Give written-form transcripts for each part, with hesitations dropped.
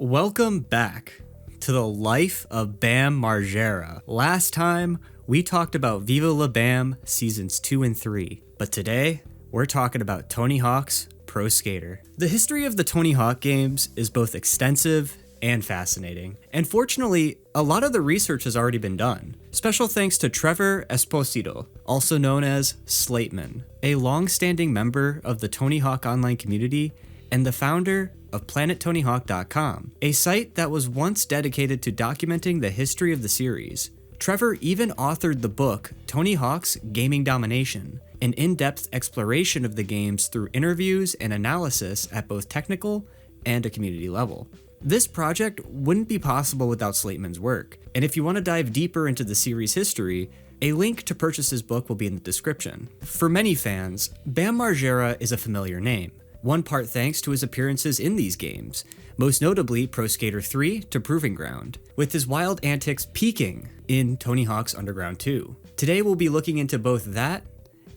Welcome back to the life of Bam Margera. Last time, we talked about Viva La Bam Seasons 2 and 3, but today, we're talking about Tony Hawk's Pro Skater. The history of the Tony Hawk games is both extensive and fascinating, and fortunately, a lot of the research has already been done. Special thanks to Trevor Esposito, also known as Slateman, a long-standing member of the Tony Hawk online community and the founder of PlanetTonyHawk.com, a site that was once dedicated to documenting the history of the series. Trevor even authored the book Tony Hawk's Gaming Domination, an in-depth exploration of the games through interviews and analysis at both technical and a community level. This project wouldn't be possible without Slateman's work, and if you want to dive deeper into the series' history, a link to purchase his book will be in the description. For many fans, Bam Margera is a familiar name, one part thanks to his appearances in these games, most notably Pro Skater 3 to Proving Ground, with his wild antics peaking in Tony Hawk's Underground 2. Today we'll be looking into both that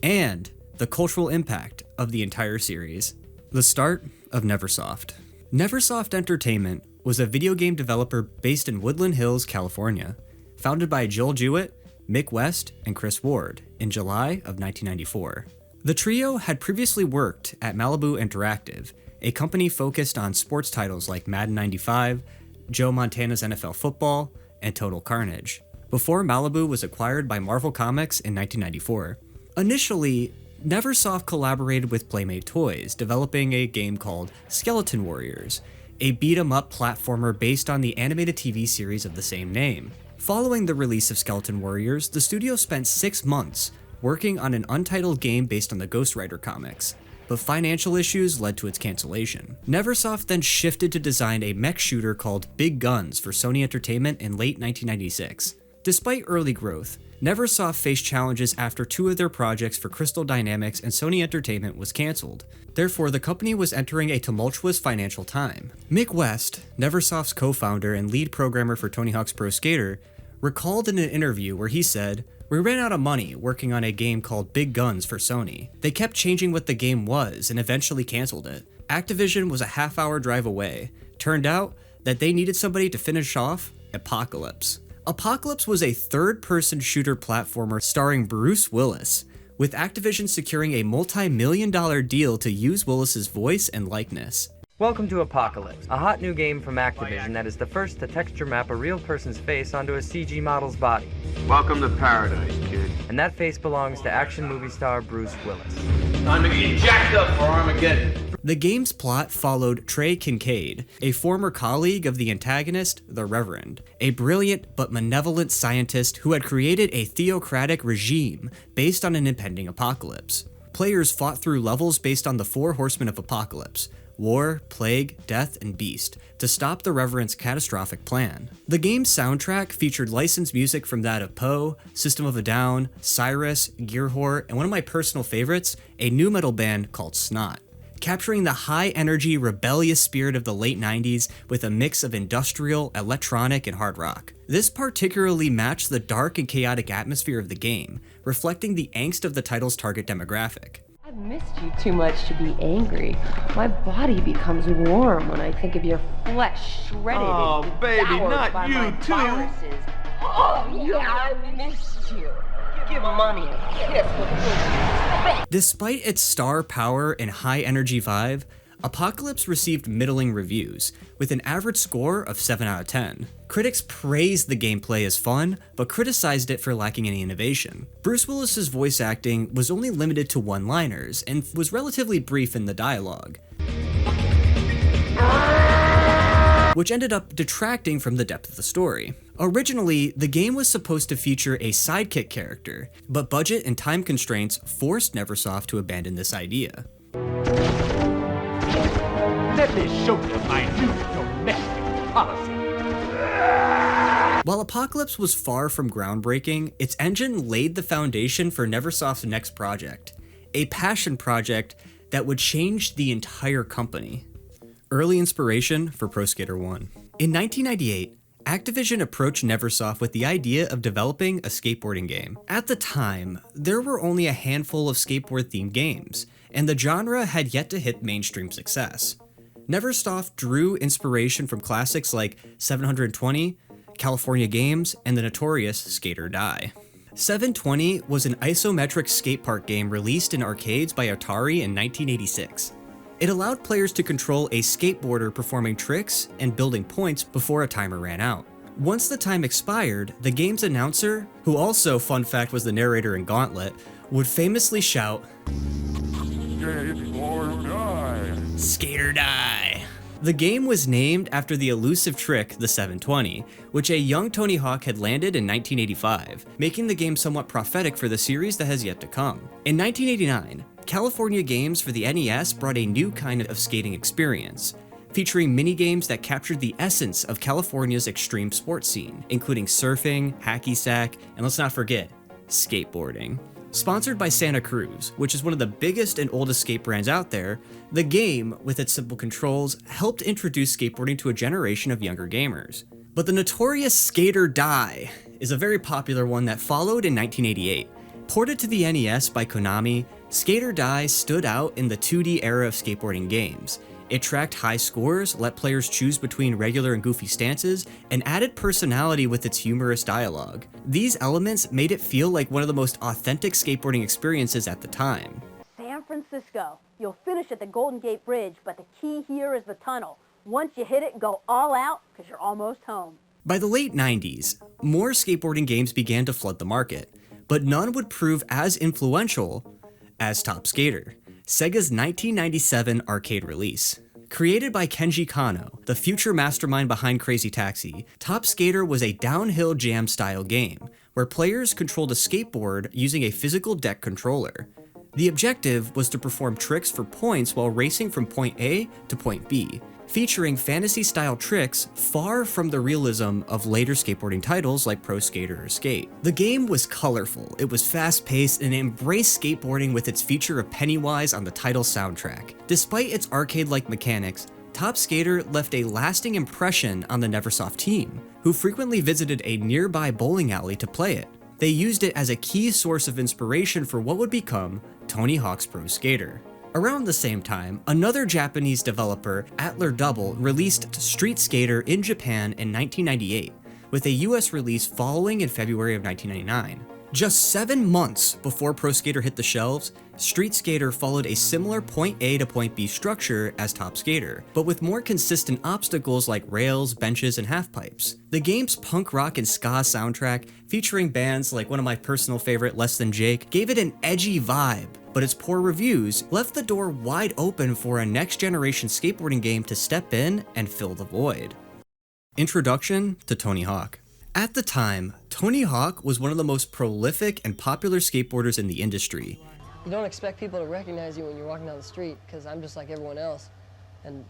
and the cultural impact of the entire series. The Start of Neversoft. Neversoft Entertainment was a video game developer based in Woodland Hills, California, founded by Joel Jewett, Mick West, and Chris Ward in July of 1994. The trio had previously worked at Malibu Interactive, a company focused on sports titles like Madden 95, Joe Montana's NFL Football, and Total Carnage, before Malibu was acquired by Marvel Comics in 1994. Initially, Neversoft collaborated with Playmate Toys, developing a game called Skeleton Warriors, a beat-em-up platformer based on the animated TV series of the same name. Following the release of Skeleton Warriors, the studio spent 6 months working on an untitled game based on the Ghost Rider comics, but financial issues led to its cancellation. Neversoft then shifted to design a mech shooter called Big Guns for Sony Entertainment in late 1996. Despite early growth, Neversoft faced challenges after 2 of their projects for Crystal Dynamics and Sony Entertainment was cancelled. Therefore, the company was entering a tumultuous financial time. Mick West, Neversoft's co-founder and lead programmer for Tony Hawk's Pro Skater, recalled in an interview where he said, "We ran out of money working on a game called Big Guns for Sony. They kept changing what the game was and eventually canceled it. Activision was a half-hour drive away. Turned out that they needed somebody to finish off Apocalypse." Apocalypse was a third-person shooter platformer starring Bruce Willis, with Activision securing a multi-million-dollar deal to use Willis's voice and likeness. Welcome to Apocalypse, a hot new game from Activision that is the first to texture map a real person's face onto a CG model's body. Welcome to paradise, kid. And that face belongs to action movie star Bruce Willis. Time to get jacked up for Armageddon. The game's plot followed Trey Kincaid, a former colleague of the antagonist, the Reverend, a brilliant but malevolent scientist who had created a theocratic regime based on an impending apocalypse. Players fought through levels based on the 4 horsemen of apocalypse: War, Plague, Death, and Beast, to stop the Reverend's catastrophic plan. The game's soundtrack featured licensed music from that of Poe, System of a Down, Cyrus, Gearhor, and one of my personal favorites, a nu metal band called Snot, capturing the high-energy, rebellious spirit of the late 90s with a mix of industrial, electronic, and hard rock. This particularly matched the dark and chaotic atmosphere of the game, reflecting the angst of the title's target demographic. I've missed you too much to be angry. My body becomes warm when I think of your flesh shredded Oh, and baby, devoured not by you my too. viruses. Oh, yeah, I missed you. Give Mommy a kiss before. Despite its star power and high-energy vibe, Apocalypse received middling reviews, with an average score of 7 out of 10. Critics praised the gameplay as fun, but criticized it for lacking any innovation. Bruce Willis's voice acting was only limited to one-liners, and was relatively brief in the dialogue, which ended up detracting from the depth of the story. Originally, the game was supposed to feature a sidekick character, but budget and time constraints forced Neversoft to abandon this idea. Let me show you my new domestic policy. While Apocalypse was far from groundbreaking, its engine laid the foundation for Neversoft's next project, a passion project that would change the entire company. Early inspiration for Pro Skater 1. In 1998, Activision approached Neversoft with the idea of developing a skateboarding game. At the time, there were only a handful of skateboard-themed games, and the genre had yet to hit mainstream success. Neversoft drew inspiration from classics like 720, California Games, and the notorious Skate or Die. 720 was an isometric skate park game released in arcades by Atari in 1986. It allowed players to control a skateboarder performing tricks and building points before a timer ran out. Once the time expired, the game's announcer, who also, fun fact, was the narrator in Gauntlet, would famously shout, "Skate or die." The game was named after the elusive trick, the 720, which a young Tony Hawk had landed in 1985, making the game somewhat prophetic for the series that has yet to come. In 1989, California Games for the NES brought a new kind of skating experience, featuring minigames that captured the essence of California's extreme sports scene, including surfing, hacky sack, and let's not forget, skateboarding. Sponsored by Santa Cruz, which is one of the biggest and oldest skate brands out there, the game, with its simple controls, helped introduce skateboarding to a generation of younger gamers. But the notorious Skate or Die is a very popular one that followed in 1988. Ported to the NES by Konami, Skate or Die stood out in the 2D era of skateboarding games. It tracked high scores, let players choose between regular and goofy stances, and added personality with its humorous dialogue. These elements made it feel like one of the most authentic skateboarding experiences at the time. San Francisco. You'll finish at the Golden Gate Bridge, but the key here is the tunnel. Once you hit it, go all out, because you're almost home. By the late 90s, more skateboarding games began to flood the market, but none would prove as influential as Top Skater, Sega's 1997 arcade release. Created by Kenji Kano, the future mastermind behind Crazy Taxi, Top Skater was a downhill jam-style game, where players controlled a skateboard using a physical deck controller. The objective was to perform tricks for points while racing from point A to point B, featuring fantasy-style tricks far from the realism of later skateboarding titles like Pro Skater or Skate. The game was colorful, it was fast-paced, and it embraced skateboarding with its feature of Pennywise on the title soundtrack. Despite its arcade-like mechanics, Top Skater left a lasting impression on the Neversoft team, who frequently visited a nearby bowling alley to play it. They used it as a key source of inspiration for what would become Tony Hawk's Pro Skater. Around the same time, another Japanese developer, Atler Double, released Street Skater in Japan in 1998, with a US release following in February of 1999. Just 7 months before Pro Skater hit the shelves, Street Skater followed a similar point A to point B structure as Top Skater, but with more consistent obstacles like rails, benches, and halfpipes. The game's punk rock and ska soundtrack, featuring bands like one of my personal favorite, Less Than Jake, gave it an edgy vibe, but its poor reviews left the door wide open for a next-generation skateboarding game to step in and fill the void. Introduction to Tony Hawk. At the time, Tony Hawk was one of the most prolific and popular skateboarders in the industry. You don't expect people to recognize you when you're walking down the street, because I'm just like everyone else, and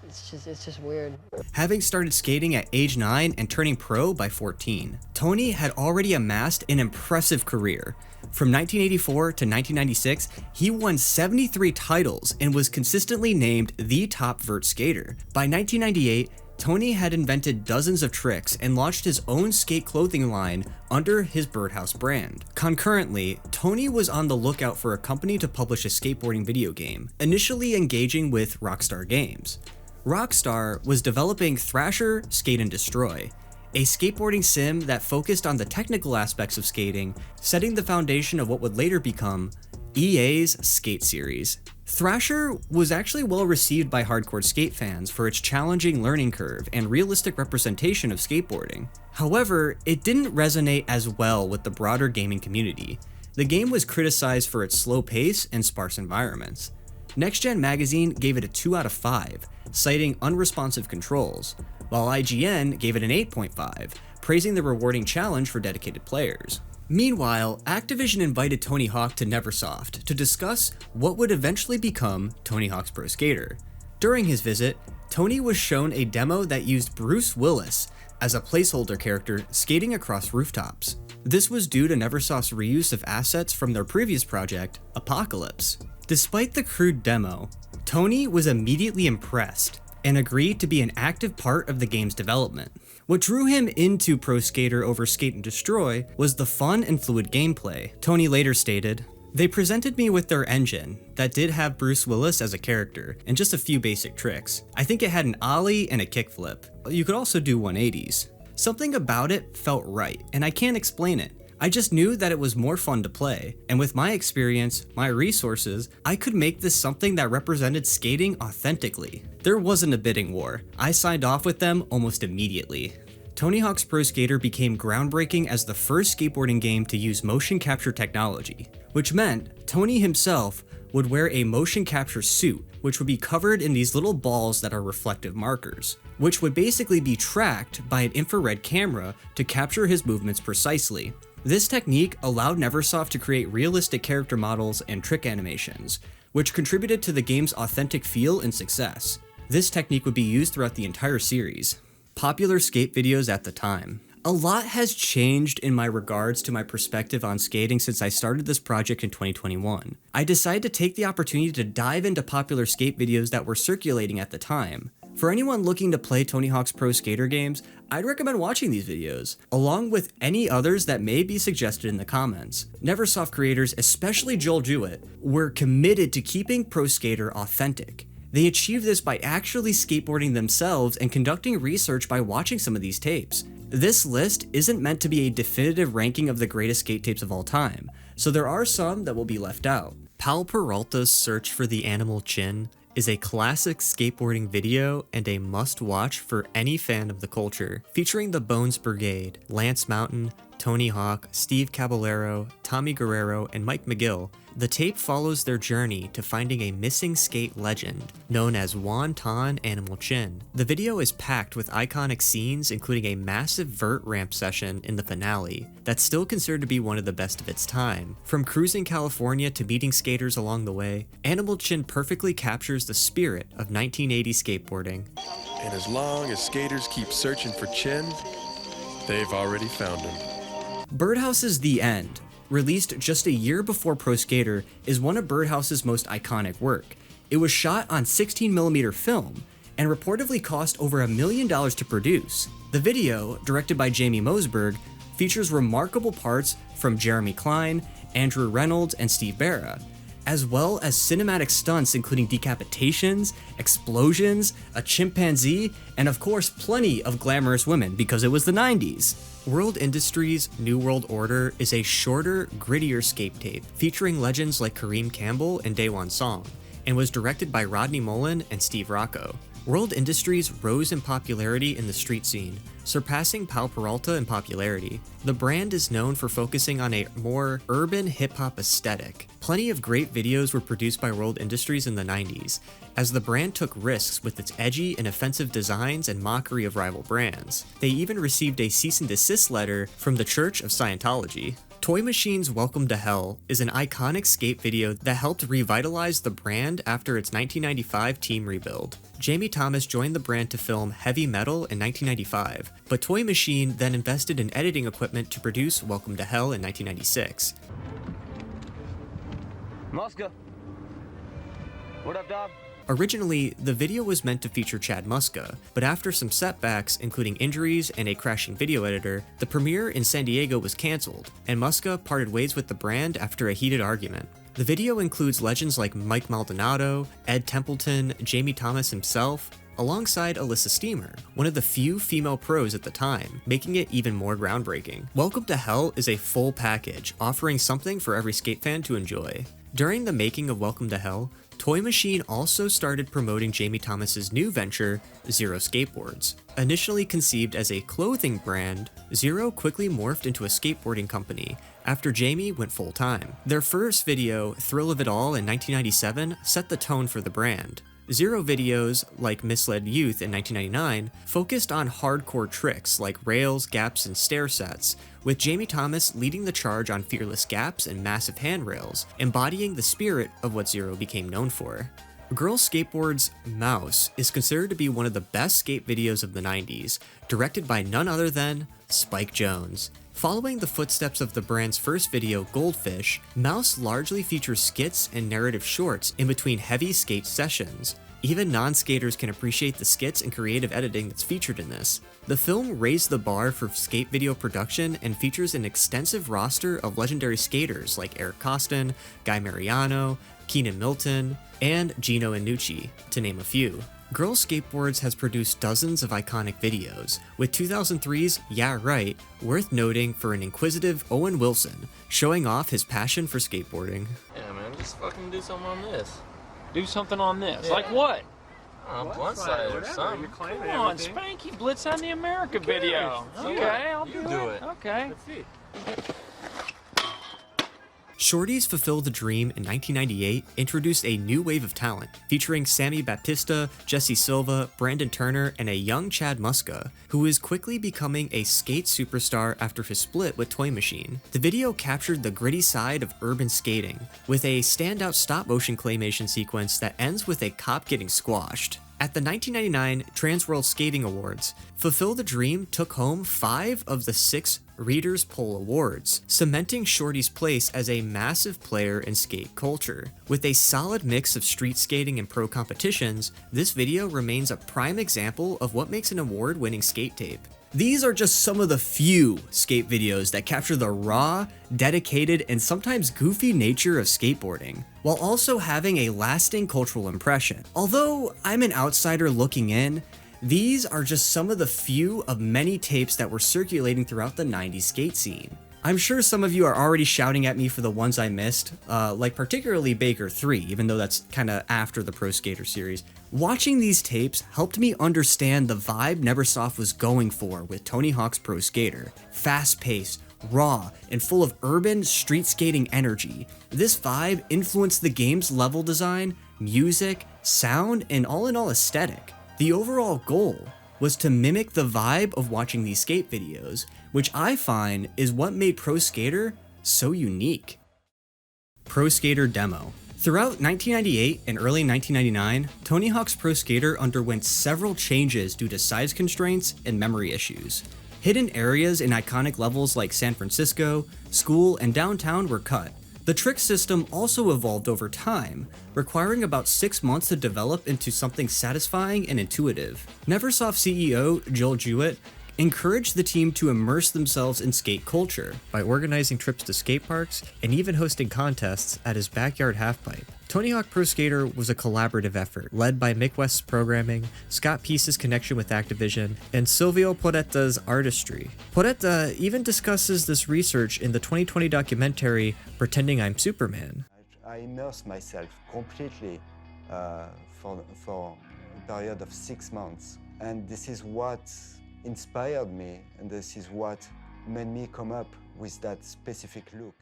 it's just weird. Having started skating at age 9 and turning pro by 14, Tony had already amassed an impressive career. From 1984 to 1996, he won 73 titles and was consistently named the top vert skater. By 1998, Tony had invented dozens of tricks and launched his own skate clothing line under his Birdhouse brand. Concurrently, Tony was on the lookout for a company to publish a skateboarding video game, initially engaging with Rockstar Games. Rockstar was developing Thrasher Skate and Destroy, a skateboarding sim that focused on the technical aspects of skating, setting the foundation of what would later become EA's Skate series. Thrasher was actually well received by hardcore skate fans for its challenging learning curve and realistic representation of skateboarding. However, it didn't resonate as well with the broader gaming community. The game was criticized for its slow pace and sparse environments. Next Gen magazine gave it a 2 out of 5, citing unresponsive controls, while IGN gave it an 8.5, praising the rewarding challenge for dedicated players. Meanwhile, Activision invited Tony Hawk to Neversoft to discuss what would eventually become Tony Hawk's Pro Skater. During his visit, Tony was shown a demo that used Bruce Willis as a placeholder character skating across rooftops. This was due to Neversoft's reuse of assets from their previous project, Apocalypse. Despite the crude demo, Tony was immediately impressed and agreed to be an active part of the game's development. What drew him into Pro Skater over Skate and Destroy was the fun and fluid gameplay. Tony later stated, They presented me with their engine that did have Bruce Willis as a character and just a few basic tricks. I think it had an ollie and a kickflip. You could also do 180s. Something about it felt right, and I can't explain it. I just knew that it was more fun to play, and with my experience, my resources, I could make this something that represented skating authentically. There wasn't a bidding war. I signed off with them almost immediately. Tony Hawk's Pro Skater became groundbreaking as the first skateboarding game to use motion capture technology, which meant Tony himself would wear a motion capture suit, which would be covered in these little balls that are reflective markers, which would basically be tracked by an infrared camera to capture his movements precisely. This technique allowed Neversoft to create realistic character models and trick animations, which contributed to the game's authentic feel and success. This technique would be used throughout the entire series. Popular skate videos at the time. A lot has changed in my regards to my perspective on skating since I started this project in 2021. I decided to take the opportunity to dive into popular skate videos that were circulating at the time. For anyone looking to play Tony Hawk's Pro Skater games, I'd recommend watching these videos, along with any others that may be suggested in the comments. Neversoft creators, especially Joel Jewett, were committed to keeping Pro Skater authentic. They achieved this by actually skateboarding themselves and conducting research by watching some of these tapes. This list isn't meant to be a definitive ranking of the greatest skate tapes of all time, so there are some that will be left out. Pal Peralta's Search for the Animal Chin is a classic skateboarding video and a must-watch for any fan of the culture, featuring the Bones Brigade, Lance Mountain, Tony Hawk, Steve Caballero, Tommy Guerrero, and Mike McGill. The tape follows their journey to finding a missing skate legend known as Wonton Animal Chin. The video is packed with iconic scenes, including a massive vert ramp session in the finale that's still considered to be one of the best of its time. From cruising California to meeting skaters along the way, Animal Chin perfectly captures the spirit of 1980 skateboarding. And as long as skaters keep searching for Chin, they've already found him. Birdhouse's The End, released just a year before Pro Skater, is one of Birdhouse's most iconic work. It was shot on 16mm film and reportedly cost over $1 million to produce. The video, directed by Jamie Mosberg, features remarkable parts from Jeremy Klein, Andrew Reynolds, and Steve Barra, as well as cinematic stunts including decapitations, explosions, a chimpanzee, and of course plenty of glamorous women because it was the 90s. World Industries' New World Order is a shorter, grittier skate tape featuring legends like Kareem Campbell and Daewon Song, and was directed by Rodney Mullen and Steve Rocco. World Industries rose in popularity in the street scene, surpassing Pal Peralta in popularity. The brand is known for focusing on a more urban hip-hop aesthetic. Plenty of great videos were produced by World Industries in the 90s, as the brand took risks with its edgy and offensive designs and mockery of rival brands. They even received a cease and desist letter from the Church of Scientology. Toy Machine's Welcome to Hell is an iconic skate video that helped revitalize the brand after its 1995 team rebuild. Jamie Thomas joined the brand to film Heavy Metal in 1995, but Toy Machine then invested in editing equipment to produce Welcome to Hell in 1996. Muska. What up, dog? Originally, the video was meant to feature Chad Muska, but after some setbacks, including injuries and a crashing video editor, the premiere in San Diego was cancelled, and Muska parted ways with the brand after a heated argument. The video includes legends like Mike Maldonado, Ed Templeton, Jamie Thomas himself, alongside Alyssa Steamer, one of the few female pros at the time, making it even more groundbreaking. Welcome to Hell is a full package, offering something for every skate fan to enjoy. During the making of Welcome to Hell, Toy Machine also started promoting Jamie Thomas's new venture, Zero Skateboards. Initially conceived as a clothing brand, Zero quickly morphed into a skateboarding company after Jamie went full-time. Their first video, Thrill of It All in 1997, set the tone for the brand. Zero videos, like Misled Youth in 1999, focused on hardcore tricks like rails, gaps, and stair sets, with Jamie Thomas leading the charge on fearless gaps and massive handrails, embodying the spirit of what Zero became known for. Girl Skateboard's Mouse is considered to be one of the best skate videos of the 90s, directed by none other than Spike Jonze. Following the footsteps of the brand's first video, Goldfish, Mouse largely features skits and narrative shorts in between heavy skate sessions. Even non-skaters can appreciate the skits and creative editing that's featured in this. The film raised the bar for skate video production and features an extensive roster of legendary skaters like Eric Costin, Guy Mariano, Keenan Milton, and Gino Iannucci, to name a few. Girls Skateboards has produced dozens of iconic videos, with 2003's Yeah Right worth noting for an inquisitive Owen Wilson showing off his passion for skateboarding. Yeah, man, just fucking do something on this. Do something on this. Like what? Blindside or something. Come on, Spanky Blitz on the America video. Okay, I'll do it. Okay. Shorties Fulfill the Dream in 1998 introduced a new wave of talent, featuring Sammy Baptista, Jesse Silva, Brandon Turner, and a young Chad Muska, who is quickly becoming a skate superstar after his split with Toy Machine. The video captured the gritty side of urban skating, with a standout stop-motion claymation sequence that ends with a cop getting squashed. At the 1999 Trans World Skating Awards, Fulfill the Dream took home 5 of the 6 Readers' Poll Awards, cementing Shorty's place as a massive player in skate culture. With a solid mix of street skating and pro competitions, this video remains a prime example of what makes an award-winning skate tape. These are just some of the few skate videos that capture the raw, dedicated, and sometimes goofy nature of skateboarding, while also having a lasting cultural impression. Although I'm an outsider looking in, these are just some of the few of many tapes that were circulating throughout the 90s skate scene. I'm sure some of you are already shouting at me for the ones I missed, like particularly Baker 3, even though that's kinda after the Pro Skater series. Watching these tapes helped me understand the vibe Neversoft was going for with Tony Hawk's Pro Skater. Fast-paced, raw, and full of urban street skating energy. This vibe influenced the game's level design, music, sound, and all in all aesthetic. The overall goal was to mimic the vibe of watching these skate videos, which I find is what made Pro Skater so unique. Pro Skater Demo. Throughout 1998 and early 1999, Tony Hawk's Pro Skater underwent several changes due to size constraints and memory issues. Hidden areas in iconic levels like San Francisco, school, and downtown were cut. The trick system also evolved over time, requiring about 6 months to develop into something satisfying and intuitive. Neversoft CEO Joel Jewett encouraged the team to immerse themselves in skate culture by organizing trips to skate parks and even hosting contests at his backyard halfpipe. Tony Hawk Pro Skater was a collaborative effort led by Mick West's programming, Scott Peace's connection with Activision, and Silvio Poretta's artistry. Poretta even discusses this research in the 2020 documentary Pretending I'm Superman. I immersed myself completely for a period of 6 months, and this is what inspired me, and this is what made me come up with that specific look.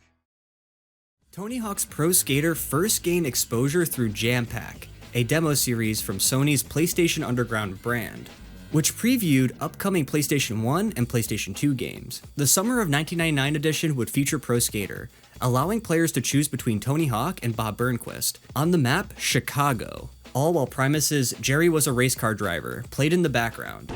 Tony Hawk's Pro Skater first gained exposure through Jam Pack, a demo series from Sony's PlayStation Underground brand, which previewed upcoming PlayStation 1 and PlayStation 2 games. The Summer of 1999 edition would feature Pro Skater, allowing players to choose between Tony Hawk and Bob Burnquist. On the map, Chicago, all while Primus's Jerry Was a Race Car Driver played in the background.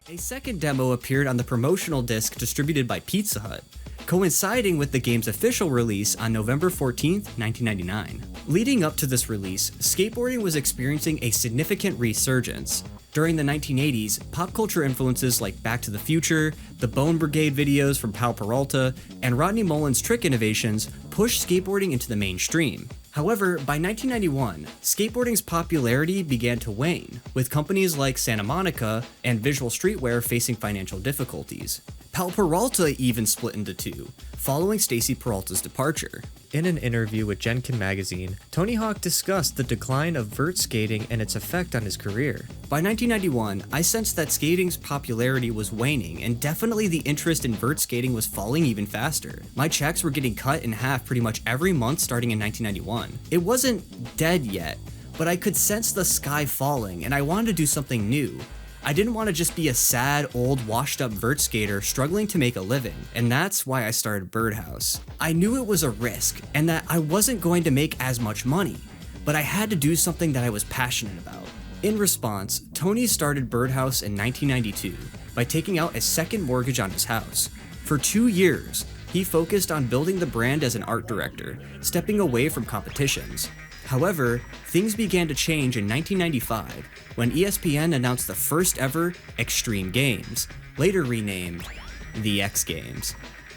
A second demo appeared on the promotional disc distributed by Pizza Hut, coinciding with the game's official release on November 14, 1999. Leading up to this release, skateboarding was experiencing a significant resurgence. During the 1980s, pop culture influences like Back to the Future, the Bone Brigade videos from Pal Peralta, and Rodney Mullen's trick innovations pushed skateboarding into the mainstream. However, by 1991, skateboarding's popularity began to wane, with companies like Santa Monica and Visual Streetwear facing financial difficulties. Pal Peralta even split into two, following Stacy Peralta's departure. In an interview with Genkin magazine, Tony Hawk discussed the decline of vert skating and its effect on his career. By 1991, I sensed that skating's popularity was waning, and definitely the interest in vert skating was falling even faster. My checks were getting cut in half pretty much every month starting in 1991. It wasn't dead yet, but I could sense the sky falling, and I wanted to do something new. I didn't want to just be a sad, old, washed-up vert skater struggling to make a living, and that's why I started Birdhouse. I knew it was a risk, and that I wasn't going to make as much money, but I had to do something that I was passionate about. In response, Tony started Birdhouse in 1992 by taking out a second mortgage on his house. For 2 years, he focused on building the brand as an art director, stepping away from competitions. However, things began to change in 1995 when ESPN announced the first ever Extreme Games, later renamed the X Games,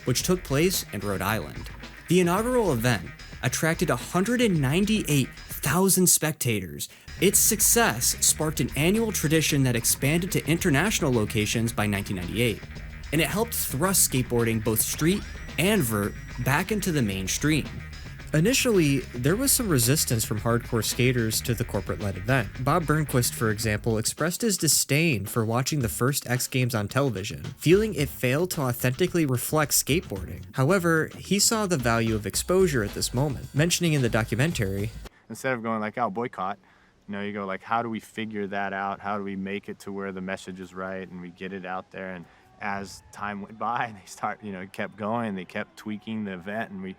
which took place in Rhode Island. The inaugural event attracted 198,000 spectators. Its success sparked an annual tradition that expanded to international locations by 1998, and it helped thrust skateboarding, both street and vert, back into the mainstream. Initially, there was some resistance from hardcore skaters to the corporate-led event. Bob Burnquist, for example, expressed his disdain for watching the first X Games on television, feeling it failed to authentically reflect skateboarding. However, he saw the value of exposure at this moment, mentioning in the documentary, instead of going like, oh, boycott, you go like, how do we figure that out? How do we make it to where the message is right and we get it out there? And as time went by, they kept going, they kept tweaking the event, and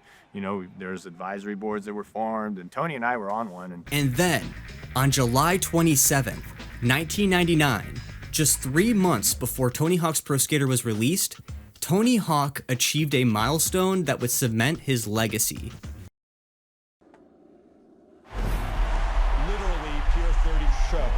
there's advisory boards that were formed, and Tony and I were on one. And then, on July 27th, 1999, just 3 months before Tony Hawk's Pro Skater was released, Tony Hawk achieved a milestone that would cement his legacy. Literally, Pier 30 shook,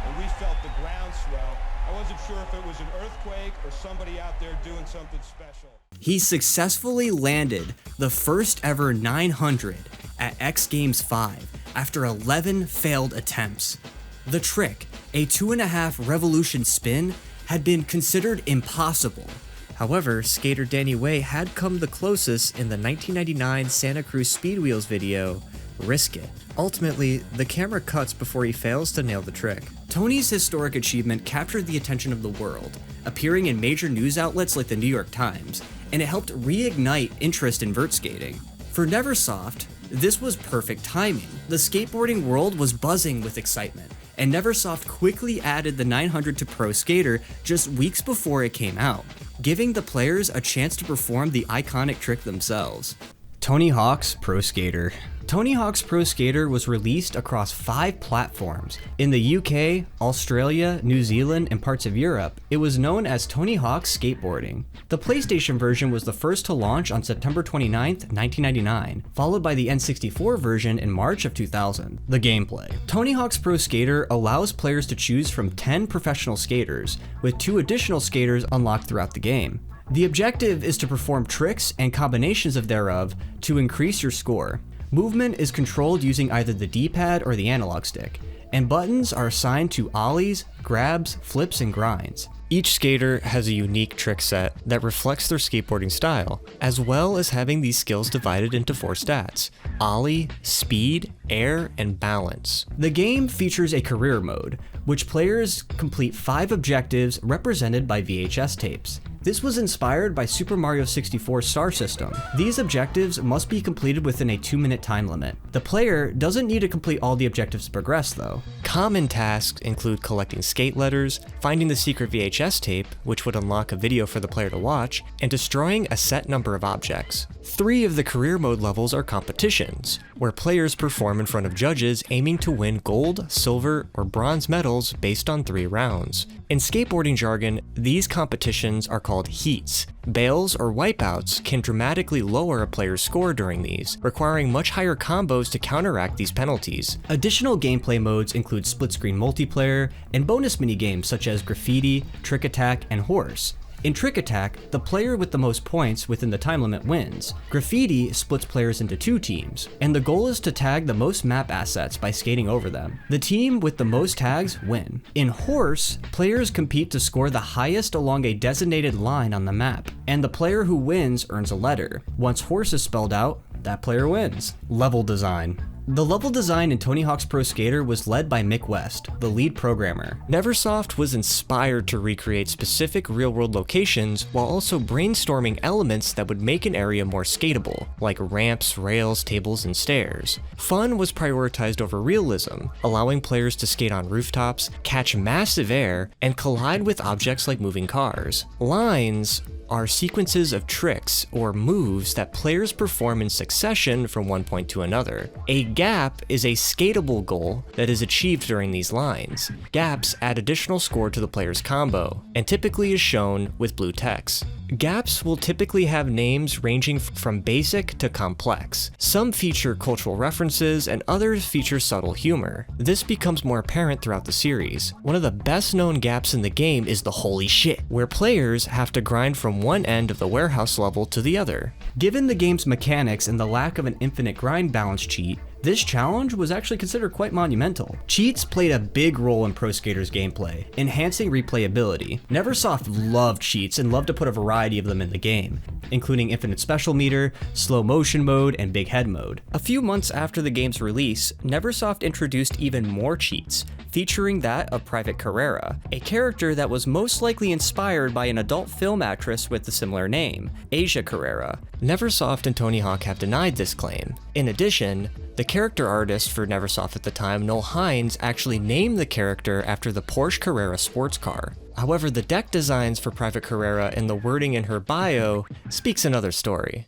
and we felt the ground swell. I wasn't sure if it was an earthquake or somebody out there doing something special. He successfully landed the first ever 900 at X Games 5 after 11 failed attempts. The trick, a 2.5 revolution spin, had been considered impossible. However, skater Danny Way had come the closest in the 1999 Santa Cruz Speedwheels video, Risk It. Ultimately, the camera cuts before he fails to nail the trick. Tony's historic achievement captured the attention of the world, appearing in major news outlets like the New York Times, and it helped reignite interest in vert skating. For Neversoft, this was perfect timing. The skateboarding world was buzzing with excitement, and Neversoft quickly added the 900 to Pro Skater just weeks before it came out, giving the players a chance to perform the iconic trick themselves. Tony Hawk's Pro Skater. Tony Hawk's Pro Skater was released across 5 platforms. In the UK, Australia, New Zealand, and parts of Europe, it was known as Tony Hawk's Skateboarding. The PlayStation version was the first to launch on September 29th, 1999, followed by the N64 version in March of 2000. The gameplay. Tony Hawk's Pro Skater allows players to choose from 10 professional skaters, with 2 additional skaters unlocked throughout the game. The objective is to perform tricks and combinations of thereof to increase your score. Movement is controlled using either the D-pad or the analog stick, and buttons are assigned to ollies, grabs, flips, and grinds. Each skater has a unique trick set that reflects their skateboarding style, as well as having these skills divided into 4 stats: ollie, speed, air, and balance. The game features a career mode, which players complete 5 objectives represented by VHS tapes. This was inspired by Super Mario 64's star system. These objectives must be completed within a 2-minute time limit. The player doesn't need to complete all the objectives to progress though. Common tasks include collecting skate letters, finding the secret VHS tape, which would unlock a video for the player to watch, and destroying a set number of objects. 3 of the career mode levels are competitions, where players perform in front of judges aiming to win gold, silver, or bronze medals based on 3 rounds. In skateboarding jargon, these competitions are called heats. Bails or wipeouts can dramatically lower a player's score during these, requiring much higher combos to counteract these penalties. Additional gameplay modes include split-screen multiplayer and bonus minigames such as graffiti, trick attack, and horse. In Trick Attack, the player with the most points within the time limit wins. Graffiti splits players into 2 teams, and the goal is to tag the most map assets by skating over them. The team with the most tags win. In Horse, players compete to score the highest along a designated line on the map, and the player who wins earns a letter. Once Horse is spelled out, that player wins. Level design. The level design in Tony Hawk's Pro Skater was led by Mick West, the lead programmer. Neversoft was inspired to recreate specific real-world locations while also brainstorming elements that would make an area more skatable, like ramps, rails, tables, and stairs. Fun was prioritized over realism, allowing players to skate on rooftops, catch massive air, and collide with objects like moving cars. Lines are sequences of tricks or moves that players perform in succession from one point to another. A gap is a skatable goal that is achieved during these lines. Gaps add additional score to the player's combo, and typically is shown with blue text. Gaps will typically have names ranging from basic to complex. Some feature cultural references and others feature subtle humor. This becomes more apparent throughout the series. One of the best known gaps in the game is the holy shit, where players have to grind from one end of the warehouse level to the other. Given the game's mechanics and the lack of an infinite grind balance cheat, this challenge was actually considered quite monumental. Cheats played a big role in Pro Skater's gameplay, enhancing replayability. Neversoft loved cheats and loved to put a variety of them in the game, including infinite special meter, slow motion mode, and big head mode. A few months after the game's release, Neversoft introduced even more cheats, featuring that of Private Carrera, a character that was most likely inspired by an adult film actress with a similar name, Asia Carrera. Neversoft and Tony Hawk have denied this claim. In addition, the character artist for Neversoft at the time, Noel Hines, actually named the character after the Porsche Carrera sports car. However, the deck designs for Private Carrera and the wording in her bio speaks another story.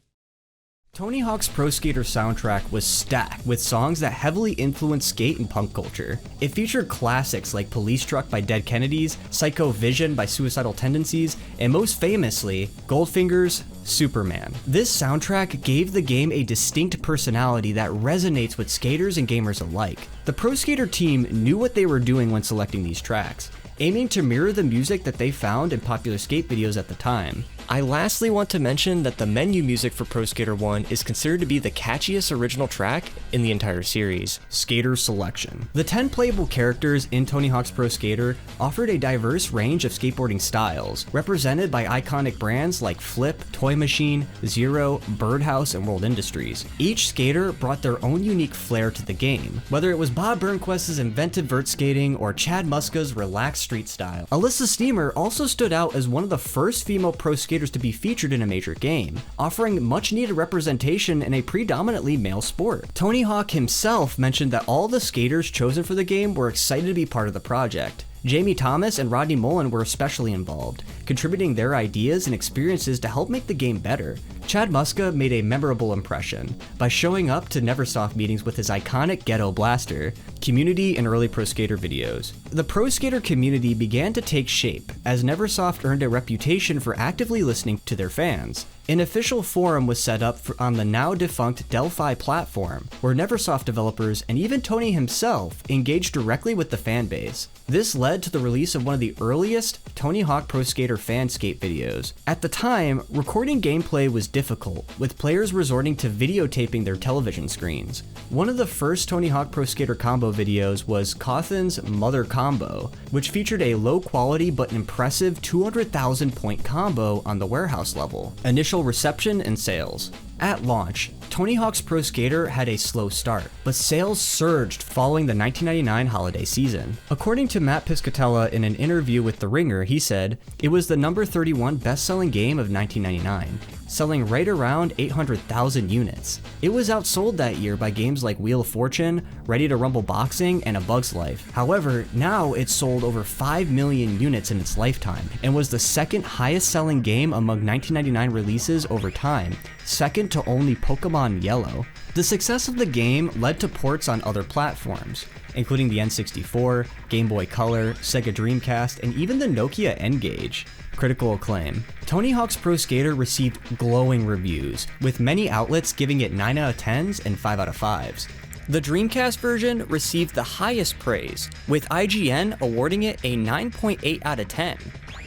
Tony Hawk's Pro Skater soundtrack was stacked with songs that heavily influenced skate and punk culture. It featured classics like Police Truck by Dead Kennedys, Psycho Vision by Suicidal Tendencies, and most famously, Goldfinger's Superman. This soundtrack gave the game a distinct personality that resonates with skaters and gamers alike. The Pro Skater team knew what they were doing when selecting these tracks, aiming to mirror the music that they found in popular skate videos at the time. I lastly want to mention that the menu music for Pro Skater 1 is considered to be the catchiest original track in the entire series. Skater selection. The 10 playable characters in Tony Hawk's Pro Skater offered a diverse range of skateboarding styles, represented by iconic brands like Flip, Toy Machine, Zero, Birdhouse, and World Industries. Each skater brought their own unique flair to the game, whether it was Bob Burnquist's inventive vert skating or Chad Muska's relaxed street style. Alyssa Steamer also stood out as one of the first female pro skaters to be featured in a major game, offering much needed representation in a predominantly male sport. Tony Hawk himself mentioned that all the skaters chosen for the game were excited to be part of the project. Jamie Thomas and Rodney Mullen were especially involved, contributing their ideas and experiences to help make the game better. Chad Muska made a memorable impression by showing up to Neversoft meetings with his iconic Ghetto Blaster, community, and early Pro Skater videos. The Pro Skater community began to take shape as Neversoft earned a reputation for actively listening to their fans. An official forum was set up on the now defunct Delphi platform, where Neversoft developers and even Tony himself engaged directly with the fan base. This led to the release of one of the earliest Tony Hawk Pro Skater fan skate videos. At the time, recording gameplay was difficult, with players resorting to videotaping their television screens. One of the first Tony Hawk Pro Skater combo videos was Cawthon's Mother Combo, which featured a low quality but impressive 200,000 point combo on the warehouse level. Initial reception and sales. At launch, Tony Hawk's Pro Skater had a slow start, but sales surged following the 1999 holiday season. According to Matt Piscatella in an interview with The Ringer, he said, "It was the number 31 best-selling game of 1999, selling right around 800,000 units. It was outsold that year by games like Wheel of Fortune, Ready to Rumble Boxing, and A Bug's Life. However, now it's sold over 5 million units in its lifetime, and was the second highest-selling game among 1999 releases over time, second to only Pokemon Yellow." The success of the game led to ports on other platforms, including the N64, Game Boy Color, Sega Dreamcast, and even the Nokia N-Gage. Critical acclaim. Tony Hawk's Pro Skater received glowing reviews, with many outlets giving it 9 out of 10s and 5 out of 5s. The Dreamcast version received the highest praise, with IGN awarding it a 9.8 out of 10,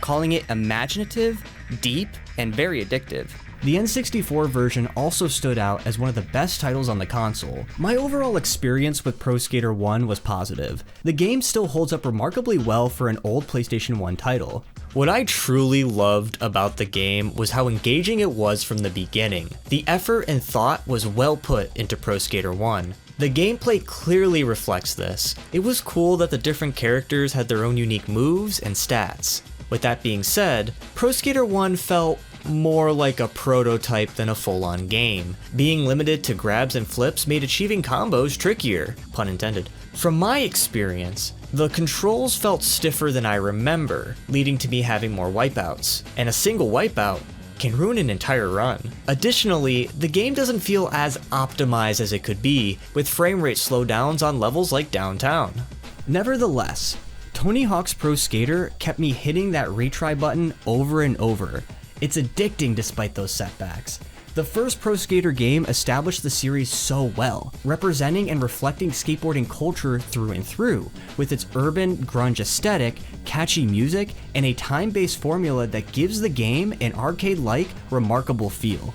calling it imaginative, deep, and very addictive. The N64 version also stood out as one of the best titles on the console. My overall experience with Pro Skater 1 was positive. The game still holds up remarkably well for an old PlayStation 1 title. What I truly loved about the game was how engaging it was from the beginning. The effort and thought was well put into Pro Skater 1. The gameplay clearly reflects this. It was cool that the different characters had their own unique moves and stats. With that being said, Pro Skater 1 felt more like a prototype than a full-on game. Being limited to grabs and flips made achieving combos trickier, pun intended. From my experience, the controls felt stiffer than I remember, leading to me having more wipeouts. And a single wipeout can ruin an entire run. Additionally, the game doesn't feel as optimized as it could be, with frame rate slowdowns on levels like downtown. Nevertheless, Tony Hawk's Pro Skater kept me hitting that retry button over and over. It's addicting despite those setbacks. The first Pro Skater game established the series so well, representing and reflecting skateboarding culture through and through, with its urban, grunge aesthetic, catchy music, and a time-based formula that gives the game an arcade-like, remarkable feel.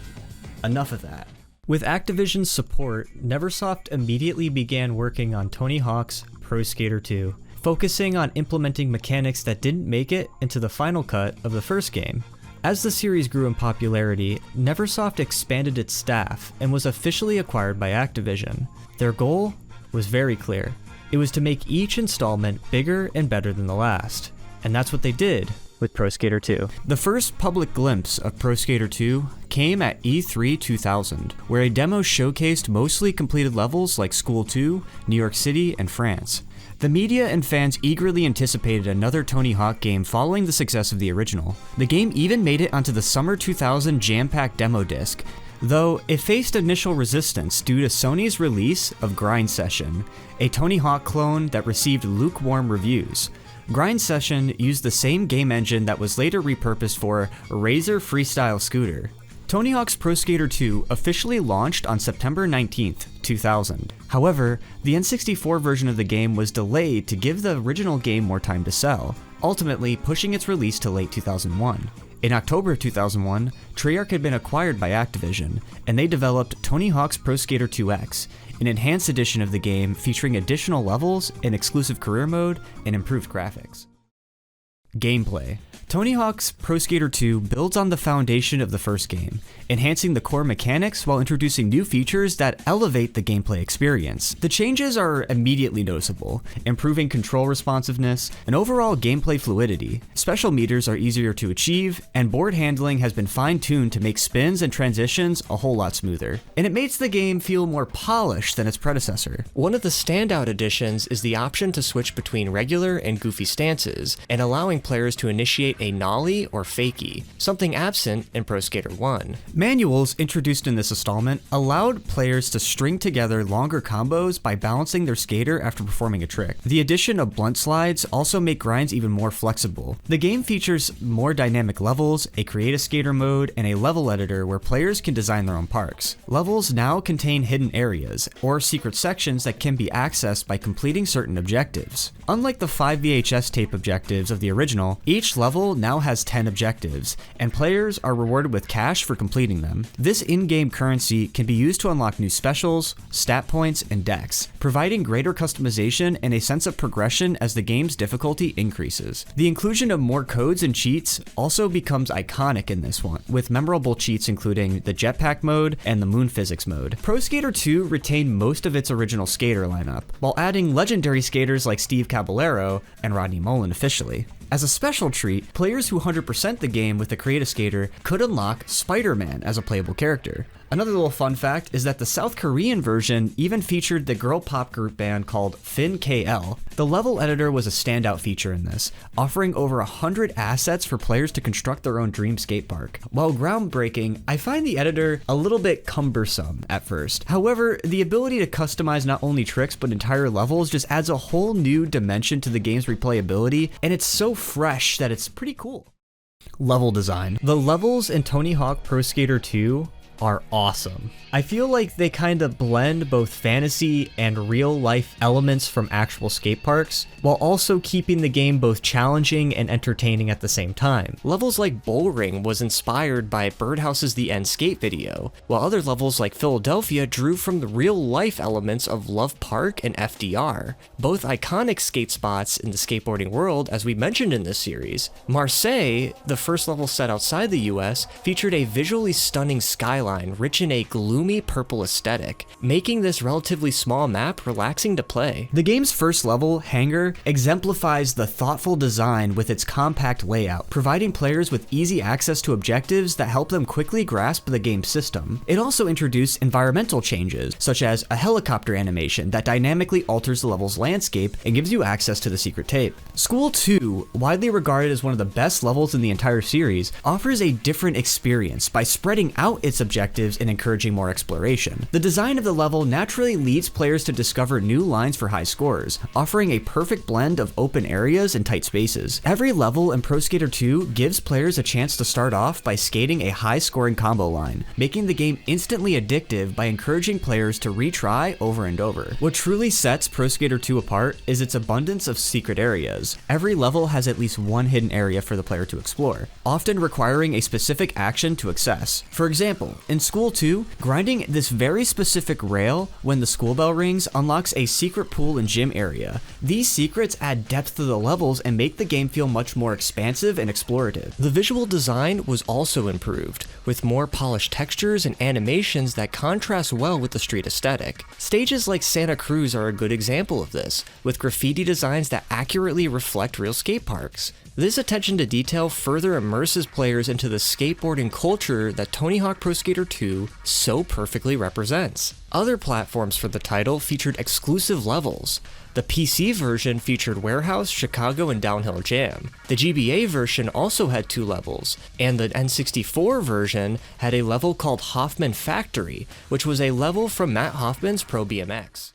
Enough of that. With Activision's support, Neversoft immediately began working on Tony Hawk's Pro Skater 2, focusing on implementing mechanics that didn't make it into the final cut of the first game. As the series grew in popularity, Neversoft expanded its staff and was officially acquired by Activision. Their goal was very clear. It was to make each installment bigger and better than the last. And that's what they did with Pro Skater 2. The first public glimpse of Pro Skater 2 came at E3 2000, where a demo showcased mostly completed levels like School 2, New York City, and France. The media and fans eagerly anticipated another Tony Hawk game following the success of the original. The game even made it onto the summer 2000 jam-packed demo disc, though it faced initial resistance due to Sony's release of Grind Session, a Tony Hawk clone that received lukewarm reviews. Grind Session used the same game engine that was later repurposed for Razor Freestyle Scooter. Tony Hawk's Pro Skater 2 officially launched on September 19th, 2000. However, the N64 version of the game was delayed to give the original game more time to sell, ultimately pushing its release to late 2001. In October 2001, Treyarch had been acquired by Activision, and they developed Tony Hawk's Pro Skater 2X, an enhanced edition of the game featuring additional levels, an exclusive career mode, and improved graphics. Gameplay. Tony Hawk's Pro Skater 2 builds on the foundation of the first game, enhancing the core mechanics while introducing new features that elevate the gameplay experience. The changes are immediately noticeable, improving control responsiveness and overall gameplay fluidity. Special meters are easier to achieve, and board handling has been fine-tuned to make spins and transitions a whole lot smoother. And it makes the game feel more polished than its predecessor. One of the standout additions is the option to switch between regular and goofy stances, and allowing players to initiate a nollie or fakie, something absent in Pro Skater 1. Manuals introduced in this installment allowed players to string together longer combos by balancing their skater after performing a trick. The addition of blunt slides also make grinds even more flexible. The game features more dynamic levels, a create a skater mode, and a level editor where players can design their own parks. Levels now contain hidden areas, or secret sections that can be accessed by completing certain objectives. Unlike the 5 VHS tape objectives of the original, each level now has 10 objectives, and players are rewarded with cash for completing them. This in-game currency can be used to unlock new specials, stat points, and decks, providing greater customization and a sense of progression as the game's difficulty increases. The inclusion of more codes and cheats also becomes iconic in this one, with memorable cheats including the jetpack mode and the moon physics mode. Pro Skater 2 retained most of its original skater lineup, while adding legendary skaters like Steve Caballero and Rodney Mullen officially. As a special treat, players who 100% the game with the Create a Skater could unlock Spider-Man as a playable character. Another little fun fact is that the South Korean version even featured the girl pop group band called Fin KL. The level editor was a standout feature in this, offering over 100 assets for players to construct their own dream skate park. While groundbreaking, I find the editor a little bit cumbersome at first. However, the ability to customize not only tricks but entire levels just adds a whole new dimension to the game's replayability, and it's so fresh that it's pretty cool. Level design. The levels in Tony Hawk Pro Skater 2 are awesome. I feel like they kind of blend both fantasy and real life elements from actual skate parks, while also keeping the game both challenging and entertaining at the same time. Levels like Bullring was inspired by Birdhouse's The End skate video, while other levels like Philadelphia drew from the real life elements of Love Park and FDR, both iconic skate spots in the skateboarding world as we mentioned in this series. Marseille, the first level set outside the US, featured a visually stunning skyline skyline rich in a gloomy purple aesthetic, making this relatively small map relaxing to play. The game's first level, Hangar, exemplifies the thoughtful design with its compact layout, providing players with easy access to objectives that help them quickly grasp the game's system. It also introduced environmental changes, such as a helicopter animation that dynamically alters the level's landscape and gives you access to the secret tape. School 2, widely regarded as one of the best levels in the entire series, offers a different experience by spreading out its objectives and encouraging more exploration. The design of the level naturally leads players to discover new lines for high scores, offering a perfect blend of open areas and tight spaces. Every level in Pro Skater 2 gives players a chance to start off by skating a high-scoring combo line, making the game instantly addictive by encouraging players to retry over and over. What truly sets Pro Skater 2 apart is its abundance of secret areas. Every level has at least one hidden area for the player to explore, often requiring a specific action to access. For example, in School 2, grinding this very specific rail when the school bell rings unlocks a secret pool and gym area. These secrets add depth to the levels and make the game feel much more expansive and explorative. The visual design was also improved, with more polished textures and animations that contrast well with the street aesthetic. Stages like Santa Cruz are a good example of this, with graffiti designs that accurately reflect real skate parks. This attention to detail further immerses players into the skateboarding culture that Tony Hawk Pro Skater 2 so perfectly represents. Other platforms for the title featured exclusive levels. The PC version featured Warehouse, Chicago, and Downhill Jam. The GBA version also had 2 levels, and the N64 version had a level called Hoffman Factory, which was a level from Matt Hoffman's Pro BMX.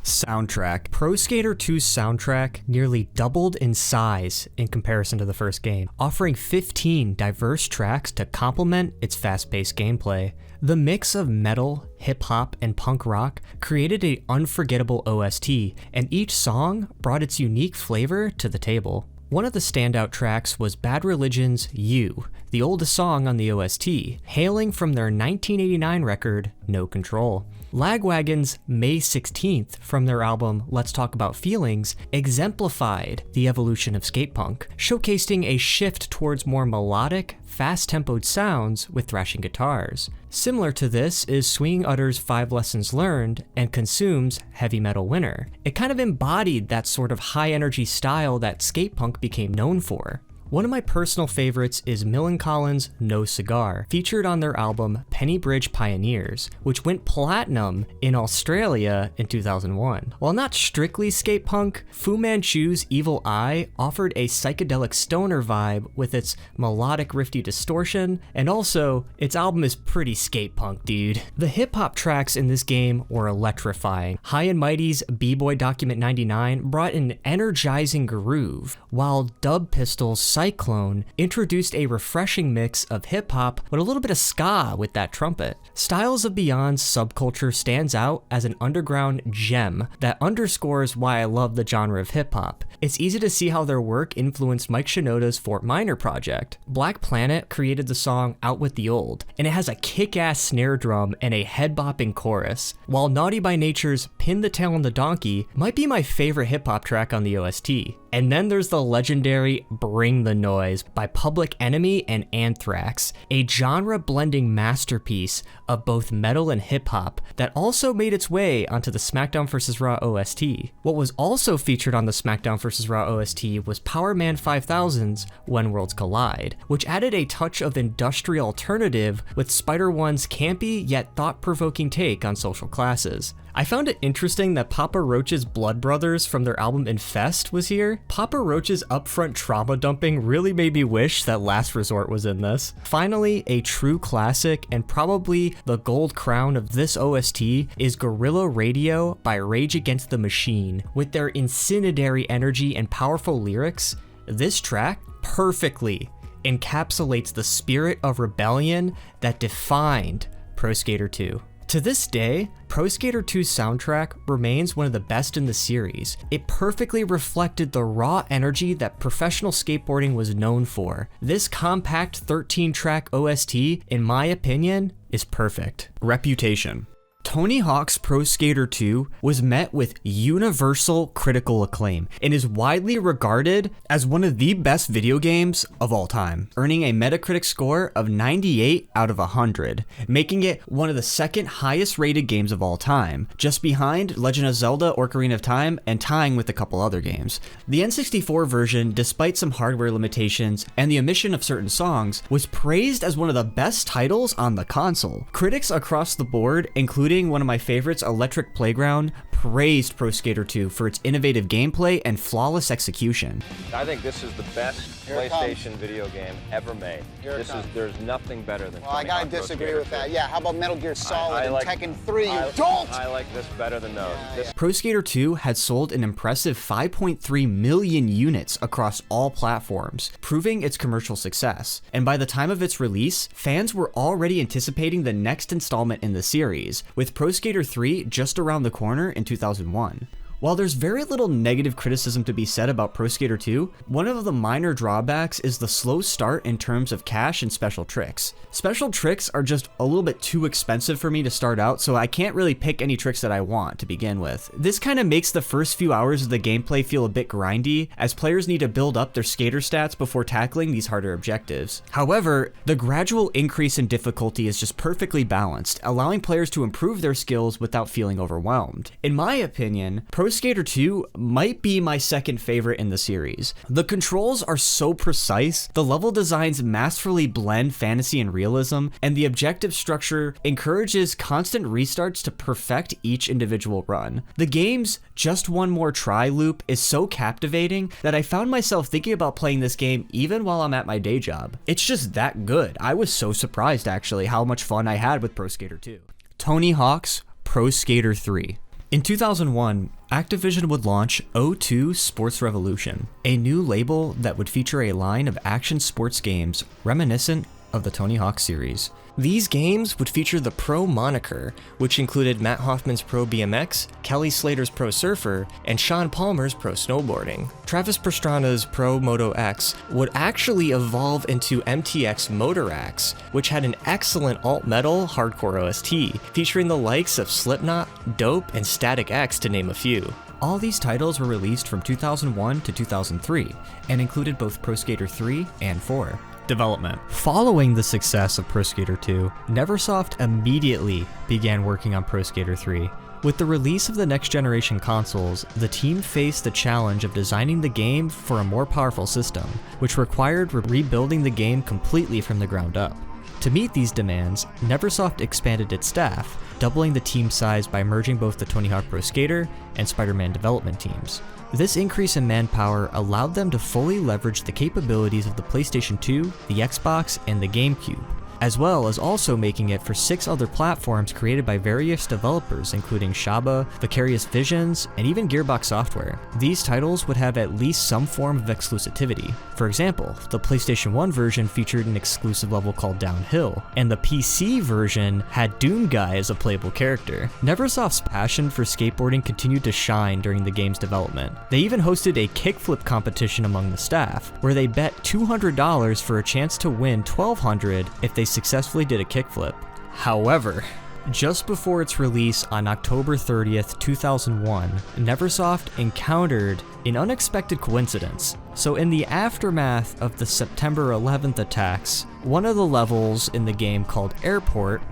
Soundtrack. Pro Skater 2's soundtrack nearly doubled in size in comparison to the first game, offering 15 diverse tracks to complement its fast-paced gameplay. The mix of metal, hip-hop, and punk rock created an unforgettable OST, and each song brought its unique flavor to the table. One of the standout tracks was Bad Religion's You, the oldest song on the OST, hailing from their 1989 record, No Control. Lagwagon's May 16th from their album Let's Talk About Feelings exemplified the evolution of skatepunk, showcasing a shift towards more melodic, fast-tempoed sounds with thrashing guitars. Similar to this is Swinging Utter's 5 Lessons Learned and Consume's Heavy Metal Winner. It kind of embodied that sort of high-energy style that skatepunk became known for. One of my personal favorites is Millencolins' No Cigar, featured on their album Penny Bridge Pioneers, which went platinum in Australia in 2001. While not strictly skate punk, Fu Manchu's Evil Eye offered a psychedelic stoner vibe with its melodic riffy distortion, and also, its album is pretty skate punk, dude. The hip-hop tracks in this game were electrifying. High and Mighty's B-Boy Document 99 brought an energizing groove, while Dub Pistol's Cyclone introduced a refreshing mix of hip-hop with a little bit of ska with that trumpet. Styles of Beyond's subculture stands out as an underground gem that underscores why I love the genre of hip-hop. It's easy to see how their work influenced Mike Shinoda's Fort Minor project. Black Planet created the song Out With the Old, and it has a kick-ass snare drum and a head-bopping chorus, while Naughty by Nature's Pin the Tail on the Donkey might be my favorite hip-hop track on the OST. And then there's the legendary Bring the Noise by Public Enemy and Anthrax, a genre-blending masterpiece of both metal and hip-hop that also made its way onto the SmackDown vs. Raw OST. What was also featured on the SmackDown vs. Raw OST was Power Man 5000's When Worlds Collide, which added a touch of industrial alternative with Spider-One's campy yet thought-provoking take on social classes. I found it interesting that Papa Roach's Blood Brothers from their album Infest was here. Papa Roach's upfront trauma dumping really made me wish that Last Resort was in this. Finally, a true classic and probably the gold crown of this OST is Guerrilla Radio by Rage Against the Machine. With their incendiary energy and powerful lyrics, this track perfectly encapsulates the spirit of rebellion that defined Pro Skater 2. To this day, Pro Skater 2's soundtrack remains one of the best in the series. It perfectly reflected the raw energy that professional skateboarding was known for. This compact 13-track OST, in my opinion, is perfect. Reputation. Tony Hawk's Pro Skater 2 was met with universal critical acclaim and is widely regarded as one of the best video games of all time, earning a Metacritic score of 98 out of 100, making it one of the second highest rated games of all time, just behind Legend of Zelda: Ocarina of Time and tying with a couple other games. The N64 version, despite some hardware limitations and the omission of certain songs, was praised as one of the best titles on the console. Critics across the board, including one of my favorites, Electric Playground, praised Pro Skater 2 for its innovative gameplay and flawless execution. I think this is the best PlayStation video game ever made. There's nothing better than Well, I gotta disagree with that. Yeah, how about Metal Gear Solid and Tekken 3, you dolt? I like this better than those. Pro Skater 2 had sold an impressive 5.3 million units across all platforms, proving its commercial success. And by the time of its release, fans were already anticipating the next installment in the series, with Pro Skater 3 just around the corner in 2001. While there's very little negative criticism to be said about Pro Skater 2, one of the minor drawbacks is the slow start in terms of cash and special tricks. Special tricks are just a little bit too expensive for me to start out, so I can't really pick any tricks that I want to begin with. This kind of makes the first few hours of the gameplay feel a bit grindy, as players need to build up their skater stats before tackling these harder objectives. However, the gradual increase in difficulty is just perfectly balanced, allowing players to improve their skills without feeling overwhelmed. In my opinion, Pro Skater 2 might be my second favorite in the series. The controls are so precise, the level designs masterfully blend fantasy and realism, and the objective structure encourages constant restarts to perfect each individual run. The game's just one more try loop is so captivating that I found myself thinking about playing this game even while I'm at my day job. It's just that good. I was so surprised actually how much fun I had with Pro Skater 2. Tony Hawk's Pro Skater 3. In 2001, Activision would launch O2 Sports Revolution, a new label that would feature a line of action sports games reminiscent of the Tony Hawk series. These games would feature the Pro moniker, which included Matt Hoffman's Pro BMX, Kelly Slater's Pro Surfer, and Sean Palmer's Pro Snowboarding. Travis Pastrana's Pro Moto X would actually evolve into MTX Motor X, which had an excellent alt-metal hardcore OST, featuring the likes of Slipknot, Dope, and Static X to name a few. All these titles were released from 2001 to 2003, and included both Pro Skater 3 and 4. Development. Following the success of Pro Skater 2, Neversoft immediately began working on Pro Skater 3. With the release of the next generation consoles, the team faced the challenge of designing the game for a more powerful system, which required rebuilding the game completely from the ground up. To meet these demands, Neversoft expanded its staff, doubling the team size by merging both the Tony Hawk Pro Skater and Spider-Man development teams. This increase in manpower allowed them to fully leverage the capabilities of the PlayStation 2, the Xbox, and the GameCube, as well as also making it for 6 other platforms created by various developers including Shaba, Vicarious Visions, and even Gearbox Software. These titles would have at least some form of exclusivity. For example, the PlayStation 1 version featured an exclusive level called Downhill, and the PC version had Doom Guy as a playable character. Neversoft's passion for skateboarding continued to shine during the game's development. They even hosted a kickflip competition among the staff, where they bet $200 for a chance to win $1,200 if they successfully did a kickflip. However, just before its release on October 30th, 2001, Neversoft encountered an unexpected coincidence. So in the aftermath of the September 11th attacks, one of the levels in the game called Airport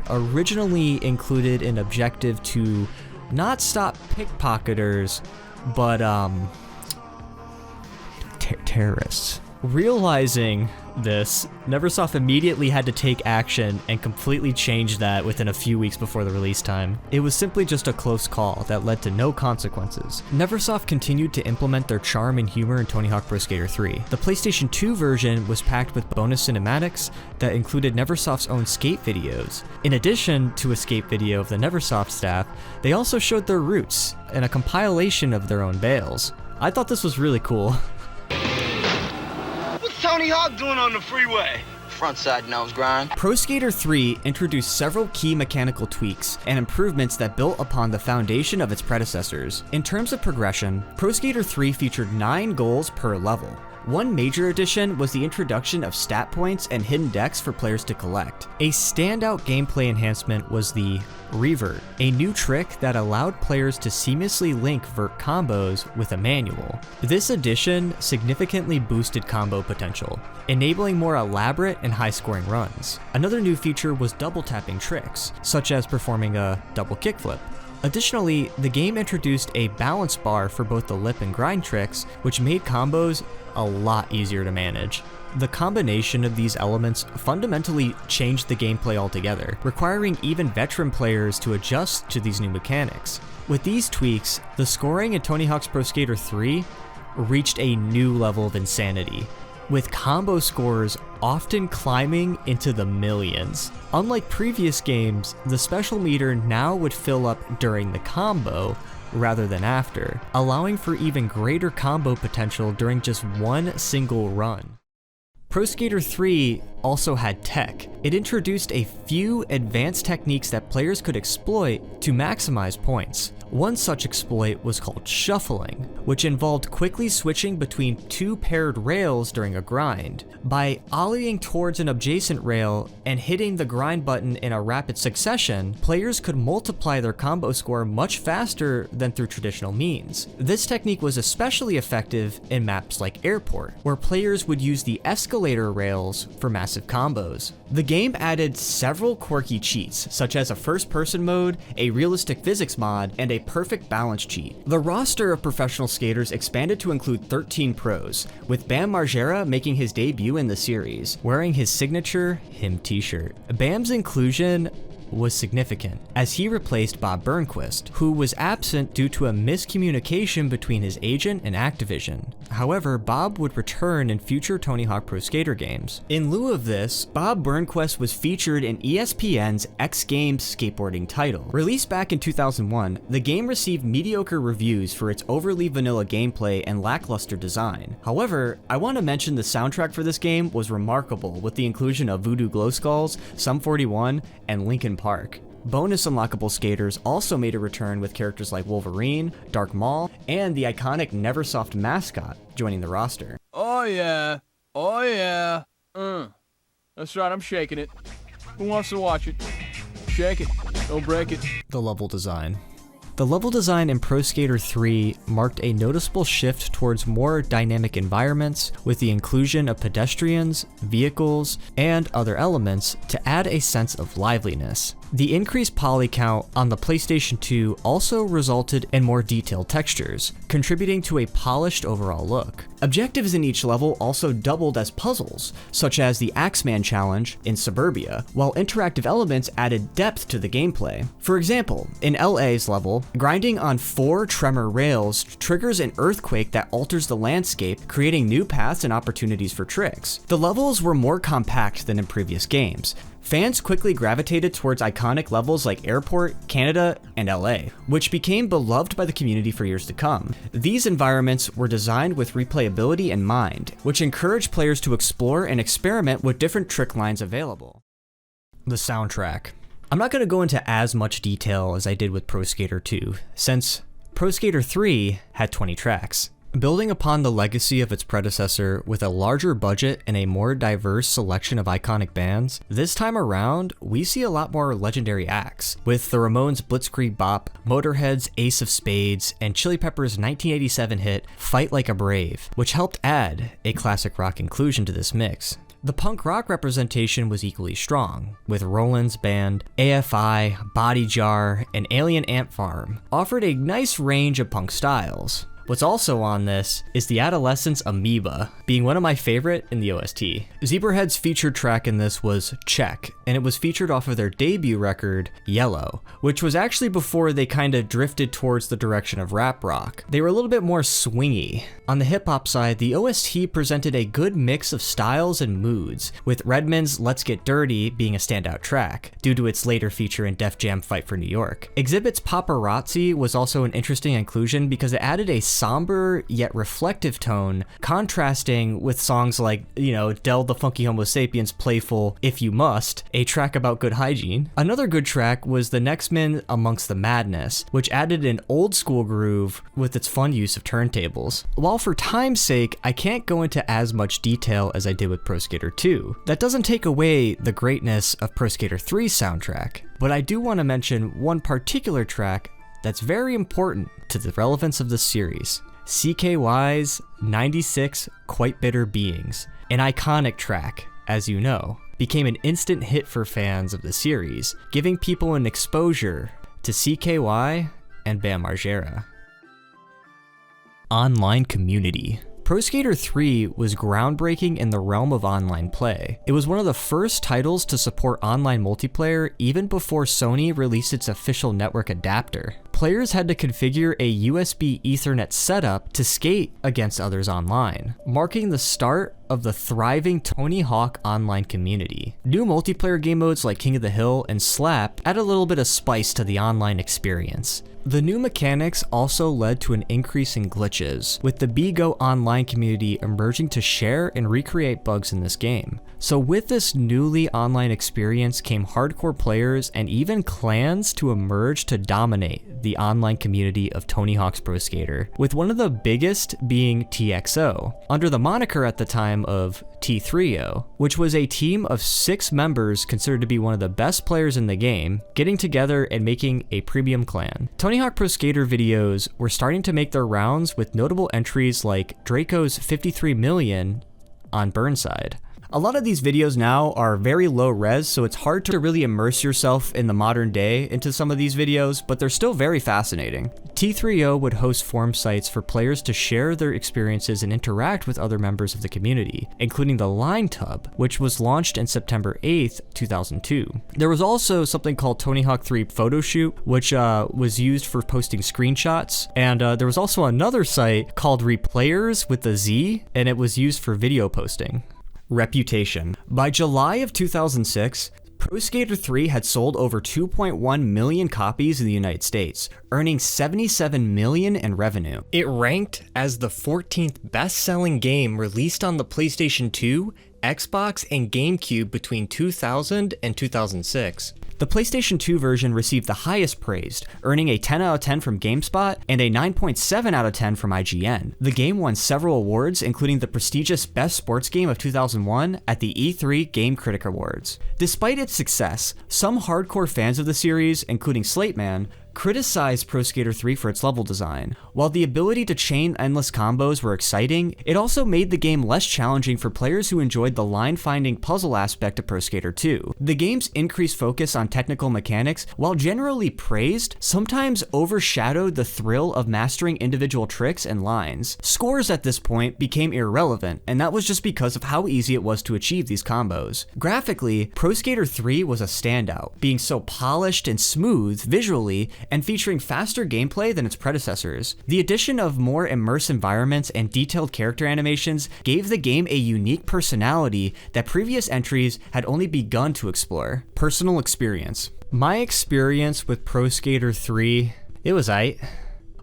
originally included an objective to not stop pickpocketers, but terrorists. Realizing this, Neversoft immediately had to take action and completely change that within a few weeks before the release time. It was simply just a close call that led to no consequences. Neversoft continued to implement their charm and humor in Tony Hawk Pro Skater 3. The PlayStation 2 version was packed with bonus cinematics that included Neversoft's own skate videos. In addition to a skate video of the Neversoft staff, they also showed their roots and a compilation of their own bales. I thought this was really cool. Tony Hawk doing on the freeway? Frontside nose grind. Pro Skater 3 introduced several key mechanical tweaks and improvements that built upon the foundation of its predecessors. In terms of progression, Pro Skater 3 featured 9 goals per level. One major addition was the introduction of stat points and hidden decks for players to collect. A standout gameplay enhancement was the Revert, a new trick that allowed players to seamlessly link vert combos with a manual. This addition significantly boosted combo potential, enabling more elaborate and high-scoring runs. Another new feature was double tapping tricks, such as performing a double kickflip. Additionally, the game introduced a balance bar for both the lip and grind tricks, which made combos a lot easier to manage. The combination of these elements fundamentally changed the gameplay altogether, requiring even veteran players to adjust to these new mechanics. With these tweaks, the scoring in Tony Hawk's Pro Skater 3 reached a new level of insanity, with combo scores often climbing into the millions. Unlike previous games, the special meter now would fill up during the combo rather than after, allowing for even greater combo potential during just one single run. Pro Skater 3 also had tech. It introduced a few advanced techniques that players could exploit to maximize points. One such exploit was called shuffling, which involved quickly switching between two paired rails during a grind. By ollieing towards an adjacent rail and hitting the grind button in a rapid succession, players could multiply their combo score much faster than through traditional means. This technique was especially effective in maps like Airport, where players would use the escalator rails for massive combos. The game added several quirky cheats, such as a first-person mode, a realistic physics mod, and a perfect balance cheat. The roster of professional skaters expanded to include 13 pros, with Bam Margera making his debut in the series, wearing his signature him t-shirt. Bam's inclusion was significant, as he replaced Bob Burnquist, who was absent due to a miscommunication between his agent and Activision. However, Bob would return in future Tony Hawk Pro Skater games. In lieu of this, Bob Burnquist was featured in ESPN's X Games skateboarding title. Released back in 2001, the game received mediocre reviews for its overly vanilla gameplay and lackluster design. However, I want to mention the soundtrack for this game was remarkable, with the inclusion of Voodoo Glow Skulls, Sum 41, and Linkin Park. Bonus unlockable skaters also made a return, with characters like Wolverine, Dark Maul, and the iconic Neversoft mascot joining the roster. Oh yeah. Oh yeah. That's right, I'm shaking it. Who wants to watch it? Shake it. Don't break it. The level design. The level design in Pro Skater 3 marked a noticeable shift towards more dynamic environments, with the inclusion of pedestrians, vehicles, and other elements to add a sense of liveliness. The increased poly count on the PlayStation 2 also resulted in more detailed textures, contributing to a polished overall look. Objectives in each level also doubled as puzzles, such as the Axeman challenge in Suburbia, while interactive elements added depth to the gameplay. For example, in LA's level, grinding on 4 tremor rails triggers an earthquake that alters the landscape, creating new paths and opportunities for tricks. The levels were more compact than in previous games. Fans quickly gravitated towards iconic levels like Airport, Canada, and LA, which became beloved by the community for years to come. These environments were designed with replayability in mind, which encouraged players to explore and experiment with different trick lines available. The soundtrack. I'm not going to go into as much detail as I did with Pro Skater 2, since Pro Skater 3 had 20 tracks. Building upon the legacy of its predecessor with a larger budget and a more diverse selection of iconic bands, this time around, we see a lot more legendary acts, with the Ramones' Blitzkrieg Bop, Motorhead's Ace of Spades, and Chili Peppers' 1987 hit Fight Like a Brave, which helped add a classic rock inclusion to this mix. The punk rock representation was equally strong, with Roland's Band, AFI, Body Jar, and Alien Ant Farm offered a nice range of punk styles. What's also on this is the Adolescence Amoeba, being one of my favorite in the OST. Zebrahead's featured track in this was Check, and it was featured off of their debut record, Yellow, which was actually before they kind of drifted towards the direction of rap rock. They were a little bit more swingy. On the hip-hop side, the OST presented a good mix of styles and moods, with Redman's Let's Get Dirty being a standout track, due to its later feature in Def Jam Fight for New York. Exhibit's Paparazzi was also an interesting inclusion because it added a somber yet reflective tone, contrasting with songs like, Del the Funky Homo Sapiens' playful If You Must, a track about good hygiene. Another good track was The Next Man Amongst the Madness, which added an old school groove with its fun use of turntables. While for time's sake, I can't go into as much detail as I did with Pro Skater 2. That doesn't take away the greatness of Pro Skater 3's soundtrack, but I do want to mention one particular track that's very important to the relevance of the series. CKY's 96 Quite Bitter Beings, an iconic track, as you know, became an instant hit for fans of the series, giving people an exposure to CKY and Bam Margera. Online community. Pro Skater 3 was groundbreaking in the realm of online play. It was one of the first titles to support online multiplayer even before Sony released its official network adapter. Players had to configure a USB Ethernet setup to skate against others online, marking the start of the thriving Tony Hawk online community. New multiplayer game modes like King of the Hill and Slap add a little bit of spice to the online experience. The new mechanics also led to an increase in glitches, with the BGO online community emerging to share and recreate bugs in this game. So with this newly online experience came hardcore players and even clans to emerge to dominate the online community of Tony Hawk's Pro Skater, with one of the biggest being TXO, under the moniker at the time of T3O, which was a team of 6 members considered to be one of the best players in the game, getting together and making a premium clan. Tony Hawk Pro Skater videos were starting to make their rounds with notable entries like Draco's 53 million on Burnside. A lot of these videos now are very low res, so it's hard to really immerse yourself in the modern day into some of these videos, but they're still very fascinating. T3O would host forum sites for players to share their experiences and interact with other members of the community, including the Line Tub, which was launched in September 8th, 2002. There was also something called Tony Hawk 3 Photoshoot, which was used for posting screenshots, and there was also another site called Replayers with a Z, and it was used for video posting. Reputation. By July of 2006, Pro Skater 3 had sold over 2.1 million copies in the United States, earning $77 million in revenue. It ranked as the 14th best-selling game released on the PlayStation 2, Xbox, and GameCube between 2000 and 2006. The PlayStation 2 version received the highest praise, earning a 10 out of 10 from GameSpot and a 9.7 out of 10 from IGN. The game won several awards, including the prestigious Best Sports Game of 2001 at the E3 Game Critic Awards. Despite its success, some hardcore fans of the series, including Slateman, criticized Pro Skater 3 for its level design. While the ability to chain endless combos were exciting, it also made the game less challenging for players who enjoyed the line-finding puzzle aspect of Pro Skater 2. The game's increased focus on technical mechanics, while generally praised, sometimes overshadowed the thrill of mastering individual tricks and lines. Scores at this point became irrelevant, and that was just because of how easy it was to achieve these combos. Graphically, Pro Skater 3 was a standout, being so polished and smooth visually, and featuring faster gameplay than its predecessors. The addition of more immersive environments and detailed character animations gave the game a unique personality that previous entries had only begun to explore. Personal experience. My experience with Pro Skater 3, it was aight.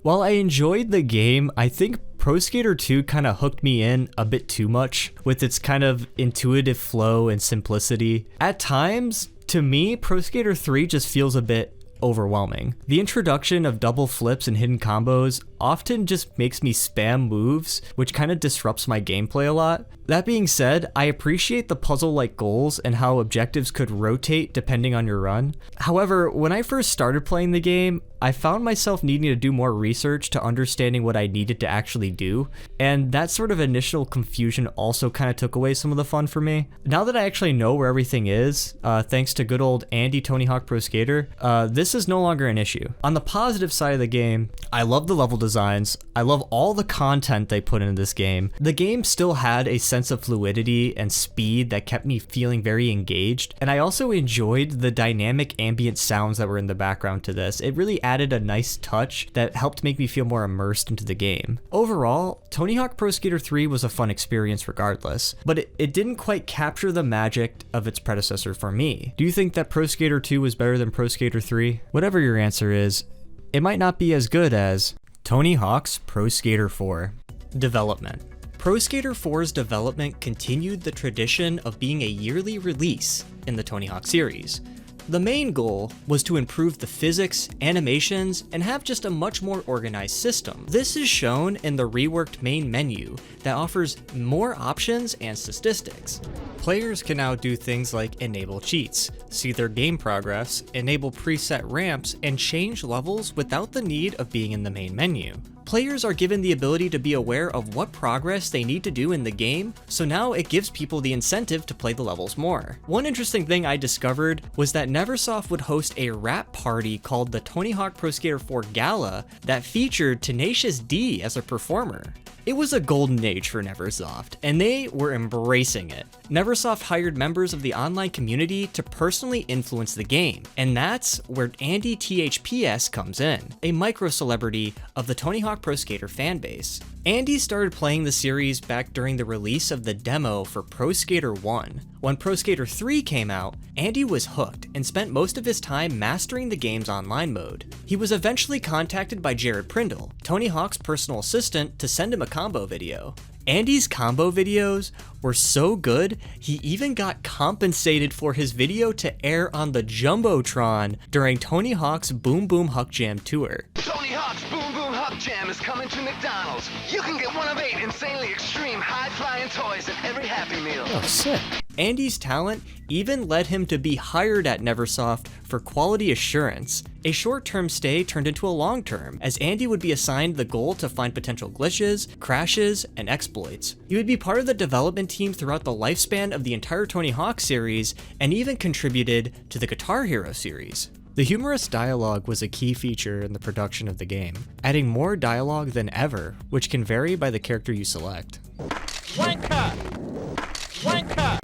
While I enjoyed the game, I think Pro Skater 2 kind of hooked me in a bit too much with its kind of intuitive flow and simplicity. At times, to me, Pro Skater 3 just feels a bit overwhelming. The introduction of double flips and hidden combos often just makes me spam moves, which kind of disrupts my gameplay a lot. That being said, I appreciate the puzzle-like goals and how objectives could rotate depending on your run. However, when I first started playing the game, I found myself needing to do more research to understanding what I needed to actually do, and that sort of initial confusion also kind of took away some of the fun for me. Now that I actually know where everything is, thanks to good old Andy Tony Hawk Pro Skater, this is no longer an issue. On the positive side of the game, I love the level designs, I love all the content they put into this game. The game still had a sense of fluidity and speed that kept me feeling very engaged, and I also enjoyed the dynamic ambient sounds that were in the background to this. It really added a nice touch that helped make me feel more immersed into the game. Overall, Tony Hawk Pro Skater 3 was a fun experience regardless, but it didn't quite capture the magic of its predecessor for me. Do you think that Pro Skater 2 was better than Pro Skater 3? Whatever your answer is, it might not be as good as Tony Hawk's Pro Skater 4. Development. Pro Skater 4's development continued the tradition of being a yearly release in the Tony Hawk series. The main goal was to improve the physics, animations, and have just a much more organized system. This is shown in the reworked main menu that offers more options and statistics. Players can now do things like enable cheats, see their game progress, enable preset ramps, and change levels without the need of being in the main menu. Players are given the ability to be aware of what progress they need to do in the game, so now it gives people the incentive to play the levels more. One interesting thing I discovered was that Neversoft would host a rap party called the Tony Hawk Pro Skater 4 Gala that featured Tenacious D as a performer. It was a golden age for Neversoft, and they were embracing it. Neversoft hired members of the online community to personally influence the game, and that's where AndyTHPS comes in, a micro-celebrity of the Tony Hawk Pro Skater fanbase. Andy started playing the series back during the release of the demo for Pro Skater 1. When Pro Skater 3 came out, Andy was hooked and spent most of his time mastering the game's online mode. He was eventually contacted by Jared Prindle, Tony Hawk's personal assistant, to send him a combo video. Andy's combo videos were so good, he even got compensated for his video to air on the Jumbotron during Tony Hawk's Boom Boom Huck Jam tour. Tony Hawk's Boom Boom Huck Jam is coming to McDonald's. You can get one of 8 insanely extreme high-flying toys at every Happy Meal. Oh, sick. Andy's talent even led him to be hired at Neversoft for quality assurance. A short-term stay turned into a long-term, as Andy would be assigned the goal to find potential glitches, crashes, and exploits. He would be part of the development team throughout the lifespan of the entire Tony Hawk series, and even contributed to the Guitar Hero series. The humorous dialogue was a key feature in the production of the game, adding more dialogue than ever, which can vary by the character you select. Wanker! Wanker!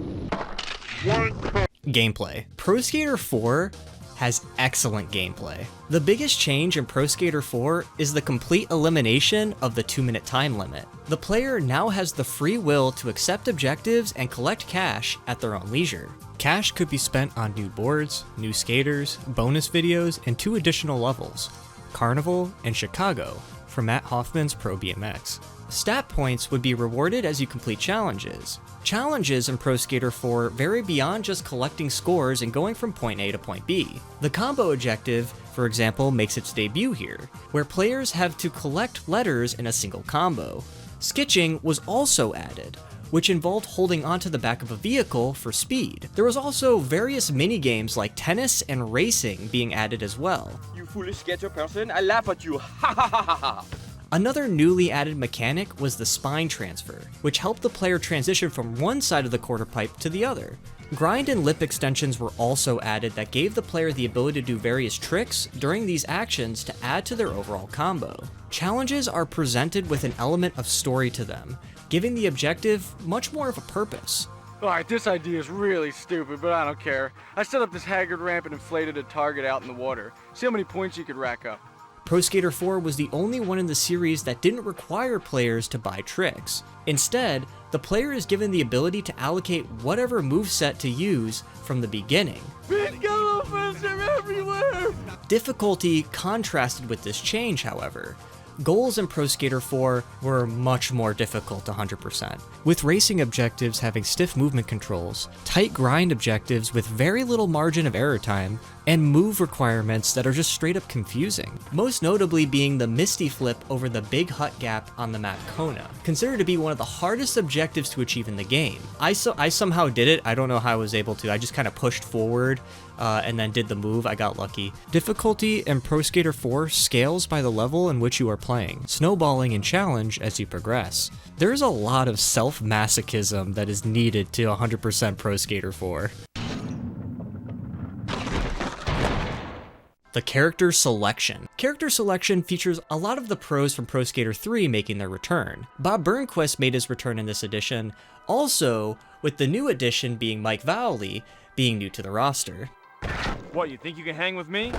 Wanker! Gameplay. Pro Skater 4 has excellent gameplay. The biggest change in Pro Skater 4 is the complete elimination of the 2-minute time limit. The player now has the free will to accept objectives and collect cash at their own leisure. Cash could be spent on new boards, new skaters, bonus videos, and 2 additional levels, Carnival and Chicago, for Matt Hoffman's Pro BMX. Stat points would be rewarded as you complete challenges. Challenges in Pro Skater 4 vary beyond just collecting scores and going from point A to point B. The combo objective, for example, makes its debut here, where players have to collect letters in a single combo. Skitching was also added, which involved holding onto the back of a vehicle for speed. There was also various mini-games like tennis and racing being added as well. You foolish skater person, I laugh at you, ha ha ha ha ha! Another newly added mechanic was the spine transfer, which helped the player transition from one side of the quarter pipe to the other. Grind and lip extensions were also added that gave the player the ability to do various tricks during these actions to add to their overall combo. Challenges are presented with an element of story to them, giving the objective much more of a purpose. Alright, this idea is really stupid, but I don't care. I set up this haggard ramp and inflated a target out in the water. See how many points you could rack up. Pro Skater 4 was the only one in the series that didn't require players to buy tricks. Instead, the player is given the ability to allocate whatever moveset to use from the beginning. Big yellow fins are everywhere! Difficulty contrasted with this change, however. Goals in Pro Skater 4 were much more difficult 100%, with racing objectives having stiff movement controls, tight grind objectives with very little margin of error time, and move requirements that are just straight up confusing. Most notably being the Misty Flip over the Big Hut Gap on the map Kona, considered to be one of the hardest objectives to achieve in the game. I somehow did it, I don't know how I was able to, I just kind of pushed forward and then did the move, I got lucky. Difficulty in Pro Skater 4 scales by the level in which you are playing, snowballing in challenge as you progress. There's a lot of self-masochism that is needed to 100% Pro Skater 4. The character selection. Character selection features a lot of the pros from Pro Skater 3 making their return. Bob Burnquist made his return in this edition, also with the new addition being Mike Vowley being new to the roster. What, you think you can hang with me?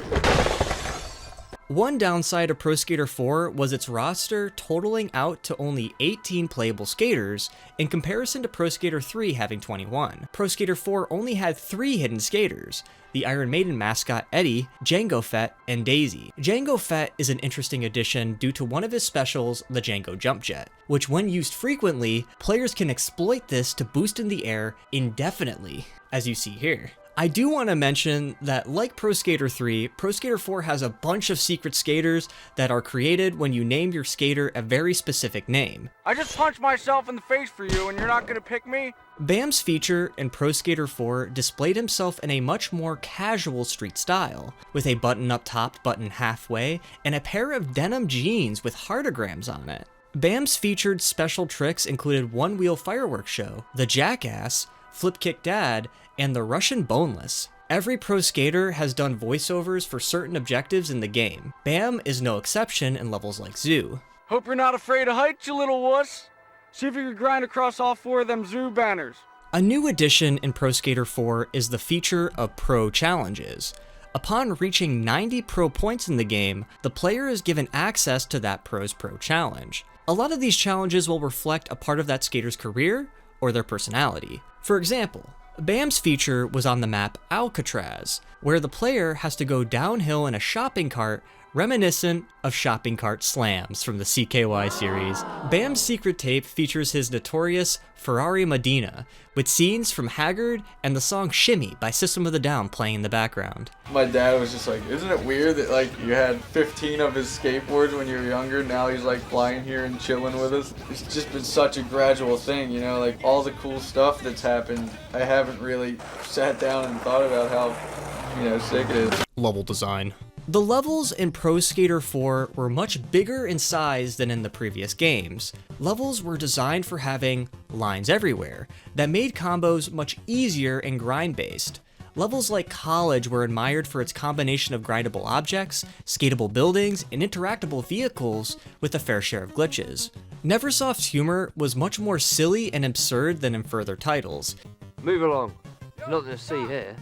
One downside of Pro Skater 4 was its roster totaling out to only 18 playable skaters, in comparison to Pro Skater 3 having 21. Pro Skater 4 only had 3 hidden skaters: the Iron Maiden mascot Eddie, Django Fett, and Daisy. Django Fett is an interesting addition due to one of his specials, the Django Jump Jet, which when used frequently, players can exploit this to boost in the air indefinitely, as you see here. I do want to mention that like Pro Skater 3, Pro Skater 4 has a bunch of secret skaters that are created when you name your skater a very specific name. I just punched myself in the face for you and you're not gonna pick me? Bam's feature in Pro Skater 4 displayed himself in a much more casual street style, with a button-up top button halfway and a pair of denim jeans with heartograms on it. Bam's featured special tricks included one-wheel fireworks show, the Jackass, Flip Kick Dad, and the Russian Boneless. Every pro skater has done voiceovers for certain objectives in the game. Bam is no exception in levels like Zoo. Hope you're not afraid of heights, you little wuss. See if you can grind across all 4 of them Zoo banners. A new addition in Pro Skater 4 is the feature of Pro Challenges. Upon reaching 90 pro points in the game, the player is given access to that pro's pro challenge. A lot of these challenges will reflect a part of that skater's career or their personality. For example, Bam's feature was on the map Alcatraz, where the player has to go downhill in a shopping cart reminiscent of shopping cart slams from the CKY series. Bam's secret tape features his notorious Ferrari Medina, with scenes from Haggard and the song Shimmy by System of a Down playing in the background. My dad was just like, isn't it weird that like you had 15 of his skateboards when you were younger, now he's like flying here and chilling with us? It's just been such a gradual thing, you know, like all the cool stuff that's happened, I haven't really sat down and thought about how, you know, sick it is. Level design. The levels in Pro Skater 4 were much bigger in size than in the previous games. Levels were designed for having lines everywhere that made combos much easier and grind-based. Levels like College were admired for its combination of grindable objects, skatable buildings, and interactable vehicles with a fair share of glitches. Neversoft's humor was much more silly and absurd than in further titles. Move along. Nothing to see here.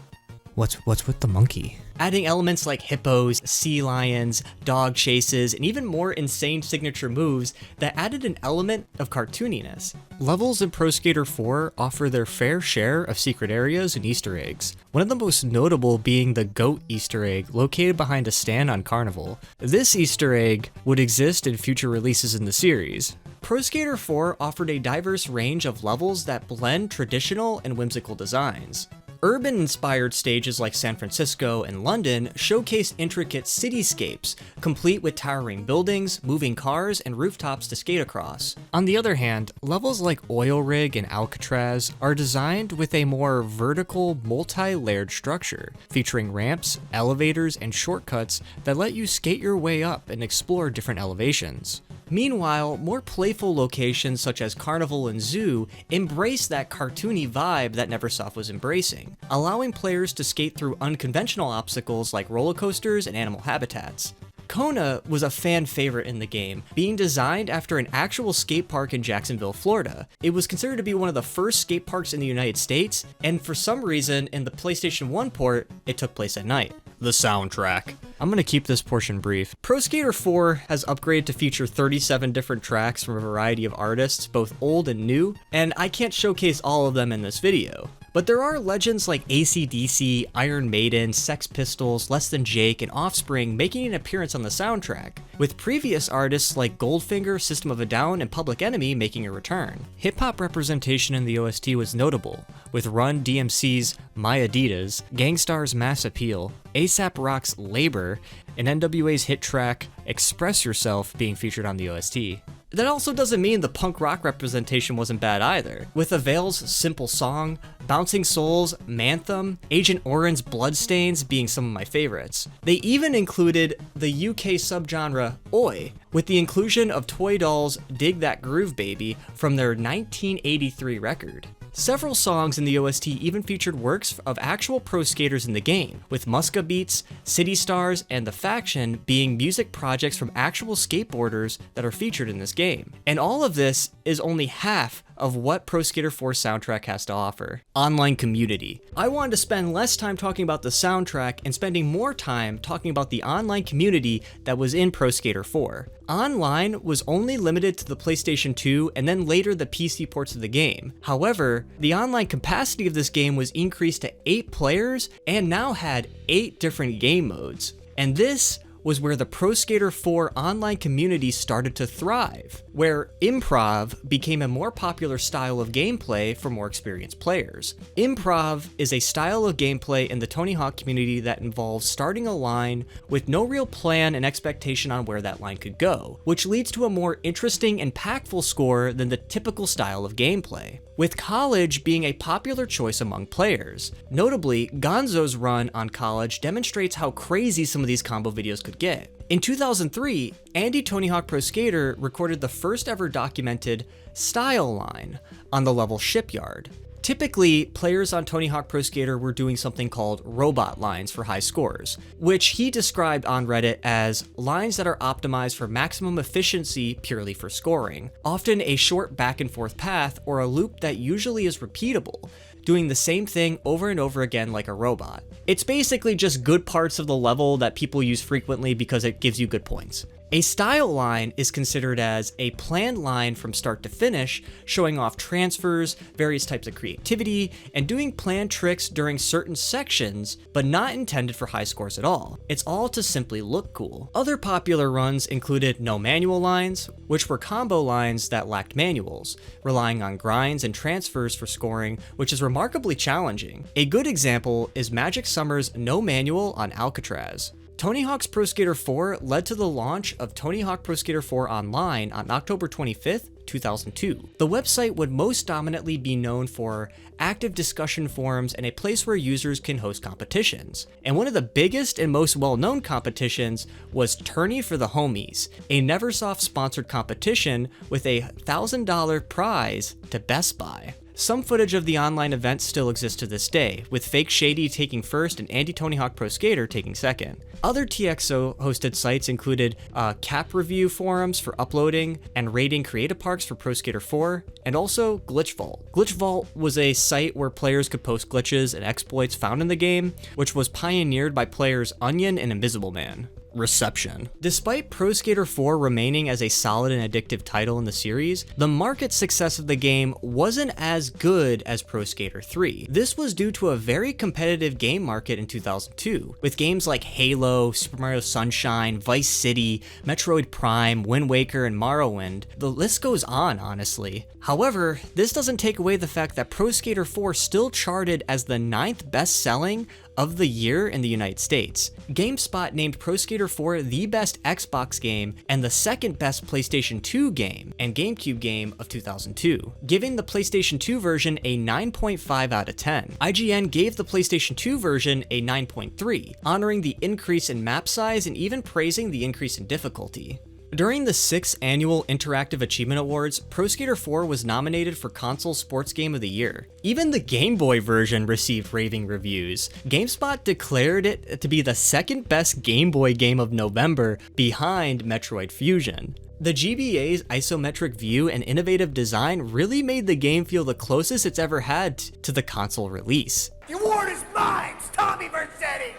What's with the monkey? Adding elements like hippos, sea lions, dog chases, and even more insane signature moves that added an element of cartooniness. Levels in Pro Skater 4 offer their fair share of secret areas and Easter eggs, one of the most notable being the goat Easter egg located behind a stand on Carnival. This Easter egg would exist in future releases in the series. Pro Skater 4 offered a diverse range of levels that blend traditional and whimsical designs. Urban-inspired stages like San Francisco and London showcase intricate cityscapes, complete with towering buildings, moving cars, and rooftops to skate across. On the other hand, levels like Oil Rig and Alcatraz are designed with a more vertical, multi-layered structure, featuring ramps, elevators, and shortcuts that let you skate your way up and explore different elevations. Meanwhile, more playful locations such as Carnival and Zoo embrace that cartoony vibe that Neversoft was embracing, allowing players to skate through unconventional obstacles like roller coasters and animal habitats. Kona was a fan favorite in the game, being designed after an actual skate park in Jacksonville, Florida. It was considered to be one of the first skate parks in the United States, and for some reason, in the PlayStation 1 port, it took place at night. The soundtrack. I'm gonna keep this portion brief. Pro Skater 4 has upgraded to feature 37 different tracks from a variety of artists, both old and new, and I can't showcase all of them in this video. But there are legends like AC/DC, Iron Maiden, Sex Pistols, Less Than Jake, and Offspring making an appearance on the soundtrack, with previous artists like Goldfinger, System of a Down, and Public Enemy making a return. Hip-hop representation in the OST was notable, with Run DMC's My Adidas, Gangstar's Mass Appeal, A$AP Rock's Labor, and NWA's hit track Express Yourself being featured on the OST. That also doesn't mean the punk rock representation wasn't bad either, with Avail's Simple Song, Bouncing Souls, Manthem, Agent Oran's Bloodstains being some of my favorites. They even included the UK subgenre Oi, with the inclusion of Toy Doll's Dig That Groove Baby from their 1983 record. Several songs in the OST even featured works of actual pro skaters in the game, with Muska Beats, City Stars, and The Faction being music projects from actual skateboarders that are featured in this game. And all of this is only half of what Pro Skater 4 soundtrack has to offer: online community. I wanted to spend less time talking about the soundtrack and spending more time talking about the online community that was in Pro Skater 4. Online was only limited to the PlayStation 2 and then later the PC ports of the game. However, the online capacity of this game was increased to 8 players and now had 8 different game modes. And this was where the Pro Skater 4 online community started to thrive, where improv became a more popular style of gameplay for more experienced players. Improv is a style of gameplay in the Tony Hawk community that involves starting a line with no real plan and expectation on where that line could go, which leads to a more interesting and impactful score than the typical style of gameplay, with College being a popular choice among players. Notably, Gonzo's run on College demonstrates how crazy some of these combo videos could get. In 2003, Andy Tony Hawk Pro Skater recorded the first ever documented style line on the level Shipyard. Typically, players on Tony Hawk Pro Skater were doing something called robot lines for high scores, which he described on Reddit as lines that are optimized for maximum efficiency purely for scoring, often a short back and forth path or a loop that usually is repeatable, doing the same thing over and over again like a robot. It's basically just good parts of the level that people use frequently because it gives you good points. A style line is considered as a planned line from start to finish, showing off transfers, various types of creativity, and doing planned tricks during certain sections, but not intended for high scores at all. It's all to simply look cool. Other popular runs included no manual lines, which were combo lines that lacked manuals, relying on grinds and transfers for scoring, which is remarkably challenging. A good example is Magic Summer's no manual on Alcatraz. Tony Hawk's Pro Skater 4 led to the launch of Tony Hawk Pro Skater 4 Online on October 25th, 2002. The website would most dominantly be known for active discussion forums and a place where users can host competitions. And one of the biggest and most well-known competitions was Tourney for the Homies, a Neversoft sponsored competition with a $1,000 prize to Best Buy. Some footage of the online event still exists to this day, with Fake Shady taking first and Andy Tony Hawk Pro Skater taking second. Other TXO hosted sites included Cap Review forums for uploading and rating creative parks for Pro Skater 4, and also Glitch Vault. Glitch Vault was a site where players could post glitches and exploits found in the game, which was pioneered by players Onion and Invisible Man. Reception. Despite Pro Skater 4 remaining as a solid and addictive title in the series, the market success of the game wasn't as good as Pro Skater 3. This was due to a very competitive game market in 2002, with games like Halo, Super Mario Sunshine, Vice City, Metroid Prime, Wind Waker, and Morrowind. The list goes on, honestly. However, this doesn't take away the fact that Pro Skater 4 still charted as the 9th best-selling of the year in the United States. GameSpot named Pro Skater 4 the best Xbox game and the second best PlayStation 2 game and GameCube game of 2002, giving the PlayStation 2 version a 9.5 out of 10. IGN gave the PlayStation 2 version a 9.3, honoring the increase in map size and even praising the increase in difficulty. During the 6th Annual Interactive Achievement Awards, Pro Skater 4 was nominated for Console Sports Game of the Year. Even the Game Boy version received raving reviews. GameSpot declared it to be the second best Game Boy game of November, behind Metroid Fusion. The GBA's isometric view and innovative design really made the game feel the closest it's ever had to the console release. The award is mine, Tommy Vercetti!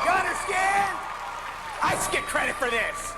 You understand? I should get credit for this!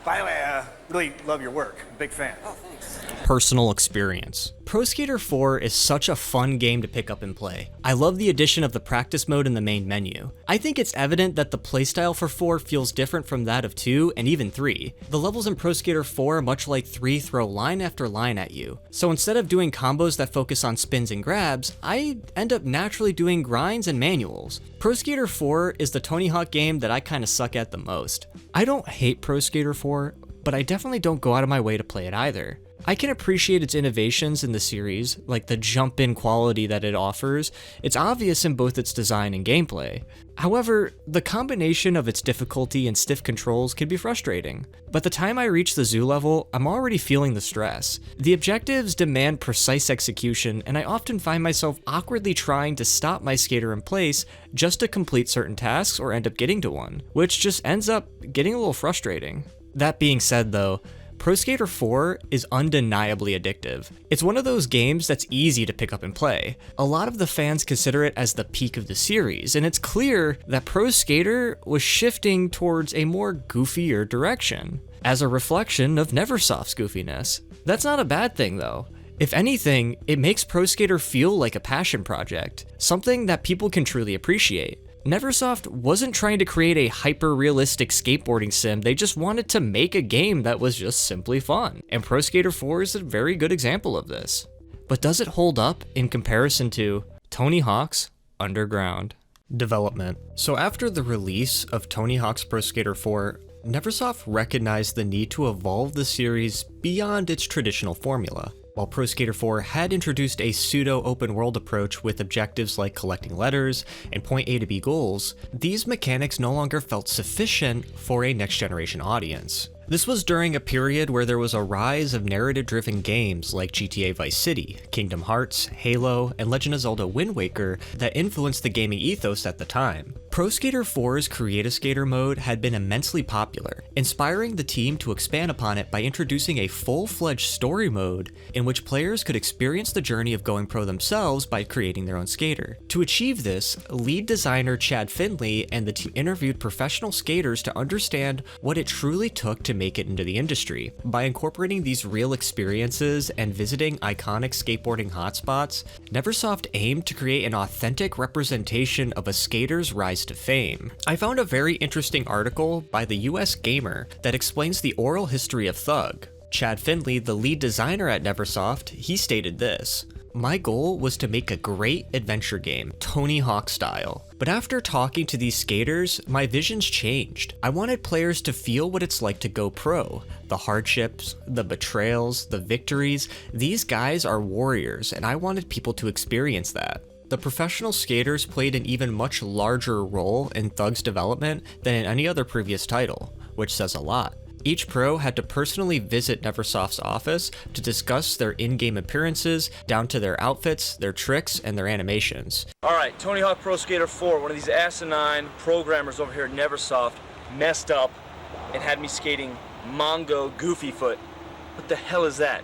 By the way, really love your work. Big fan. Oh, thanks. Personal experience. Pro Skater 4 is such a fun game to pick up and play. I love the addition of the practice mode in the main menu. I think it's evident that the playstyle for 4 feels different from that of 2 and even 3. The levels in Pro Skater 4, much like 3, throw line after line at you. So instead of doing combos that focus on spins and grabs, I end up naturally doing grinds and manuals. Pro Skater 4 is the Tony Hawk game that I kinda suck at the most. I don't hate Pro Skater 4, but I definitely don't go out of my way to play it either. I can appreciate its innovations in the series, like the jump-in quality that it offers. It's obvious in both its design and gameplay. However, the combination of its difficulty and stiff controls can be frustrating. By the time I reach the zoo level, I'm already feeling the stress. The objectives demand precise execution, and I often find myself awkwardly trying to stop my skater in place just to complete certain tasks or end up getting to one, which just ends up getting a little frustrating. That being said though, Pro Skater 4 is undeniably addictive. It's one of those games that's easy to pick up and play. A lot of the fans consider it as the peak of the series, and it's clear that Pro Skater was shifting towards a more goofier direction, as a reflection of Neversoft's goofiness. That's not a bad thing though. If anything, it makes Pro Skater feel like a passion project, something that people can truly appreciate. Neversoft wasn't trying to create a hyper-realistic skateboarding sim, they just wanted to make a game that was just simply fun, and Pro Skater 4 is a very good example of this. But does it hold up in comparison to Tony Hawk's Underground? Development. So after the release of Tony Hawk's Pro Skater 4, Neversoft recognized the need to evolve the series beyond its traditional formula. While Pro Skater 4 had introduced a pseudo-open world approach with objectives like collecting letters and point A to B goals, these mechanics no longer felt sufficient for a next-generation audience. This was during a period where there was a rise of narrative-driven games like GTA Vice City, Kingdom Hearts, Halo, and Legend of Zelda Wind Waker that influenced the gaming ethos at the time. Pro Skater 4's Create a Skater mode had been immensely popular, inspiring the team to expand upon it by introducing a full-fledged story mode in which players could experience the journey of going pro themselves by creating their own skater. To achieve this, lead designer Chad Finley and the team interviewed professional skaters to understand what it truly took to make it into the industry. By incorporating these real experiences and visiting iconic skateboarding hotspots, Neversoft aimed to create an authentic representation of a skater's rise to fame. I found a very interesting article by the US Gamer that explains the oral history of Thug. Chad Finley, the lead designer at Neversoft, he stated this: "My goal was to make a great adventure game, Tony Hawk style. But after talking to these skaters, my visions changed. I wanted players to feel what it's like to go pro. The hardships, the betrayals, the victories. These guys are warriors, and I wanted people to experience that." The professional skaters played an even much larger role in Thug's development than in any other previous title, which says a lot. Each pro had to personally visit Neversoft's office to discuss their in-game appearances, down to their outfits, their tricks, and their animations. Alright, Tony Hawk Pro Skater 4, one of these asinine programmers over here at Neversoft messed up and had me skating Mongo Goofy Foot. What the hell is that?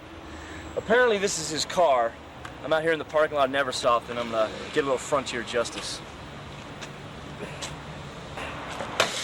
Apparently this is his car. I'm out here in the parking lot of Neversoft and I'm gonna get a little frontier justice.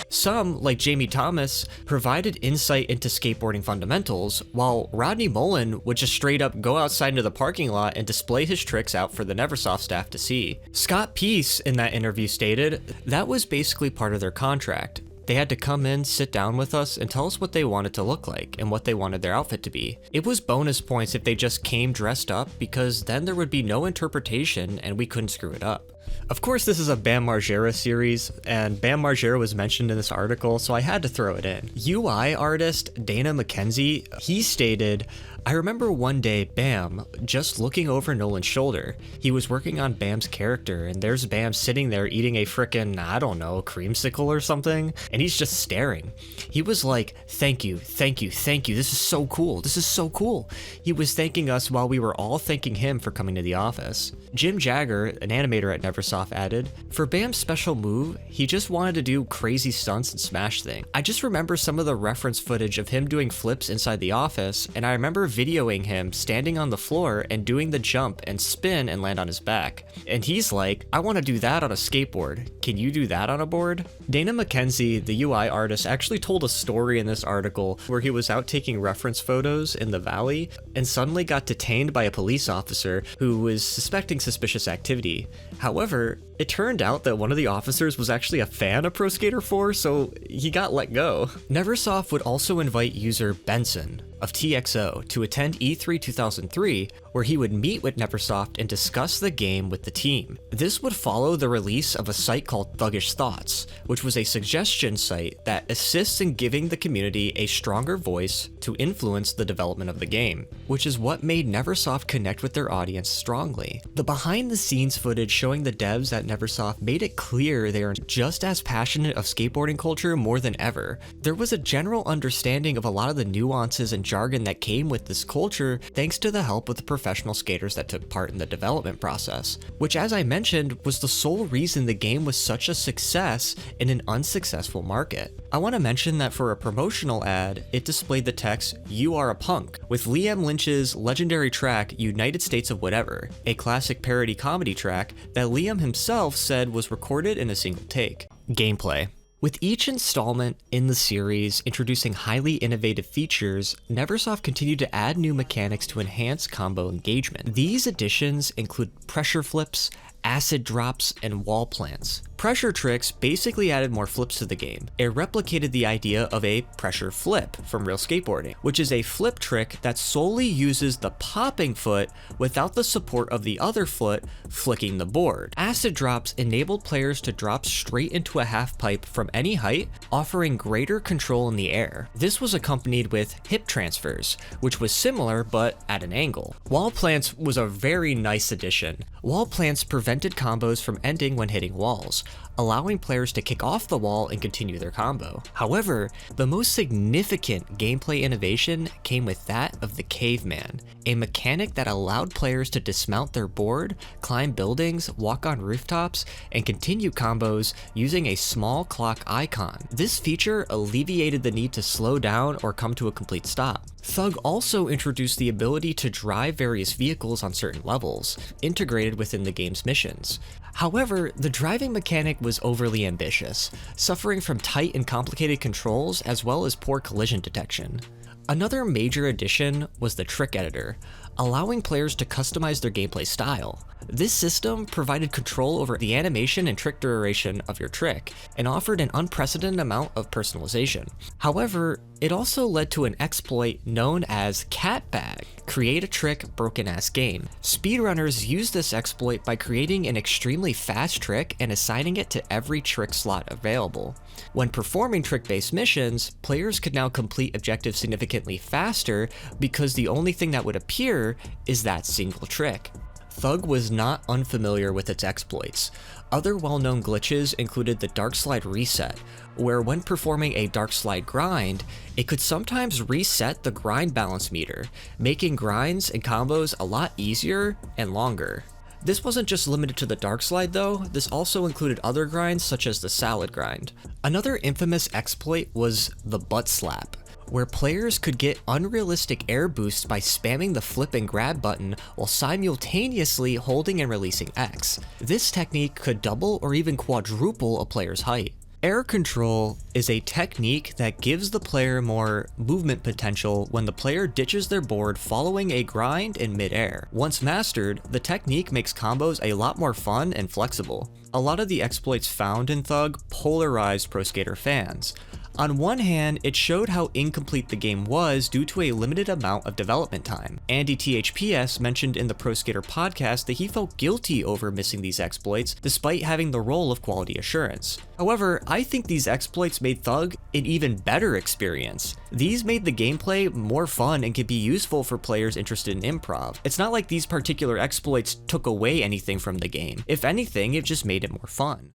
Some, like Jamie Thomas, provided insight into skateboarding fundamentals, while Rodney Mullen would just straight up go outside into the parking lot and display his tricks out for the Neversoft staff to see. Scott Peace in that interview stated that was basically part of their contract. They had to come in, sit down with us, and tell us what they wanted to look like and what they wanted their outfit to be. It was bonus points if they just came dressed up, because then there would be no interpretation and we couldn't screw it up. Of course, this is a Bam Margera series, and Bam Margera was mentioned in this article, so I had to throw it in. UI artist Dana McKenzie, he stated, "I remember one day Bam just looking over Nolan's shoulder. He was working on Bam's character, and there's Bam sitting there eating a frickin', I don't know, creamsicle or something, and he's just staring. He was like, thank you, thank you, thank you, this is so cool, this is so cool." He was thanking us while we were all thanking him for coming to the office. Jim Jagger, an animator at Neversoft, added, "For Bam's special move, he just wanted to do crazy stunts and smash things. I just remember some of the reference footage of him doing flips inside the office, and I remember videoing him standing on the floor and doing the jump and spin and land on his back. And he's like, I want to do that on a skateboard. Can you do that on a board?" Dana McKenzie, the UI artist, actually told a story in this article where he was out taking reference photos in the valley and suddenly got detained by a police officer who was suspecting suspicious activity. However, it turned out that one of the officers was actually a fan of Pro Skater 4, so he got let go. Neversoft would also invite user Benson of TXO to attend E3 2003, where he would meet with Neversoft and discuss the game with the team. This would follow the release of a site called Thuggish Thoughts, which was a suggestion site that assists in giving the community a stronger voice to influence the development of the game, which is what made Neversoft connect with their audience strongly. The behind-the-scenes footage showing the devs at Neversoft made it clear they are just as passionate of skateboarding culture more than ever. There was a general understanding of a lot of the nuances and jargon that came with this culture thanks to the help of the professional skaters that took part in the development process, which, as I mentioned, was the sole reason the game was such a success in an unsuccessful market. I want to mention that for a promotional ad, it displayed the text, "You are a punk," with Liam Lynch's legendary track, United States of Whatever, a classic parody comedy track that Liam himself said was recorded in a single take. Gameplay. With each installment in the series introducing highly innovative features, Neversoft continued to add new mechanics to enhance combo engagement. These additions include pressure flips, acid drops, and wall plants. Pressure tricks basically added more flips to the game. It replicated the idea of a pressure flip from real skateboarding, which is a flip trick that solely uses the popping foot without the support of the other foot flicking the board. Acid drops enabled players to drop straight into a half pipe from any height, offering greater control in the air. This was accompanied with hip transfers, which was similar but at an angle. Wall plants was a very nice addition. Wall plants prevented combos from ending when hitting walls, allowing players to kick off the wall and continue their combo. However, the most significant gameplay innovation came with that of the caveman, a mechanic that allowed players to dismount their board, climb buildings, walk on rooftops, and continue combos using a small clock icon. This feature alleviated the need to slow down or come to a complete stop. Thug also introduced the ability to drive various vehicles on certain levels, integrated within the game's missions. However, the driving mechanic was overly ambitious, suffering from tight and complicated controls as well as poor collision detection. Another major addition was the trick editor, allowing players to customize their gameplay style. This system provided control over the animation and trick duration of your trick, and offered an unprecedented amount of personalization. However, it also led to an exploit known as Cat Bag, create a trick, broken ass game. Speedrunners used this exploit by creating an extremely fast trick and assigning it to every trick slot available. When performing trick-based missions, players could now complete objectives significantly faster because the only thing that would appear is that single trick. Thug was not unfamiliar with its exploits. Other well-known glitches included the Dark Slide Reset, where when performing a Dark Slide grind, it could sometimes reset the grind balance meter, making grinds and combos a lot easier and longer. This wasn't just limited to the Dark Slide though, this also included other grinds such as the Salad Grind. Another infamous exploit was the Butt Slap, where players could get unrealistic air boosts by spamming the flip and grab button while simultaneously holding and releasing X. This technique could double or even quadruple a player's height. Air control is a technique that gives the player more movement potential when the player ditches their board following a grind in midair. Once mastered, the technique makes combos a lot more fun and flexible. A lot of the exploits found in Thug polarized Pro Skater fans. On one hand, it showed how incomplete the game was due to a limited amount of development time. AndyTHPS mentioned in the Pro Skater Podcast that he felt guilty over missing these exploits despite having the role of quality assurance. However, I think these exploits made Thug an even better experience. These made the gameplay more fun and could be useful for players interested in improv. It's not like these particular exploits took away anything from the game. If anything, it just made it more fun.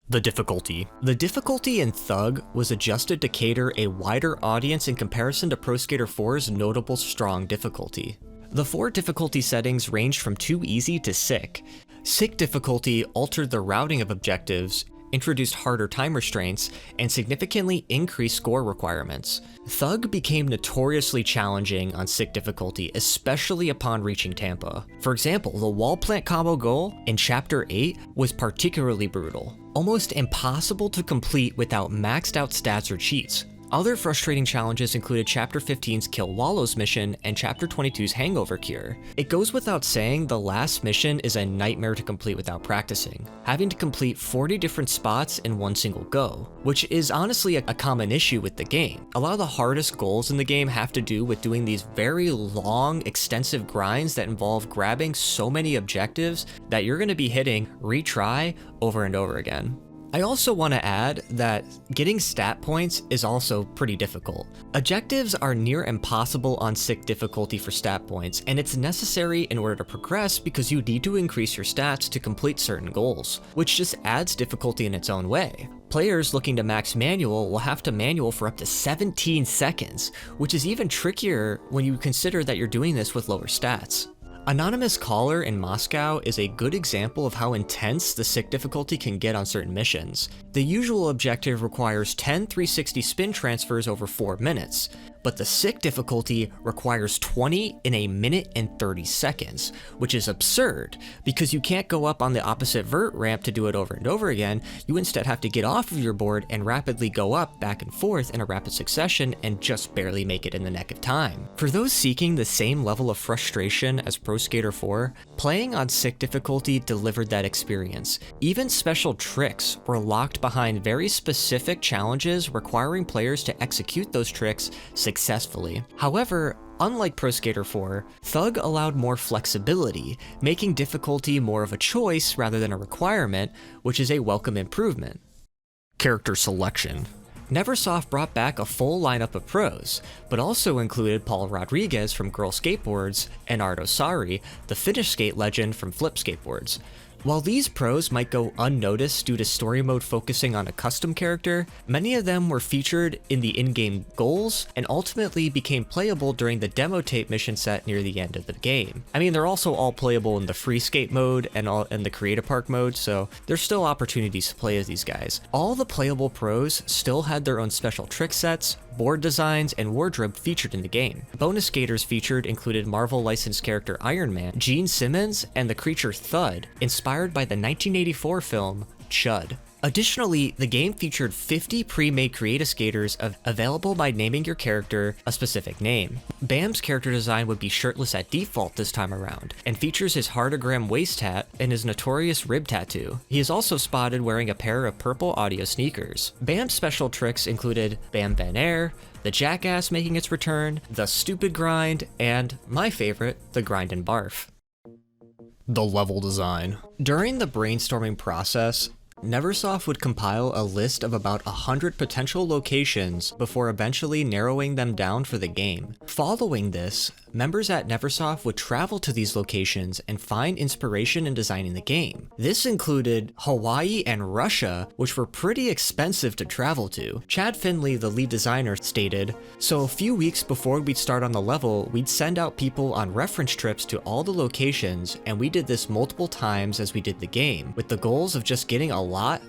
The difficulty. The difficulty in Thug was adjusted to cater a wider audience in comparison to Pro Skater 4's notable strong difficulty. The 4 difficulty settings ranged from too easy to sick. Sick difficulty altered the routing of objectives, introduced harder time restraints, and significantly increased score requirements. Thug became notoriously challenging on sick difficulty, especially upon reaching Tampa. For example, the wall plant combo goal in Chapter 8 was particularly brutal, almost impossible to complete without maxed out stats or cheats. Other frustrating challenges included Chapter 15's Kill Wallows mission and Chapter 22's Hangover Cure. It goes without saying the last mission is a nightmare to complete without practicing, having to complete 40 different spots in one single go, which is honestly a common issue with the game. A lot of the hardest goals in the game have to do with doing these very long, extensive grinds that involve grabbing so many objectives that you're going to be hitting retry over and over again. I also want to add that getting stat points is also pretty difficult. Objectives are near impossible on sick difficulty for stat points, and it's necessary in order to progress because you need to increase your stats to complete certain goals, which just adds difficulty in its own way. Players looking to max manual will have to manual for up to 17 seconds, which is even trickier when you consider that you're doing this with lower stats. Anonymous Caller in Moscow is a good example of how intense the sick difficulty can get on certain missions. The usual objective requires 10 360 spin transfers over 4 minutes, but the sick difficulty requires 20 in 1 minute and 30 seconds, which is absurd, because you can't go up on the opposite vert ramp to do it over and over again. You instead have to get off of your board and rapidly go up back and forth in a rapid succession and just barely make it in the nick of time. For those seeking the same level of frustration as Pro Skater 4, playing on sick difficulty delivered that experience. Even special tricks were locked behind very specific challenges requiring players to execute those tricks successfully. However, unlike Pro Skater 4, Thug allowed more flexibility, making difficulty more of a choice rather than a requirement, which is a welcome improvement. Character selection. Neversoft brought back a full lineup of pros, but also included Paul Rodriguez from Girl Skateboards and Ardo Sari, the Finnish skate legend from Flip Skateboards. While these pros might go unnoticed due to story mode focusing on a custom character, many of them were featured in the in-game goals and ultimately became playable during the demo tape mission set near the end of the game. I mean, they're also all playable in the free skate mode and the creative park mode, so there's still opportunities to play as these guys. All the playable pros still had their own special trick sets, board designs, and wardrobe featured in the game. Bonus skaters featured included Marvel licensed character Iron Man, Gene Simmons, and the creature Thud, inspired by the 1984 film Chud. Additionally, the game featured 50 pre-made creative skaters available by naming your character a specific name. Bam's character design would be shirtless at default this time around, and features his heartogram waist tat and his notorious rib tattoo. He is also spotted wearing a pair of purple audio sneakers. Bam's special tricks included Bam Ben Air, the Jackass making its return, the Stupid Grind, and, my favorite, the Grind and Barf. The level design. During the brainstorming process, Neversoft would compile a list of about 100 potential locations before eventually narrowing them down for the game. Following this, members at Neversoft would travel to these locations and find inspiration in designing the game. This included Hawaii and Russia, which were pretty expensive to travel to. Chad Finley, the lead designer, stated, "So a few weeks before we'd start on the level, we'd send out people on reference trips to all the locations, and we did this multiple times as we did the game, with the goals of just getting a lot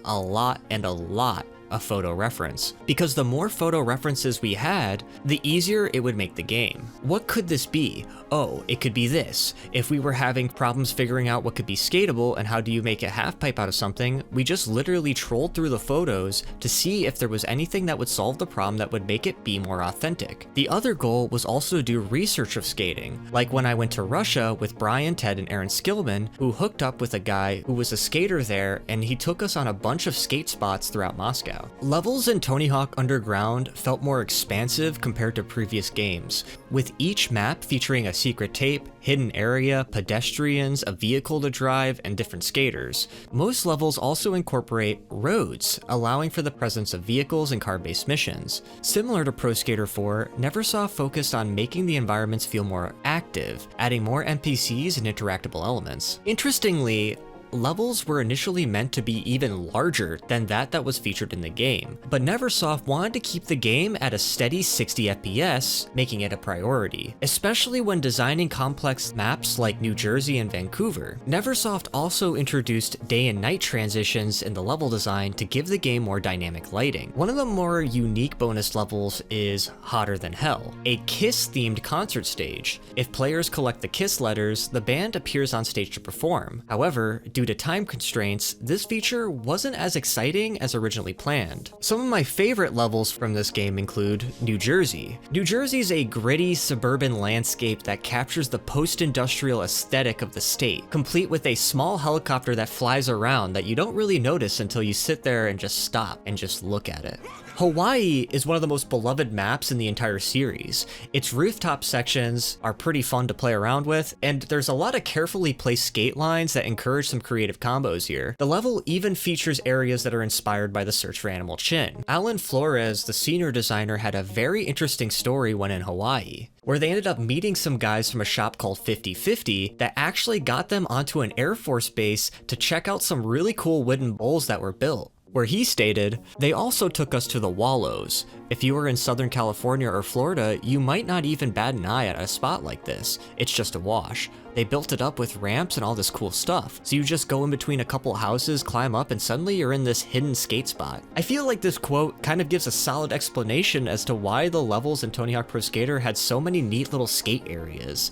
of photo reference. Because the more photo references we had, the easier it would make the game. What could this be? Oh, it could be this. If we were having problems figuring out what could be skatable and how do you make a half pipe out of something, we just literally trolled through the photos to see if there was anything that would solve the problem that would make it be more authentic." The other goal was also to do research of skating, like when I went to Russia with Brian, Ted, and Aaron Skillman, who hooked up with a guy who was a skater there, and he took us on a bunch of skate spots throughout Moscow. Levels in Tony Hawk Underground felt more expansive compared to previous games, with each map featuring a secret tape, hidden area, pedestrians, a vehicle to drive, and different skaters. Most levels also incorporate roads, allowing for the presence of vehicles and car-based missions. Similar to Pro Skater 4, Neversoft focused on making the environments feel more active, adding more NPCs and interactable elements. Interestingly, levels were initially meant to be even larger than that was featured in the game, but Neversoft wanted to keep the game at a steady 60 FPS, making it a priority, especially when designing complex maps like New Jersey and Vancouver. Neversoft also introduced day and night transitions in the level design to give the game more dynamic lighting. One of the more unique bonus levels is Hotter Than Hell, a Kiss-themed concert stage. If players collect the Kiss letters, the band appears on stage to perform. However, due to time constraints, this feature wasn't as exciting as originally planned. Some of my favorite levels from this game include New Jersey. New Jersey is a gritty suburban landscape that captures the post-industrial aesthetic of the state, complete with a small helicopter that flies around that you don't really notice until you sit there and just stop and just look at it. Hawaii is one of the most beloved maps in the entire series. Its rooftop sections are pretty fun to play around with, and there's a lot of carefully placed skate lines that encourage some creative combos here. The level even features areas that are inspired by the search for Animal Chin. Alan Flores, the senior designer, had a very interesting story when in Hawaii, where they ended up meeting some guys from a shop called 50/50 that actually got them onto an Air Force base to check out some really cool wooden bowls that were built. where he stated, "They also took us to the Wallows. If you were in Southern California or Florida, you might not even bat an eye at a spot like this. It's just a wash. They built it up with ramps and all this cool stuff. So you just go in between a couple houses, climb up, and suddenly you're in this hidden skate spot." I feel like this quote kind of gives a solid explanation as to why the levels in Tony Hawk Pro Skater had so many neat little skate areas.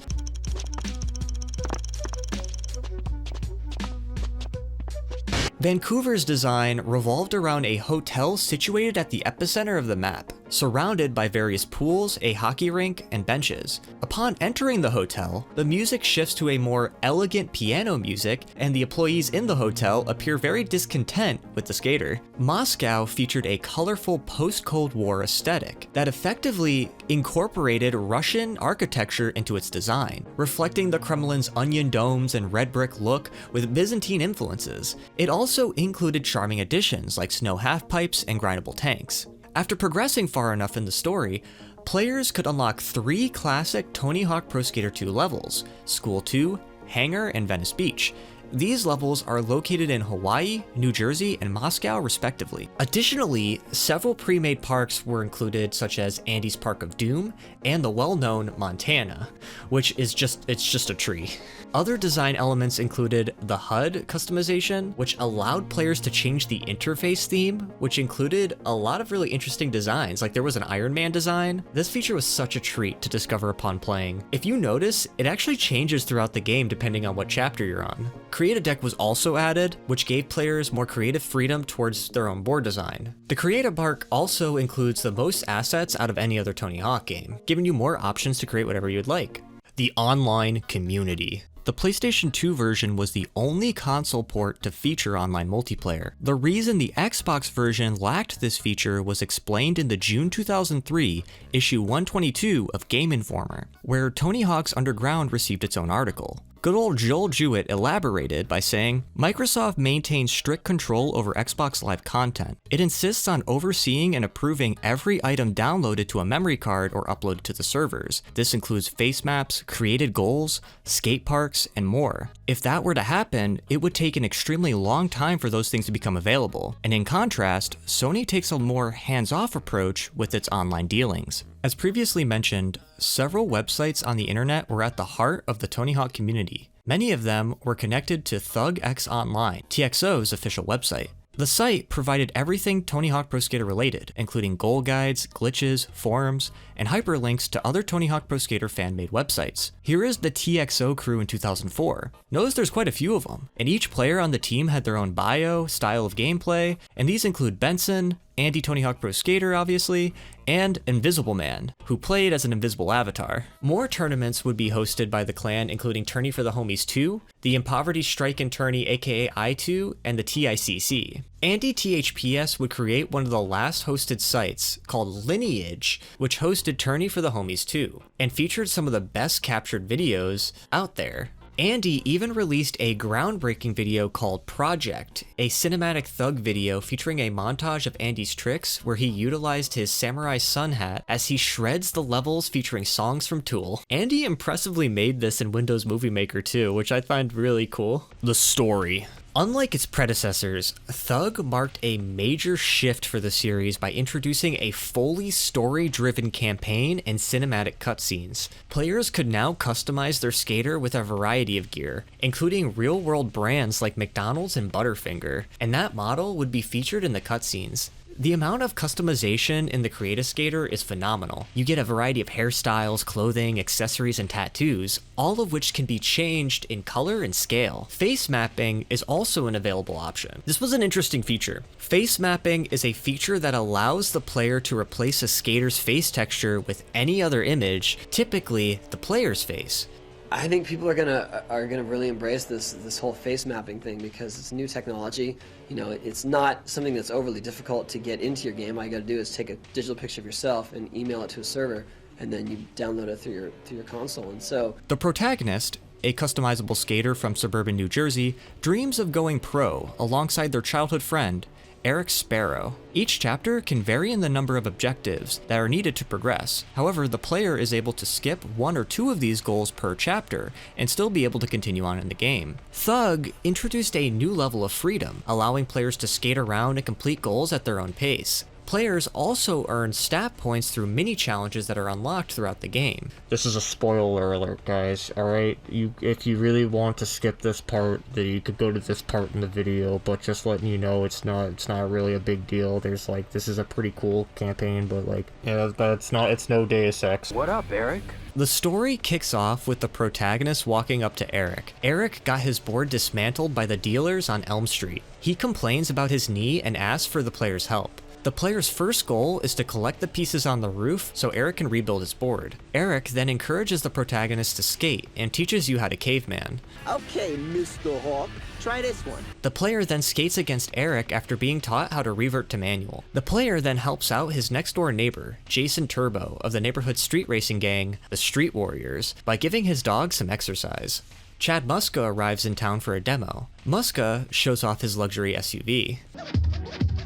Vancouver's design revolved around a hotel situated at the epicenter of the map, surrounded by various pools, a hockey rink, and benches. Upon entering the hotel, the music shifts to a more elegant piano music, and the employees in the hotel appear very discontent with the skater. Moscow featured a colorful post-Cold War aesthetic that effectively incorporated Russian architecture into its design, reflecting the Kremlin's onion domes and red brick look with Byzantine influences. It also included charming additions like snow halfpipes and grindable tanks. After progressing far enough in the story, players could unlock 3 classic Tony Hawk Pro Skater 2 levels: School 2, Hangar, and Venice Beach. These levels are located in Hawaii, New Jersey, and Moscow respectively. Additionally, several pre-made parks were included, such as Andy's Park of Doom and the well-known Montana, which is just a tree. Other design elements included the HUD customization, which allowed players to change the interface theme, which included a lot of really interesting designs, like there was an Iron Man design. This feature was such a treat to discover upon playing. If you notice, it actually changes throughout the game depending on what chapter you're on. Create a Deck was also added, which gave players more creative freedom towards their own board design. The Create a Park also includes the most assets out of any other Tony Hawk game, giving you more options to create whatever you'd like. The online community. The PlayStation 2 version was the only console port to feature online multiplayer. The reason the Xbox version lacked this feature was explained in the June 2003 issue 122 of Game Informer, where Tony Hawk's Underground received its own article. Good old Joel Jewett elaborated by saying, "Microsoft maintains strict control over Xbox Live content. It insists on overseeing and approving every item downloaded to a memory card or uploaded to the servers. This includes face maps, created goals, skate parks, and more. If that were to happen, it would take an extremely long time for those things to become available. And in contrast, Sony takes a more hands-off approach with its online dealings." As previously mentioned, several websites on the internet were at the heart of the Tony Hawk community. Many of them were connected to ThugX Online, TXO's official website. The site provided everything Tony Hawk Pro Skater related, including goal guides, glitches, forums, and hyperlinks to other Tony Hawk Pro Skater fan-made websites. Here is the TXO crew in 2004. Notice there's quite a few of them, and each player on the team had their own bio, style of gameplay, and these include Benson, Andy Tony Hawk Pro Skater obviously, and Invisible Man, who played as an invisible avatar. More tournaments would be hosted by the clan, including Tourney for the Homies 2, the Impoverty Strike and Tourney aka I2, and the TICC. AndyTHPS would create one of the last hosted sites, called Lineage, which hosted Tourney for the Homies 2, and featured some of the best captured videos out there. Andy even released a groundbreaking video called Project, a cinematic thug video featuring a montage of Andy's tricks where he utilized his samurai sun hat as he shreds the levels featuring songs from Tool. Andy impressively made this in Windows Movie Maker too, which I find really cool. The story. Unlike its predecessors, Thug marked a major shift for the series by introducing a fully story-driven campaign and cinematic cutscenes. Players could now customize their skater with a variety of gear, including real-world brands like McDonald's and Butterfinger, and that model would be featured in the cutscenes. The amount of customization in the Create a Skater is phenomenal. You get a variety of hairstyles, clothing, accessories, and tattoos, all of which can be changed in color and scale. Face mapping is also an available option. This was an interesting feature. Face mapping is a feature that allows the player to replace a skater's face texture with any other image, typically the player's face. I think people are gonna really embrace this whole face mapping thing because it's new technology. You know, it's not something that's overly difficult to get into your game. All you gotta do is take a digital picture of yourself and email it to a server, and then you download it through your console. And so the protagonist, a customizable skater from suburban New Jersey, dreams of going pro alongside their childhood friend, Eric Sparrow. Each chapter can vary in the number of objectives that are needed to progress. However, the player is able to skip 1 or 2 of these goals per chapter and still be able to continue on in the game. Thug introduced a new level of freedom, allowing players to skate around and complete goals at their own pace. Players also earn stat points through mini challenges that are unlocked throughout the game. This is a spoiler alert, guys, alright? If you really want to skip this part, then you could go to this part in the video, but just letting you know it's not really a big deal. There's like, this is a pretty cool campaign, but like, yeah, but it's no Deus Ex. What up, Eric? The story kicks off with the protagonist walking up to Eric. Eric got his board dismantled by the dealers on Elm Street. He complains about his knee and asks for the player's help. The player's first goal is to collect the pieces on the roof so Eric can rebuild his board. Eric then encourages the protagonist to skate and teaches you how to caveman. Okay, Mr. Hawk, try this one. The player then skates against Eric after being taught how to revert to manual. The player then helps out his next door neighbor, Jason Turbo, of the neighborhood street racing gang, the Street Warriors, by giving his dog some exercise. Chad Muska arrives in town for a demo. Muska shows off his luxury SUV.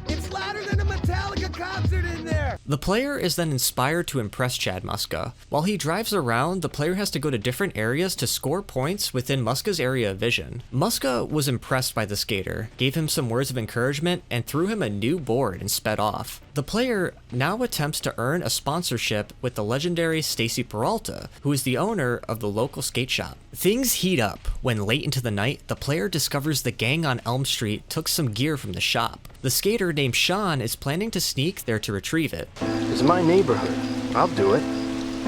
It's louder than a Metallica concert in there! The player is then inspired to impress Chad Muska. While he drives around, the player has to go to different areas to score points within Muska's area of vision. Muska was impressed by the skater, gave him some words of encouragement, and threw him a new board and sped off. The player now attempts to earn a sponsorship with the legendary Stacy Peralta, who is the owner of the local skate shop. Things heat up when late into the night, the player discovers the gang on Elm Street took some gear from the shop. The skater named Sean is planning to sneak there to retrieve it. It's my neighborhood. I'll do it.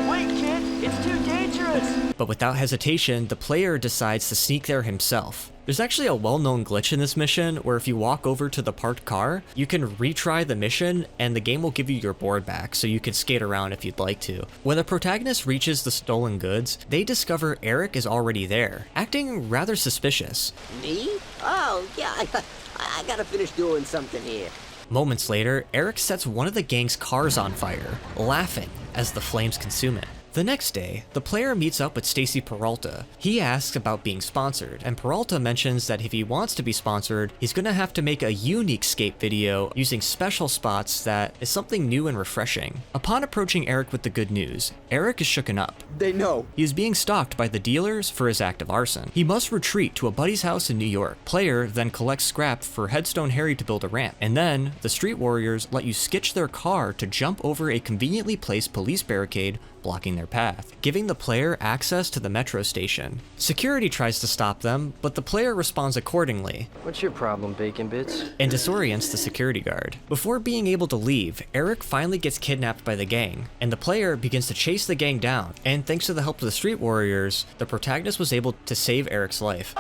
Wait, kid! It's too dangerous! But without hesitation, the player decides to sneak there himself. There's actually a well-known glitch in this mission where if you walk over to the parked car, you can retry the mission and the game will give you your board back so you can skate around if you'd like to. When the protagonist reaches the stolen goods, they discover Eric is already there, acting rather suspicious. Me? Oh, yeah, I gotta finish doing something here. Moments later, Eric sets one of the gang's cars on fire, laughing as the flames consume it. The next day, the player meets up with Stacy Peralta. He asks about being sponsored, and Peralta mentions that if he wants to be sponsored, he's gonna have to make a unique skate video using special spots that is something new and refreshing. Upon approaching Eric with the good news, Eric is shooken up. They know. He is being stalked by the dealers for his act of arson. He must retreat to a buddy's house in New York. Player then collects scrap for Headstone Harry to build a ramp, and then the Street Warriors let you sketch their car to jump over a conveniently placed police barricade blocking their path, giving the player access to the metro station. Security tries to stop them, but the player responds accordingly. What's your problem, Bacon Bits? And disorients the security guard. Before being able to leave, Eric finally gets kidnapped by the gang, and the player begins to chase the gang down, and thanks to the help of the Street Warriors, the protagonist was able to save Eric's life.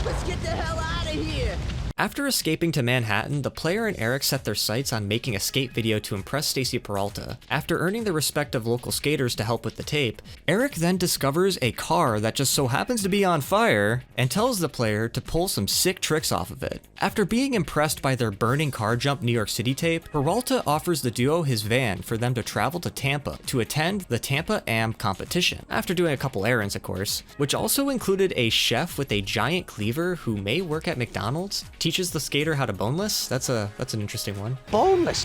Let's get the hell out of here! After escaping to Manhattan, the player and Eric set their sights on making a skate video to impress Stacy Peralta. After earning the respect of local skaters to help with the tape, Eric then discovers a car that just so happens to be on fire and tells the player to pull some sick tricks off of it. After being impressed by their burning car jump New York City tape, Peralta offers the duo his van for them to travel to Tampa to attend the Tampa Am competition, after doing a couple errands of course, which also included a chef with a giant cleaver who may work at McDonald's, teaches the skater how to boneless. That's an interesting one. Boneless.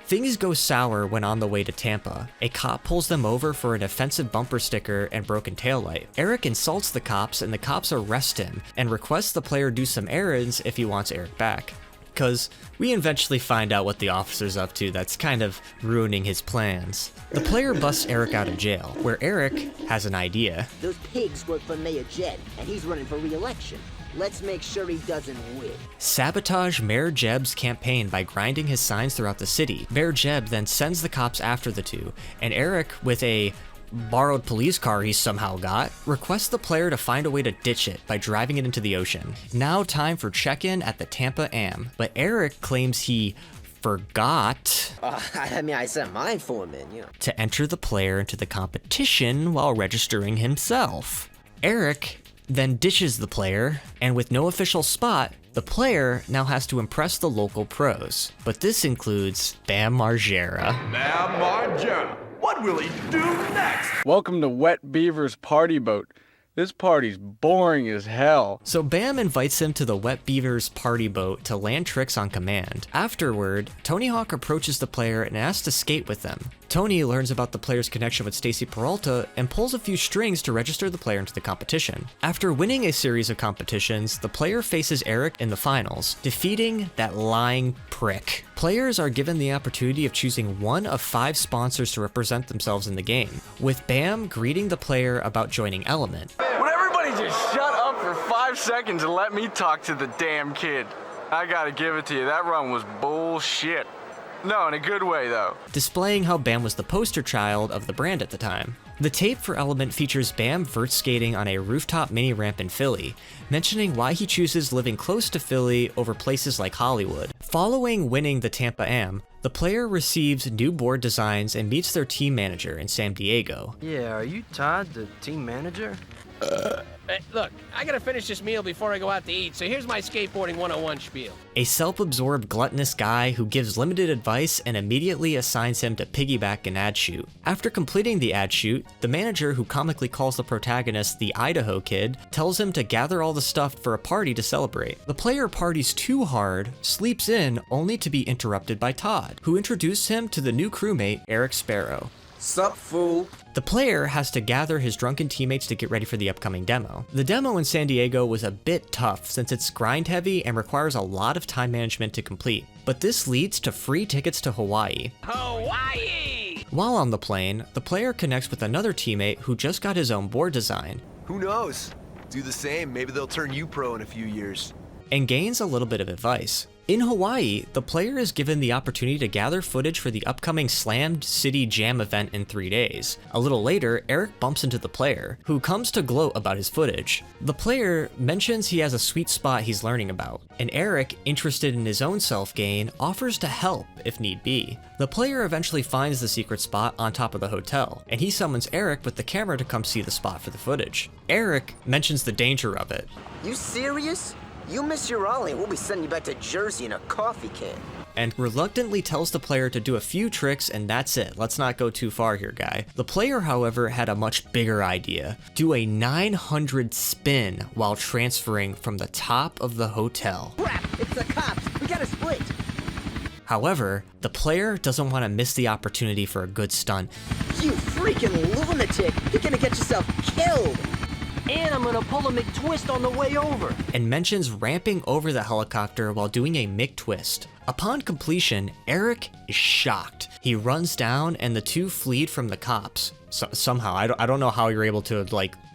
Things go sour when on the way to Tampa. A cop pulls them over for an offensive bumper sticker and broken taillight. Eric insults the cops and the cops arrest him and requests the player do some errands if he wants Eric back. Because we eventually find out what the officer's up to that's kind of ruining his plans. The player busts Eric out of jail, where Eric has an idea. Those pigs work for Mayor Jed, and he's running for re-election. Let's make sure he doesn't win. Sabotage Mayor Jeb's campaign by grinding his signs throughout the city. Mayor Jeb then sends the cops after the two, and Eric, with a borrowed police car he somehow got, requests the player to find a way to ditch it by driving it into the ocean. Now time for check-in at the Tampa Am, but Eric claims he forgot I sent mine for him in, to enter the player into the competition while registering himself. Eric then ditches the player, and with no official spot, the player now has to impress the local pros. But this includes Bam Margera. Bam Margera, what will he do next? Welcome to Wet Beaver's Party Boat. This party's boring as hell. So Bam invites him to the Wet Beaver's party boat to land tricks on command. Afterward, Tony Hawk approaches the player and asks to skate with them. Tony learns about the player's connection with Stacy Peralta and pulls a few strings to register the player into the competition. After winning a series of competitions, the player faces Eric in the finals, defeating that lying prick. Players are given the opportunity of choosing one of 5 sponsors to represent themselves in the game, with Bam greeting the player about joining Element. Would everybody just shut up for 5 seconds and let me talk to the damn kid? I gotta give it to you, that run was bullshit. No, in a good way though. Displaying how Bam was the poster child of the brand at the time. The tape for Element features Bam vert skating on a rooftop mini ramp in Philly, mentioning why he chooses living close to Philly over places like Hollywood. Following winning the Tampa Am, the player receives new board designs and meets their team manager in San Diego. Yeah, are you Todd, the team manager? Hey, look, I gotta finish this meal before I go out to eat, so here's my skateboarding 101 spiel. A self-absorbed gluttonous guy who gives limited advice and immediately assigns him to piggyback an ad shoot. After completing the ad shoot, the manager, who comically calls the protagonist the Idaho Kid, tells him to gather all the stuff for a party to celebrate. The player parties too hard, sleeps in, only to be interrupted by Todd, who introduced him to the new crewmate, Eric Sparrow. Sup, fool? The player has to gather his drunken teammates to get ready for the upcoming demo. The demo in San Diego was a bit tough since it's grind heavy and requires a lot of time management to complete, but this leads to free tickets to Hawaii. Hawaii! While on the plane, the player connects with another teammate who just got his own board design. Who knows? Do the same, maybe they'll turn you pro in a few years. And gains a little bit of advice. In Hawaii, the player is given the opportunity to gather footage for the upcoming Slammed City Jam event in 3 days. A little later, Eric bumps into the player, who comes to gloat about his footage. The player mentions he has a sweet spot he's learning about, and Eric, interested in his own self-gain, offers to help if need be. The player eventually finds the secret spot on top of the hotel, and he summons Eric with the camera to come see the spot for the footage. Eric mentions the danger of it. You serious? You miss your ollie and we'll be sending you back to Jersey in a coffee can. And reluctantly tells the player to do a few tricks and that's it. Let's not go too far here, guy. The player, however, had a much bigger idea. Do a 900 spin while transferring from the top of the hotel. Crap, it's the cops. We gotta split. However, the player doesn't want to miss the opportunity for a good stunt. You freaking lunatic. You're gonna get yourself killed. And I'm gonna pull a McTwist on the way over. And mentions ramping over the helicopter while doing a McTwist. Upon completion, Eric is shocked. He runs down and the two flee from the cops. Somehow, I don't know how you're able to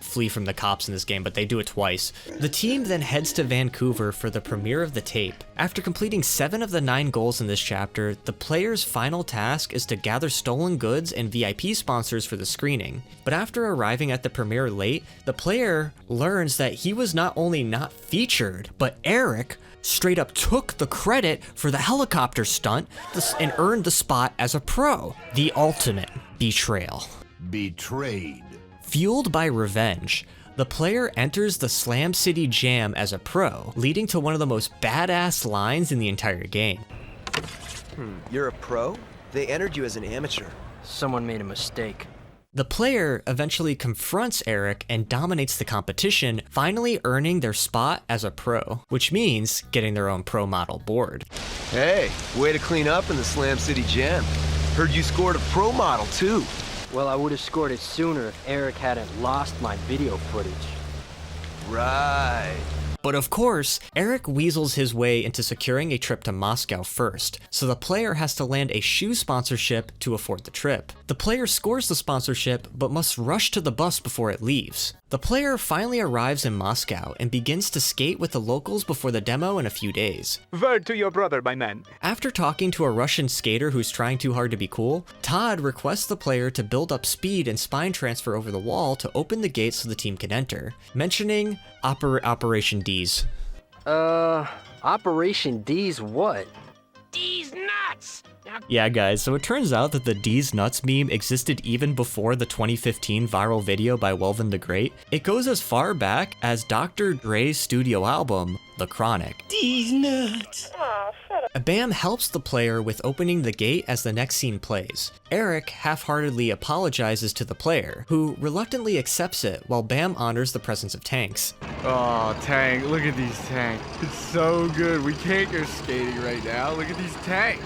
flee from the cops in this game, but they do it twice. The team then heads to Vancouver for the premiere of the tape. After completing 7 of the 9 goals in this chapter, the player's final task is to gather stolen goods and VIP sponsors for the screening. But after arriving at the premiere late, the player learns that he was not only not featured, but Eric straight up took the credit for the helicopter stunt and earned the spot as a pro. The ultimate betrayal. Betrayed. Fueled by revenge, the player enters the Slam City Jam as a pro, leading to one of the most badass lines in the entire game. You're a pro? They entered you as an amateur. Someone made a mistake. The player eventually confronts Eric and dominates the competition, finally earning their spot as a pro, which means getting their own pro model board. Hey, way to clean up in the Slam City Jam. Heard you scored a pro model too. Well, I would have scored it sooner if Eric hadn't lost my video footage. Right. But of course, Eric weasels his way into securing a trip to Moscow first, so the player has to land a shoe sponsorship to afford the trip. The player scores the sponsorship, but must rush to the bus before it leaves. The player finally arrives in Moscow and begins to skate with the locals before the demo in a few days. Word to your brother, my man. After talking to a Russian skater who's trying too hard to be cool, Todd requests the player to build up speed and spine transfer over the wall to open the gates so the team can enter, mentioning Operation D's. Operation D's what? D's nuts! Yeah, guys, so it turns out that the D's Nuts meme existed even before the 2015 viral video by Welvin the Great. It goes as far back as Dr. Dre's studio album, The Chronic. D's nuts! Aw, shut up. Bam helps the player with opening the gate as the next scene plays. Eric half-heartedly apologizes to the player, who reluctantly accepts it while Bam honors the presence of tanks. Oh, tank, look at these tanks. It's so good. We can't go skating right now. Look at these tanks.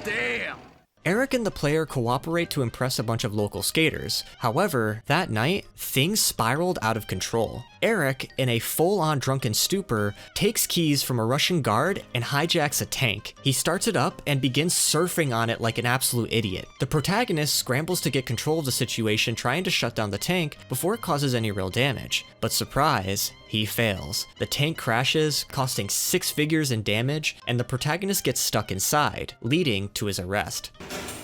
Damn. Eric and the player cooperate to impress a bunch of local skaters. However, that night, things spiraled out of control. Eric, in a full-on drunken stupor, takes keys from a Russian guard and hijacks a tank. He starts it up and begins surfing on it like an absolute idiot. The protagonist scrambles to get control of the situation, trying to shut down the tank before it causes any real damage. But surprise, he fails. The tank crashes, costing 6 figures in damage, and the protagonist gets stuck inside, leading to his arrest.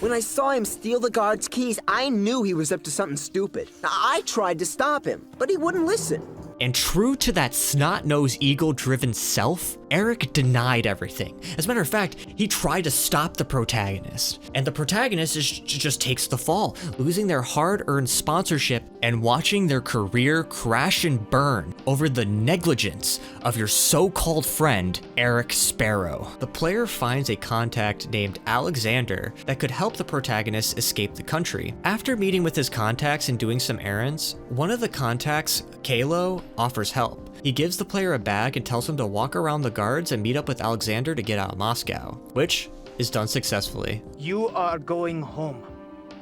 When I saw him steal the guard's keys, I knew he was up to something stupid. I tried to stop him, but he wouldn't listen. And true to that snot-nosed, ego-driven self, Eric denied everything. As a matter of fact, he tried to stop the protagonist, and the protagonist just takes the fall, losing their hard-earned sponsorship and watching their career crash and burn over the negligence of your so-called friend, Eric Sparrow. The player finds a contact named Alexander that could help the protagonist escape the country. After meeting with his contacts and doing some errands, one of the contacts, Kalo, offers help. He gives the player a bag and tells him to walk around the guards and meet up with Alexander to get out of Moscow, which is done successfully. You are going home,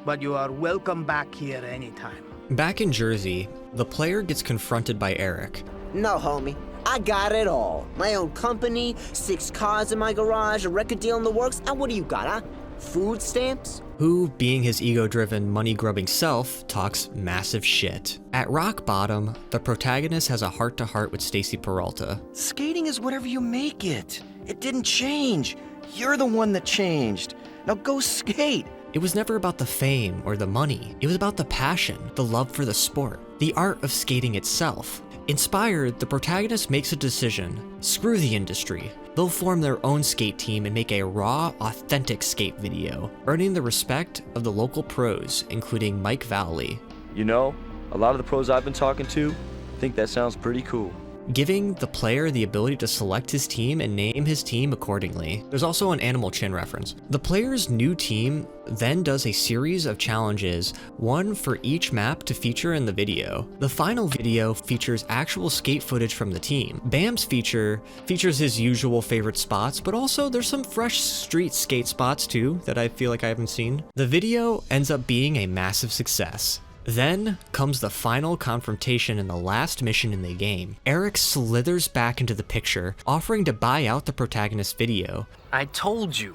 but you are welcome back here anytime. Back in Jersey, the player gets confronted by Eric. No, homie. I got it all. My own company, 6 cars in my garage, a record deal in the works, and what do you got, huh? Food stamps? Who, being his ego-driven, money-grubbing self, talks massive shit. At rock bottom, the protagonist has a heart-to-heart with Stacy Peralta. Skating is whatever you make it. It didn't change. You're the one that changed. Now go skate. It was never about the fame or the money. It was about the passion, the love for the sport, the art of skating itself. Inspired, the protagonist makes a decision. Screw the industry. They'll form their own skate team and make a raw, authentic skate video, earning the respect of the local pros, including Mike Valley. You know, a lot of the pros I've been talking to think that sounds pretty cool. Giving the player the ability to select his team and name his team accordingly. There's also an Animal Chin reference. The player's new team then does a series of challenges, one for each map to feature in the video. The final video features actual skate footage from the team. Bam's feature features his usual favorite spots, but also there's some fresh street skate spots too that I feel like I haven't seen. The video ends up being a massive success. Then comes the final confrontation in the last mission in the game. Eric slithers back into the picture, offering to buy out the protagonist's video. I told you,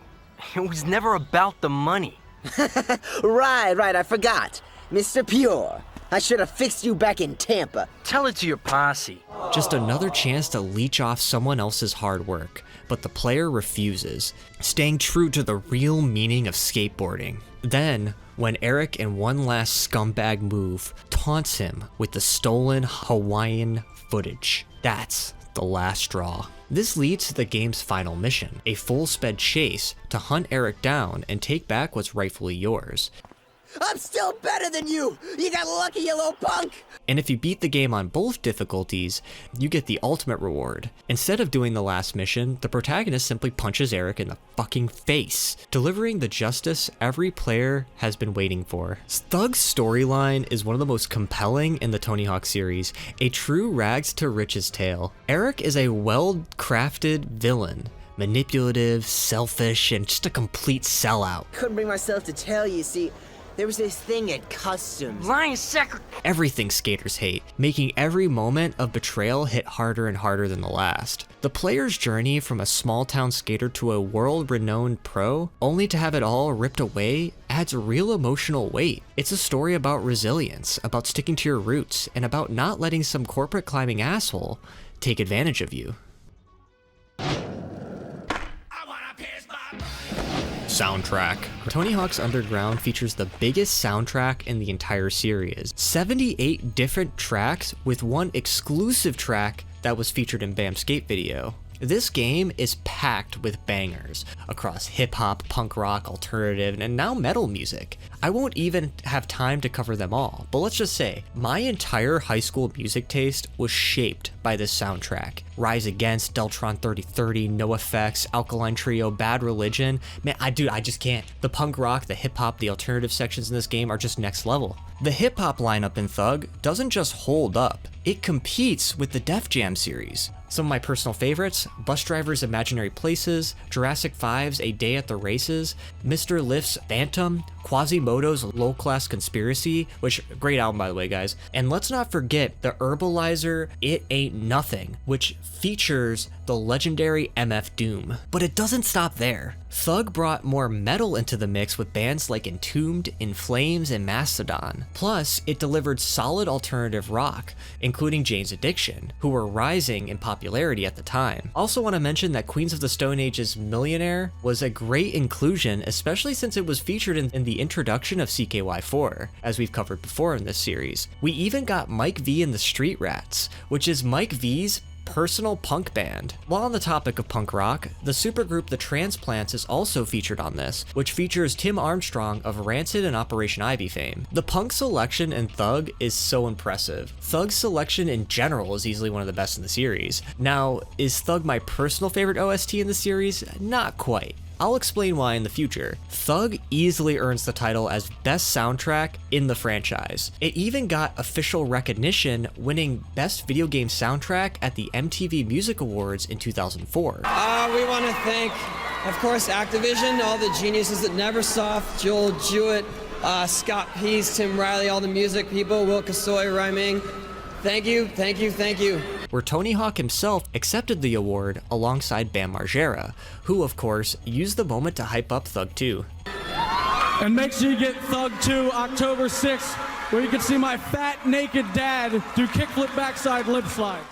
it was never about the money. Right, I forgot. Mr. Pure, I should have fixed you back in Tampa. Tell it to your posse. Just another chance to leech off someone else's hard work, but the player refuses, staying true to the real meaning of skateboarding. Then, when Eric, in one last scumbag move, taunts him with the stolen Hawaiian footage. That's the last straw. This leads to the game's final mission, a full-sped chase to hunt Eric down and take back what's rightfully yours. I'm still better than you! You got lucky, you little punk! And if you beat the game on both difficulties, you get the ultimate reward. Instead of doing the last mission, the protagonist simply punches Eric in the fucking face, delivering the justice every player has been waiting for. Thug's storyline is one of the most compelling in the Tony Hawk series, a true rags to riches tale. Eric is a well-crafted villain, manipulative, selfish, and just a complete sellout. Couldn't bring myself to tell you, see, there was this thing at Customs. Lying secret. Everything skaters hate, making every moment of betrayal hit harder and harder than the last. The player's journey from a small-town skater to a world-renowned pro, only to have it all ripped away, adds real emotional weight. It's a story about resilience, about sticking to your roots, and about not letting some corporate climbing asshole take advantage of you. Soundtrack. Tony Hawk's Underground features the biggest soundtrack in the entire series. 78 different tracks with one exclusive track that was featured in Bam's skate video. This game is packed with bangers across hip-hop, punk rock, alternative, and now metal music. I won't even have time to cover them all, but let's just say, my entire high school music taste was shaped by this soundtrack. Rise Against, Deltron 3030, NoFX, Alkaline Trio, Bad Religion. Man, I just can't. The punk rock, the hip-hop, the alternative sections in this game are just next level. The hip-hop lineup in Thug doesn't just hold up, it competes with the Def Jam series. Some of my personal favorites: Bus Driver's Imaginary Places, Jurassic 5's A Day at the Races, Mr. Lift's Phantom, Quasimodo's Low Class Conspiracy, which, great album by the way guys, and let's not forget the Herbalizer It Ain't Nothing, which features the legendary MF Doom. But it doesn't stop there. Thug brought more metal into the mix with bands like Entombed, In Flames, and Mastodon. Plus, it delivered solid alternative rock, including Jane's Addiction, who were rising in popularity at the time. Also want to mention that Queens of the Stone Age's Millionaire was a great inclusion, especially since it was featured in the introduction of CKY4, as we've covered before in this series. We even got Mike V and the Street Rats, which is Mike V's personal punk band. While on the topic of punk rock, the supergroup The Transplants is also featured on this, which features Tim Armstrong of Rancid and Operation Ivy fame. The punk selection in Thug is so impressive. Thug's selection in general is easily one of the best in the series. Now, is Thug my personal favorite OST in the series? Not quite. I'll explain why in the future. Thug easily earns the title as best soundtrack in the franchise. It even got official recognition, winning Best Video Game Soundtrack at the MTV Music Awards in 2004. We want to thank, of course, Activision, all the geniuses at Neversoft, Joel Jewett, Scott Pease, Tim Riley, all the music people, Will Kasoy rhyming. Thank you, thank you, thank you. Where Tony Hawk himself accepted the award alongside Bam Margera, who of course used the moment to hype up Thug 2. And make sure you get Thug 2 October 6th, where you can see my fat naked dad do kickflip backside lip slide.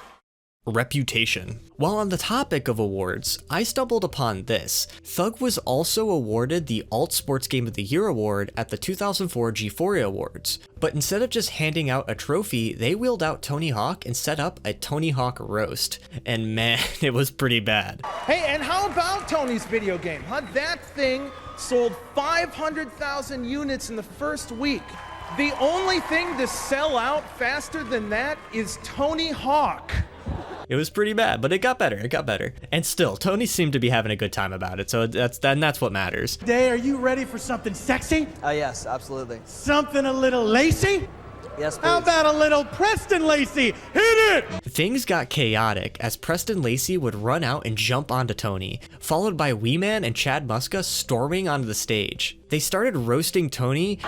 Reputation. While on the topic of awards, I stumbled upon this. Thug was also awarded the Alt Sports Game of the Year award at the 2004 G4A Awards. But instead of just handing out a trophy, they wheeled out Tony Hawk and set up a Tony Hawk roast. And man, it was pretty bad. Hey, and how about Tony's video game, huh? That thing sold 500,000 units in the first week. The only thing to sell out faster than that is Tony Hawk. It was pretty bad, but it got better, And still, Tony seemed to be having a good time about it, so that's what matters. Day, are you ready for something sexy? Yes, absolutely. Something a little lacy? Yes, please. How about a little Preston Lacey? Hit it! Things got chaotic as Preston Lacey would run out and jump onto Tony, followed by Wee Man and Chad Muska storming onto the stage. They started roasting Tony.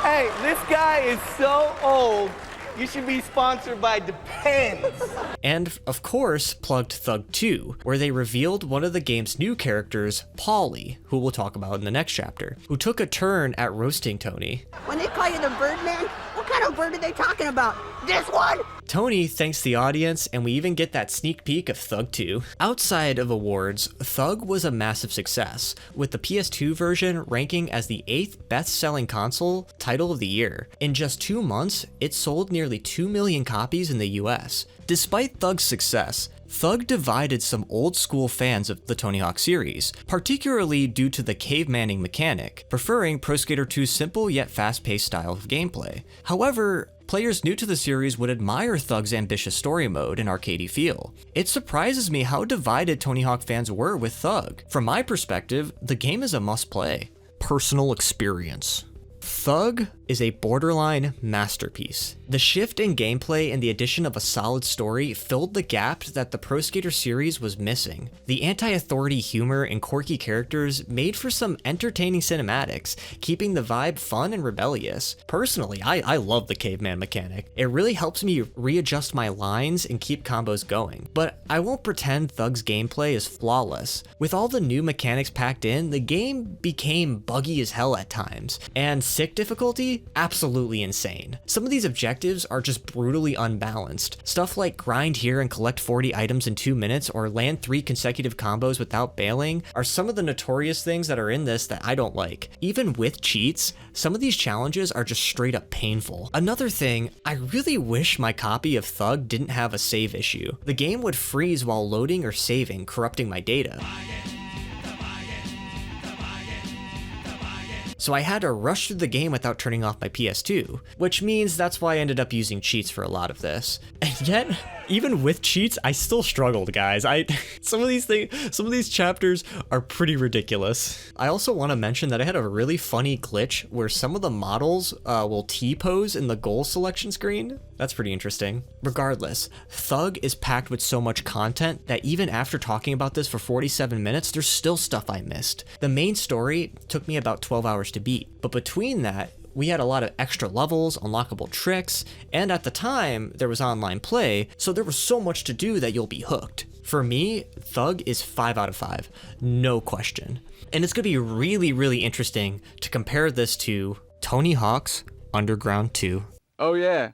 Hey, this guy is so old. You should be sponsored by Depends. And, of course, plugged Thug 2, where they revealed one of the game's new characters, Polly, who we'll talk about in the next chapter, who took a turn at roasting Tony. When they call you the Birdman, what kind of bird are they talking about? This one? Tony thanks the audience, and we even get that sneak peek of Thug 2. Outside of awards, Thug was a massive success, with the PS2 version ranking as the 8th best-selling console title of the year. In just 2 months, it sold nearly 2 million copies in the US. Despite Thug's success, Thug divided some old-school fans of the Tony Hawk series, particularly due to the cave-manning mechanic, preferring Pro Skater 2's simple yet fast-paced style of gameplay. However, players new to the series would admire Thug's ambitious story mode and arcadey feel. It surprises me how divided Tony Hawk fans were with Thug. From my perspective, the game is a must-play. Personal experience. Thug is a borderline masterpiece. The shift in gameplay and the addition of a solid story filled the gap that the Pro Skater series was missing. The anti-authority humor and quirky characters made for some entertaining cinematics, keeping the vibe fun and rebellious. Personally, I love the caveman mechanic. It really helps me readjust my lines and keep combos going. But I won't pretend Thug's gameplay is flawless. With all the new mechanics packed in, the game became buggy as hell at times, and sick difficulty Honestly, absolutely insane. Some of these objectives are just brutally unbalanced. Stuff like grind here and collect 40 items in 2 minutes or land 3 consecutive combos without bailing are some of the notorious things that are in this that I don't like. Even with cheats, some of these challenges are just straight up painful. Another thing, I really wish my copy of Thug didn't have a save issue. The game would freeze while loading or saving, corrupting my data. So I had to rush through the game without turning off my PS2, which means that's why I ended up using cheats for a lot of this. And yet, even with cheats, I still struggled, guys. Some of these chapters are pretty ridiculous. I also want to mention that I had a really funny glitch where some of the models will T-pose in the goal selection screen. That's pretty interesting. Regardless, Thug is packed with so much content that even after talking about this for 47 minutes, there's still stuff I missed. The main story took me about 12 hours to beat, but between that, we had a lot of extra levels, unlockable tricks, and at the time, there was online play, so there was so much to do that you'll be hooked. For me, Thug is 5 out of 5, no question. And it's gonna be really, really interesting to compare this to Tony Hawk's Underground 2. Oh yeah,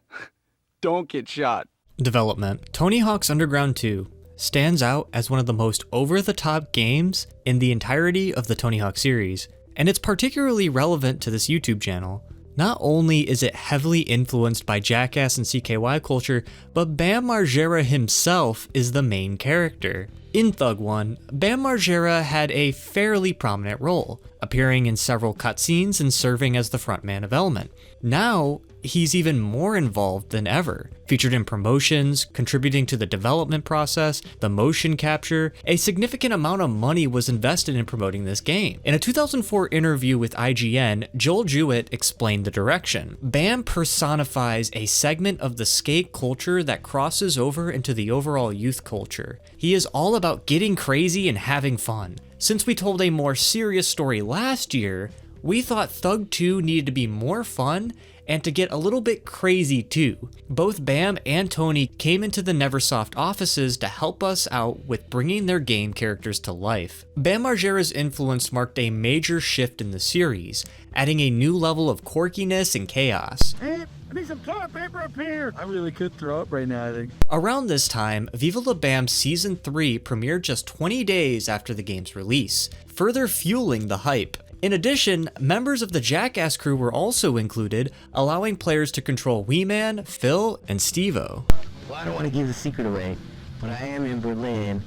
don't get shot. Development. Tony Hawk's Underground 2 stands out as one of the most over-the-top games in the entirety of the Tony Hawk series, and it's particularly relevant to this YouTube channel. Not only is it heavily influenced by Jackass and CKY culture, but Bam Margera himself is the main character. In Thug 1, Bam Margera had a fairly prominent role, appearing in several cutscenes and serving as the frontman of Element. Now, he's even more involved than ever, featured in promotions, contributing to the development process, the motion capture. A significant amount of money was invested in promoting this game. In a 2004 interview with IGN, Joel Jewett explained the direction. Bam personifies a segment of the skate culture that crosses over into the overall youth culture. He is all about getting crazy and having fun. Since we told a more serious story last year, we thought Thug 2 needed to be more fun and to get a little bit crazy too. Both Bam and Tony came into the Neversoft offices to help us out with bringing their game characters to life. Bam Margera's influence marked a major shift in the series, adding a new level of quirkiness and chaos. Hey, I need some toilet paper up here. I really could throw up right now, I think. Around this time, Viva La Bam Season 3 premiered just 20 days after the game's release, further fueling the hype. In addition, members of the Jackass crew were also included, allowing players to control Wee Man, Phil, and Steve-O. Well, I don't want to give the secret away, but I am in Berlin,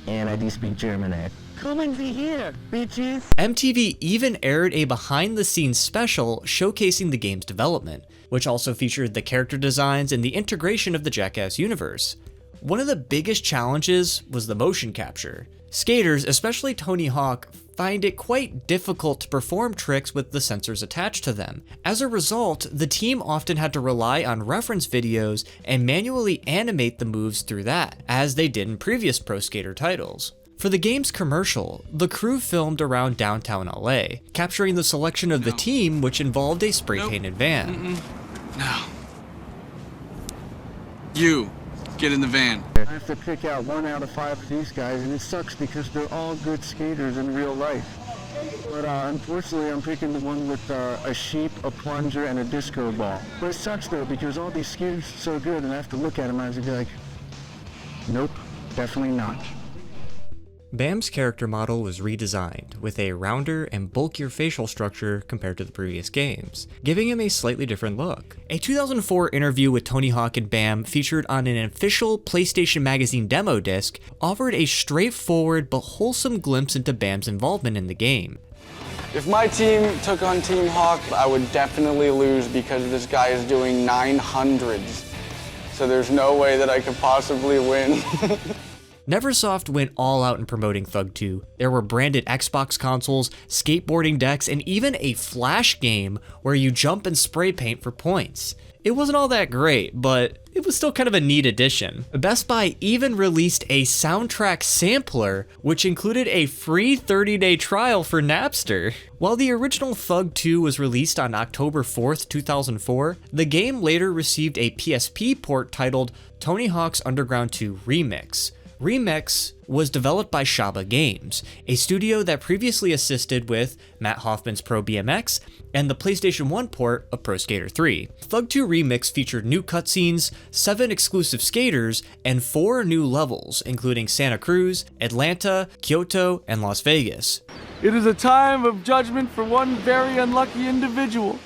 and I do speak German there. Come and be here, bitches! MTV even aired a behind-the-scenes special showcasing the game's development, which also featured the character designs and the integration of the Jackass universe. One of the biggest challenges was the motion capture. Skaters, especially Tony Hawk, find it quite difficult to perform tricks with the sensors attached to them. As a result, the team often had to rely on reference videos and manually animate the moves through that, as they did in previous Pro Skater titles. For the game's commercial, the crew filmed around downtown LA, capturing the selection of the team, which involved a spray-painted van. No. You, get in the van. I have to pick out 1 out of 5 of these guys, and it sucks because they're all good skaters in real life. But unfortunately, I'm picking the one with a sheep, a plunger, and a disco ball. But it sucks though, because all these skaters are so good, and I have to look at them and I be like, nope, definitely not. Bam's character model was redesigned, with a rounder and bulkier facial structure compared to the previous games, giving him a slightly different look. A 2004 interview with Tony Hawk and Bam featured on an official PlayStation Magazine demo disc offered a straightforward but wholesome glimpse into Bam's involvement in the game. If my team took on Team Hawk, I would definitely lose because this guy is doing 900s. So there's no way that I could possibly win. Neversoft went all out in promoting Thug 2. There were branded Xbox consoles, skateboarding decks, and even a Flash game where you jump and spray paint for points. It wasn't all that great, but it was still kind of a neat addition. Best Buy even released a soundtrack sampler, which included a free 30-day trial for Napster. While the original Thug 2 was released on October 4th, 2004, the game later received a PSP port titled Tony Hawk's Underground 2 Remix. Remix was developed by Shaba Games, a studio that previously assisted with Matt Hoffman's Pro BMX and the PlayStation 1 port of Pro Skater 3. Thug 2 Remix featured new cutscenes, 7 exclusive skaters, and 4 new levels, including Santa Cruz, Atlanta, Kyoto, and Las Vegas. It is a time of judgment for one very unlucky individual.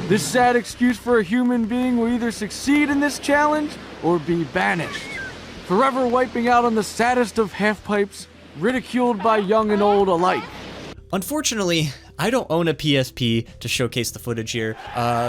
This sad excuse for a human being will either succeed in this challenge or be banished, forever wiping out on the saddest of half-pipes, ridiculed by young and old alike. Unfortunately, I don't own a PSP to showcase the footage here,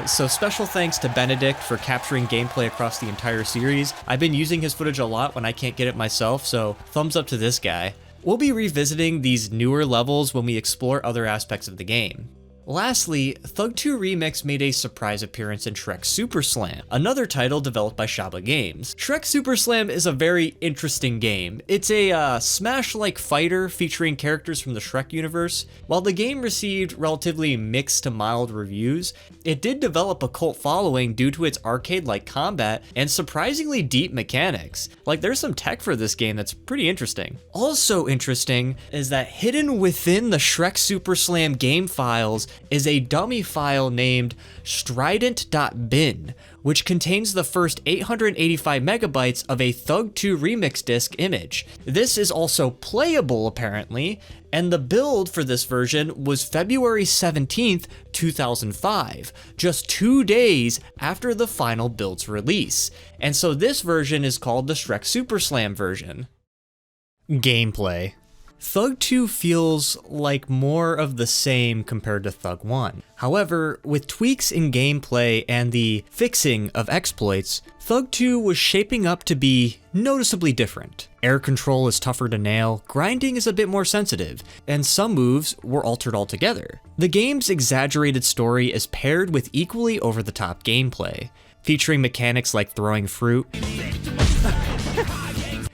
so special thanks to Benedict for capturing gameplay across the entire series. I've been using his footage a lot when I can't get it myself, so thumbs up to this guy. We'll be revisiting these newer levels when we explore other aspects of the game. Lastly, Thug 2 Remix made a surprise appearance in Shrek Super Slam, another title developed by Shaba Games. Shrek Super Slam is a very interesting game. It's a Smash-like fighter featuring characters from the Shrek universe. While the game received relatively mixed to mild reviews, it did develop a cult following due to its arcade-like combat and surprisingly deep mechanics. Like, there's some tech for this game that's pretty interesting. Also interesting is that hidden within the Shrek Super Slam game files is a dummy file named strident.bin, which contains the first 885 megabytes of a Thug 2 Remix disc image. This is also playable apparently, and the build for this version was February 17th, 2005, just 2 days after the final build's release. And so this version is called the Shrek Super Slam version. Gameplay. Thug 2 feels like more of the same compared to Thug 1. However, with tweaks in gameplay and the fixing of exploits, Thug 2 was shaping up to be noticeably different. Air control is tougher to nail, grinding is a bit more sensitive, and some moves were altered altogether. The game's exaggerated story is paired with equally over-the-top gameplay, featuring mechanics like throwing fruit,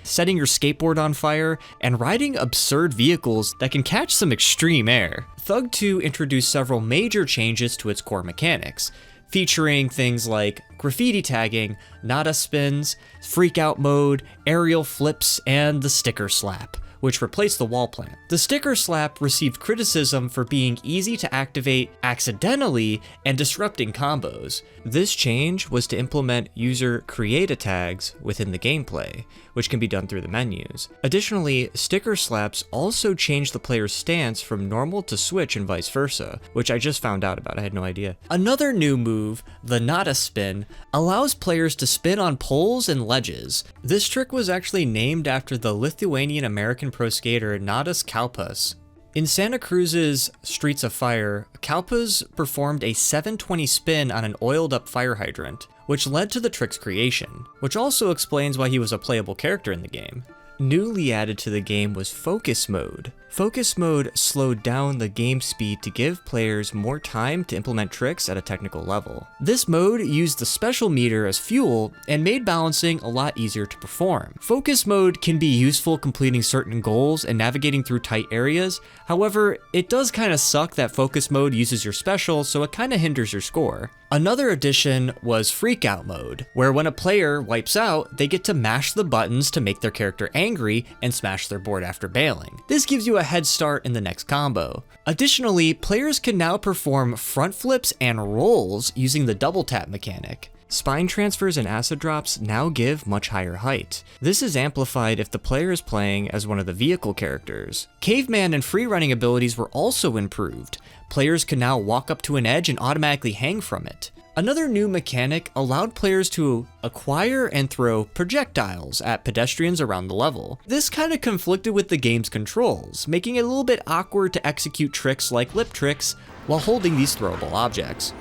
setting your skateboard on fire, and riding absurd vehicles that can catch some extreme air. Thug 2 introduced several major changes to its core mechanics, featuring things like graffiti tagging, nada spins, freakout mode, aerial flips, and the sticker slap, which replaced the wall plant. The sticker slap received criticism for being easy to activate accidentally and disrupting combos. This change was to implement user create tags within the gameplay, which can be done through the menus. Additionally, sticker slaps also changed the player's stance from normal to switch and vice versa, which I just found out about, I had no idea. Another new move, the nada spin, allows players to spin on poles and ledges. This trick was actually named after the Lithuanian-American pro skater Nadas Kalpas. In Santa Cruz's Streets of Fire, Kalpas performed a 720 spin on an oiled up fire hydrant, which led to the trick's creation, which also explains why he was a playable character in the game. Newly added to the game was Focus Mode. Focus Mode slowed down the game speed to give players more time to implement tricks at a technical level. This mode used the special meter as fuel and made balancing a lot easier to perform. Focus Mode can be useful completing certain goals and navigating through tight areas. However, it does kind of suck that Focus Mode uses your special, so it kind of hinders your score. Another addition was Freakout Mode, where when a player wipes out, they get to mash the buttons to make their character angry and smash their board after bailing. This gives you a head start in the next combo. Additionally, players can now perform front flips and rolls using the double tap mechanic. Spine transfers and acid drops now give much higher height. This is amplified if the player is playing as one of the vehicle characters. Caveman and free running abilities were also improved. Players can now walk up to an edge and automatically hang from it. Another new mechanic allowed players to acquire and throw projectiles at pedestrians around the level. This kind of conflicted with the game's controls, making it a little bit awkward to execute tricks like lip tricks while holding these throwable objects.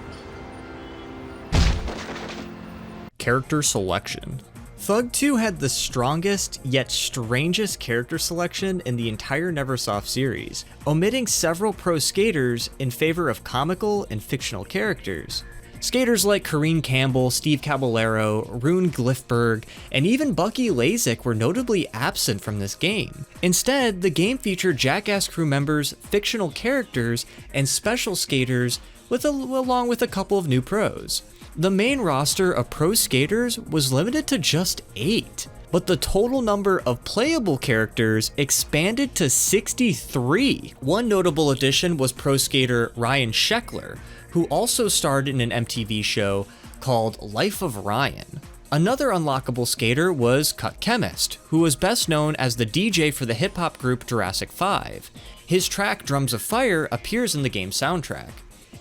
Character selection. Thug 2 had the strongest yet strangest character selection in the entire Neversoft series, omitting several pro skaters in favor of comical and fictional characters. Skaters like Corinne Campbell, Steve Caballero, Rune Glifberg, and even Bucky Lasik were notably absent from this game. Instead, the game featured Jackass crew members, fictional characters, and special skaters along with a couple of new pros. The main roster of pro skaters was limited to just 8. but the total number of playable characters expanded to 63. One notable addition was pro skater Ryan Sheckler, who also starred in an MTV show called Life of Ryan. Another unlockable skater was Cut Chemist, who was best known as the DJ for the hip-hop group Jurassic 5. His track Drums of Fire appears in the game's soundtrack.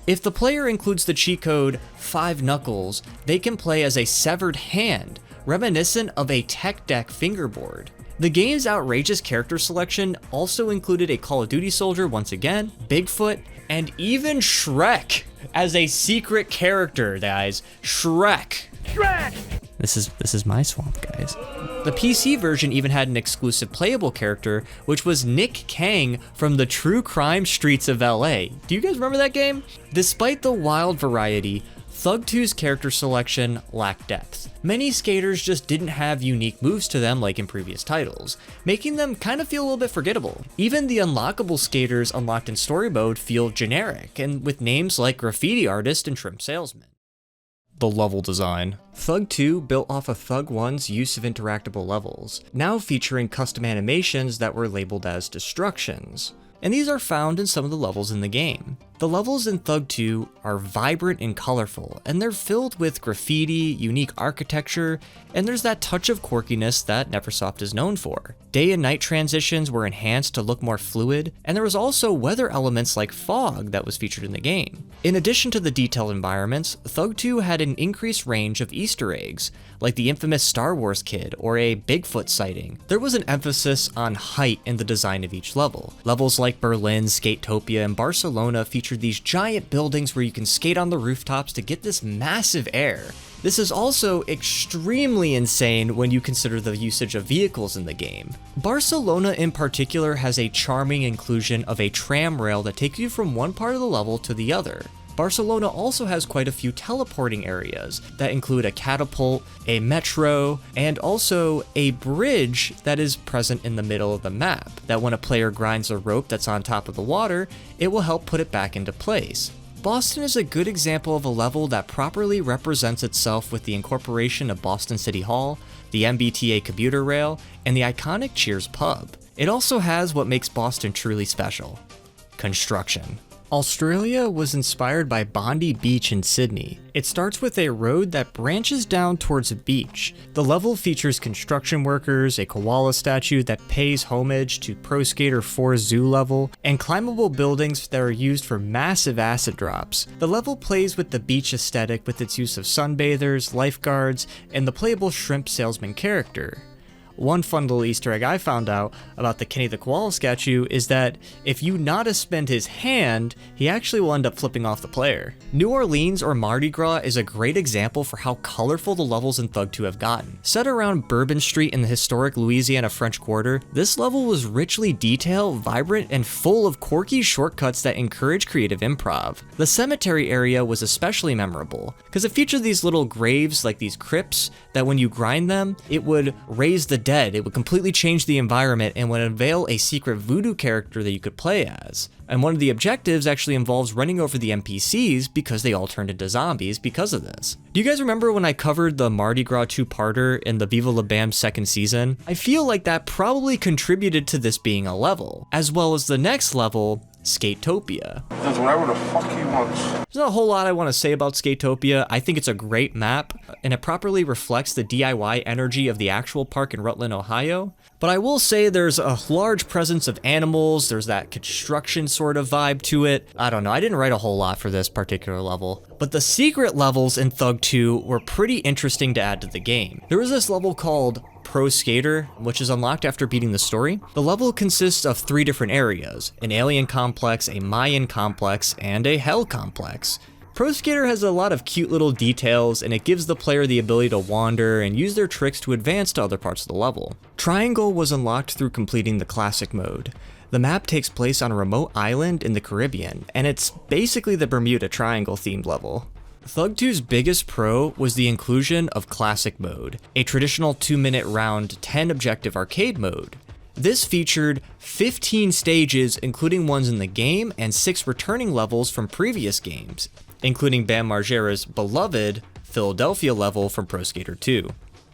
If the player includes the cheat code 5 Knuckles, they can play as a severed hand, reminiscent of a tech deck fingerboard. The game's outrageous character selection also included a Call of Duty soldier once again, Bigfoot, and even Shrek as a secret character, guys. Shrek! This is my swamp, guys. The PC version even had an exclusive playable character, which was Nick Kang from the True Crime Streets of LA. Do you guys remember that game? Despite the wild variety, Thug 2's character selection lacked depth. Many skaters just didn't have unique moves to them like in previous titles, making them kind of feel a little bit forgettable. Even the unlockable skaters unlocked in story mode feel generic, and with names like Graffiti Artist and Trim Salesman. The level design. Thug 2 built off of Thug 1's use of interactable levels, now featuring custom animations that were labeled as destructions. And these are found in some of the levels in the game. The levels in Thug 2 are vibrant and colorful, and they're filled with graffiti, unique architecture, and there's that touch of quirkiness that Neversoft is known for. Day and night transitions were enhanced to look more fluid, and there was also weather elements like fog that was featured in the game. In addition to the detailed environments, Thug 2 had an increased range of Easter eggs, like the infamous Star Wars kid or a Bigfoot sighting. There was an emphasis on height in the design of each level. Levels like Berlin, Skatopia, and Barcelona featured these giant buildings where you can skate on the rooftops to get this massive air. This is also extremely insane when you consider the usage of vehicles in the game. Barcelona in particular has a charming inclusion of a tram rail that takes you from one part of the level to the other. Barcelona also has quite a few teleporting areas that include a catapult, a metro, and also a bridge that is present in the middle of the map, that when a player grinds a rope that's on top of the water, it will help put it back into place. Boston is a good example of a level that properly represents itself with the incorporation of Boston City Hall, the MBTA commuter rail, and the iconic Cheers pub. It also has what makes Boston truly special: construction. Australia was inspired by Bondi Beach in Sydney. It starts with a road that branches down towards a beach. The level features construction workers, a koala statue that pays homage to Pro Skater 4's zoo level, and climbable buildings that are used for massive acid drops. The level plays with the beach aesthetic with its use of sunbathers, lifeguards, and the playable shrimp salesman character. One fun little Easter egg I found out about the Kenny the Koala statue is that if you not spend his hand, he actually will end up flipping off the player. New Orleans or Mardi Gras is a great example for how colorful the levels in Thug 2 have gotten. Set around Bourbon Street in the historic Louisiana French Quarter, this level was richly detailed, vibrant, and full of quirky shortcuts that encourage creative improv. The cemetery area was especially memorable, because it featured these little graves, like these crypts, that when you grind them, it would raise the dead. It would completely change the environment and would unveil a secret voodoo character that you could play as. And one of the objectives actually involves running over the NPCs because they all turned into zombies because of this. Do you guys remember when I covered the Mardi Gras 2-parter in the Viva La Bam second season? I feel like that probably contributed to this being a level, as well as the next level, Skatopia. Does whatever the fuck he wants. There's not a whole lot I want to say about Skatopia. I think it's a great map, and it properly reflects the DIY energy of the actual park in Rutland, Ohio. But I will say there's a large presence of animals, there's that construction sort of vibe to it. I don't know, I didn't write a whole lot for this particular level. But the secret levels in Thug 2 were pretty interesting to add to the game. There was this level called Pro Skater, which is unlocked after beating the story. The level consists of 3 different areas: an alien complex, a Mayan complex, and a hell complex. Pro Skater has a lot of cute little details, and it gives the player the ability to wander and use their tricks to advance to other parts of the level. Triangle was unlocked through completing the classic mode. The map takes place on a remote island in the Caribbean, and it's basically the Bermuda Triangle themed level. Thug 2's biggest pro was the inclusion of Classic Mode, a traditional 2-minute round 10 objective arcade mode. This featured 15 stages, including ones in the game, and 6 returning levels from previous games, including Bam Margera's beloved Philadelphia level from Pro Skater 2.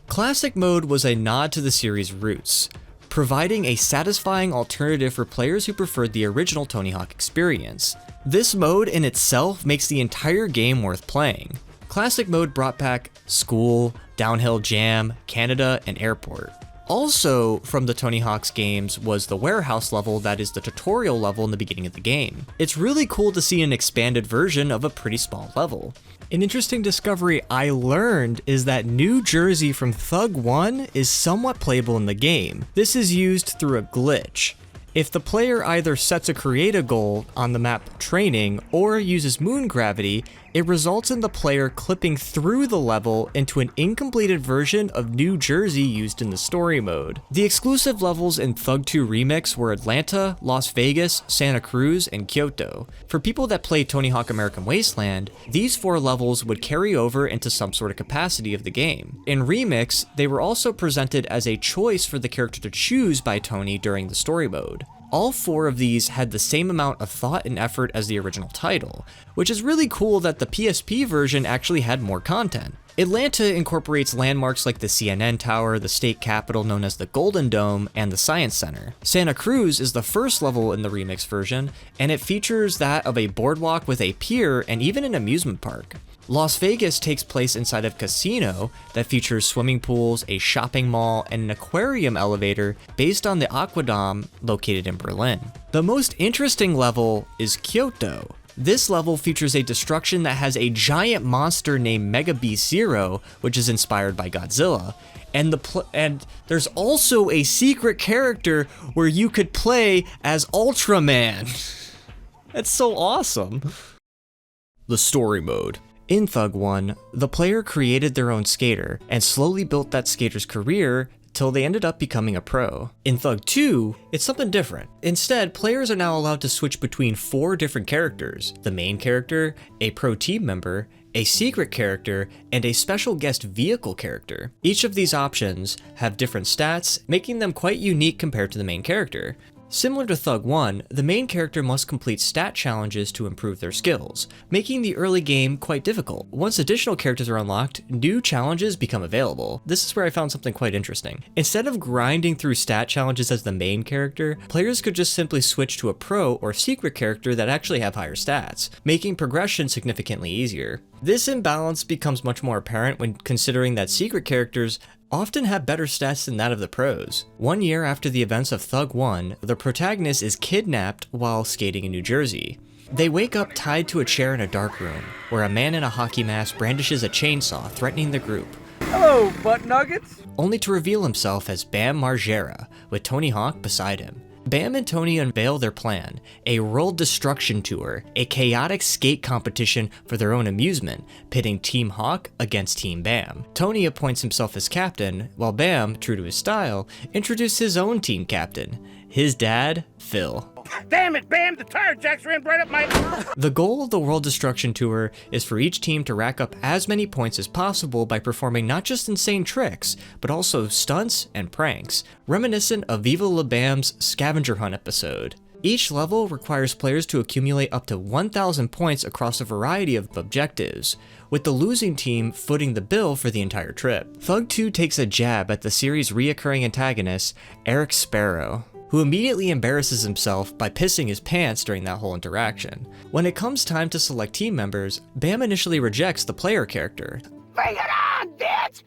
Classic Mode was a nod to the series' roots, providing a satisfying alternative for players who preferred the original Tony Hawk experience. This mode in itself makes the entire game worth playing. Classic Mode brought back School, Downhill Jam, Canada, and Airport. Also from the Tony Hawk's games was the warehouse level that is the tutorial level in the beginning of the game. It's really cool to see an expanded version of a pretty small level. An interesting discovery I learned is that New Jersey from Thug 1 is somewhat playable in the game. This is used through a glitch. If the player either sets a create a goal on the map Training or uses moon gravity, it results in the player clipping through the level into an incompleted version of New Jersey used in the story mode. The exclusive levels in Thug 2 Remix were Atlanta, Las Vegas, Santa Cruz, and Kyoto. For people that play Tony Hawk American Wasteland, these 4 levels would carry over into some sort of capacity of the game. In Remix, they were also presented as a choice for the character to choose by Tony during the story mode. All 4 of these had the same amount of thought and effort as the original title, which is really cool that the PSP version actually had more content. Atlanta incorporates landmarks like the CNN Tower, the state capitol known as the Golden Dome, and the Science Center. Santa Cruz is the first level in the remix version, and it features that of a boardwalk with a pier and even an amusement park. Las Vegas takes place inside of a casino that features swimming pools, a shopping mall, and an aquarium elevator based on the Aquadome located in Berlin. The most interesting level is Kyoto. This level features a destruction that has a giant monster named Mega Beast Zero, which is inspired by Godzilla, and there's also a secret character where you could play as Ultraman. That's so awesome. The story mode. In Thug 1, the player created their own skater and slowly built that skater's career till they ended up becoming a pro. In Thug 2, it's something different. Instead, players are now allowed to switch between 4 different characters: the main character, a pro team member, a secret character, and a special guest vehicle character. Each of these options have different stats, making them quite unique compared to the main character. Similar to Thug 1, the main character must complete stat challenges to improve their skills, making the early game quite difficult. Once additional characters are unlocked, new challenges become available. This is where I found something quite interesting. Instead of grinding through stat challenges as the main character, players could just simply switch to a pro or secret character that actually have higher stats, making progression significantly easier. This imbalance becomes much more apparent when considering that secret characters often have better stats than that of the pros. 1 year after the events of Thug 1, the protagonist is kidnapped while skating in New Jersey. They wake up tied to a chair in a dark room, where a man in a hockey mask brandishes a chainsaw threatening the group. Hello, butt nuggets! Only to reveal himself as Bam Margera, with Tony Hawk beside him. Bam and Tony unveil their plan, a world destruction tour, a chaotic skate competition for their own amusement, pitting Team Hawk against Team Bam. Tony appoints himself as captain, while Bam, true to his style, introduces his own team captain, his dad, Phil. Damn it, Bam! The tire jacks ran right up my... The goal of the World Destruction Tour is for each team to rack up as many points as possible by performing not just insane tricks, but also stunts and pranks, reminiscent of Viva La Bam's Scavenger Hunt episode. Each level requires players to accumulate up to 1,000 points across a variety of objectives, with the losing team footing the bill for the entire trip. Thug 2 takes a jab at the series' reoccurring antagonist, Eric Sparrow, who immediately embarrasses himself by pissing his pants during that whole interaction. When it comes time to select team members, Bam initially rejects the player character. Bring it on, bitch!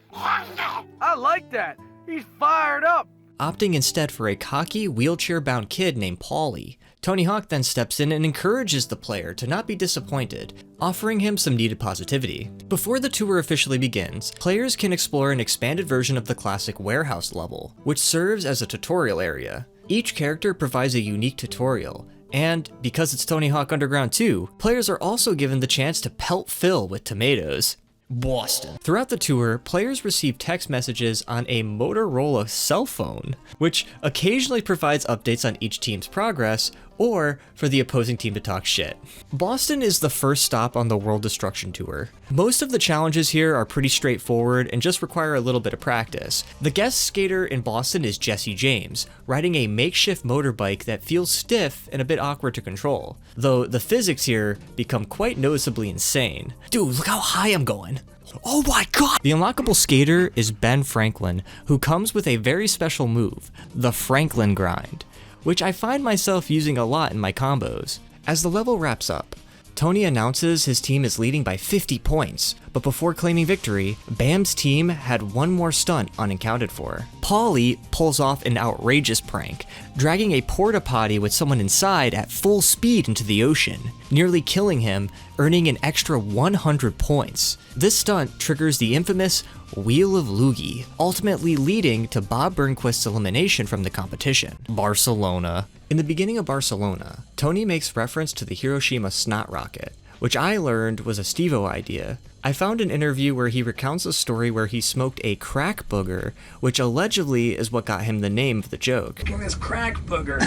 I like that. He's fired up. Opting instead for a cocky, wheelchair-bound kid named Paulie. Tony Hawk then steps in and encourages the player to not be disappointed, offering him some needed positivity. Before the tour officially begins, players can explore an expanded version of the classic warehouse level, which serves as a tutorial area. Each character provides a unique tutorial, and because it's Tony Hawk Underground 2, players are also given the chance to pelt Phil with tomatoes. Boston. Throughout the tour, players receive text messages on a Motorola cell phone, which occasionally provides updates on each team's progress, or for the opposing team to talk shit. Boston is the first stop on the World Destruction Tour. Most of the challenges here are pretty straightforward and just require a little bit of practice. The guest skater in Boston is Jesse James, riding a makeshift motorbike that feels stiff and a bit awkward to control, though the physics here become quite noticeably insane. Dude, look how high I'm going. Oh my god! The unlockable skater is Ben Franklin, who comes with a very special move, the Franklin grind, which I find myself using a lot in my combos. As the level wraps up, Tony announces his team is leading by 50 points, but before claiming victory, Bam's team had one more stunt unaccounted for. Paulie pulls off an outrageous prank, dragging a porta potty with someone inside at full speed into the ocean, nearly killing him, earning an extra 100 points. This stunt triggers the infamous Wheel of Loogie, ultimately leading to Bob Burnquist's elimination from the competition. Barcelona. In the beginning of Barcelona, Tony makes reference to the Hiroshima snot rocket, which I learned was a Steve-O idea. I found an interview where he recounts a story where he smoked a crack booger, which allegedly is what got him the name of the joke. This crack booger.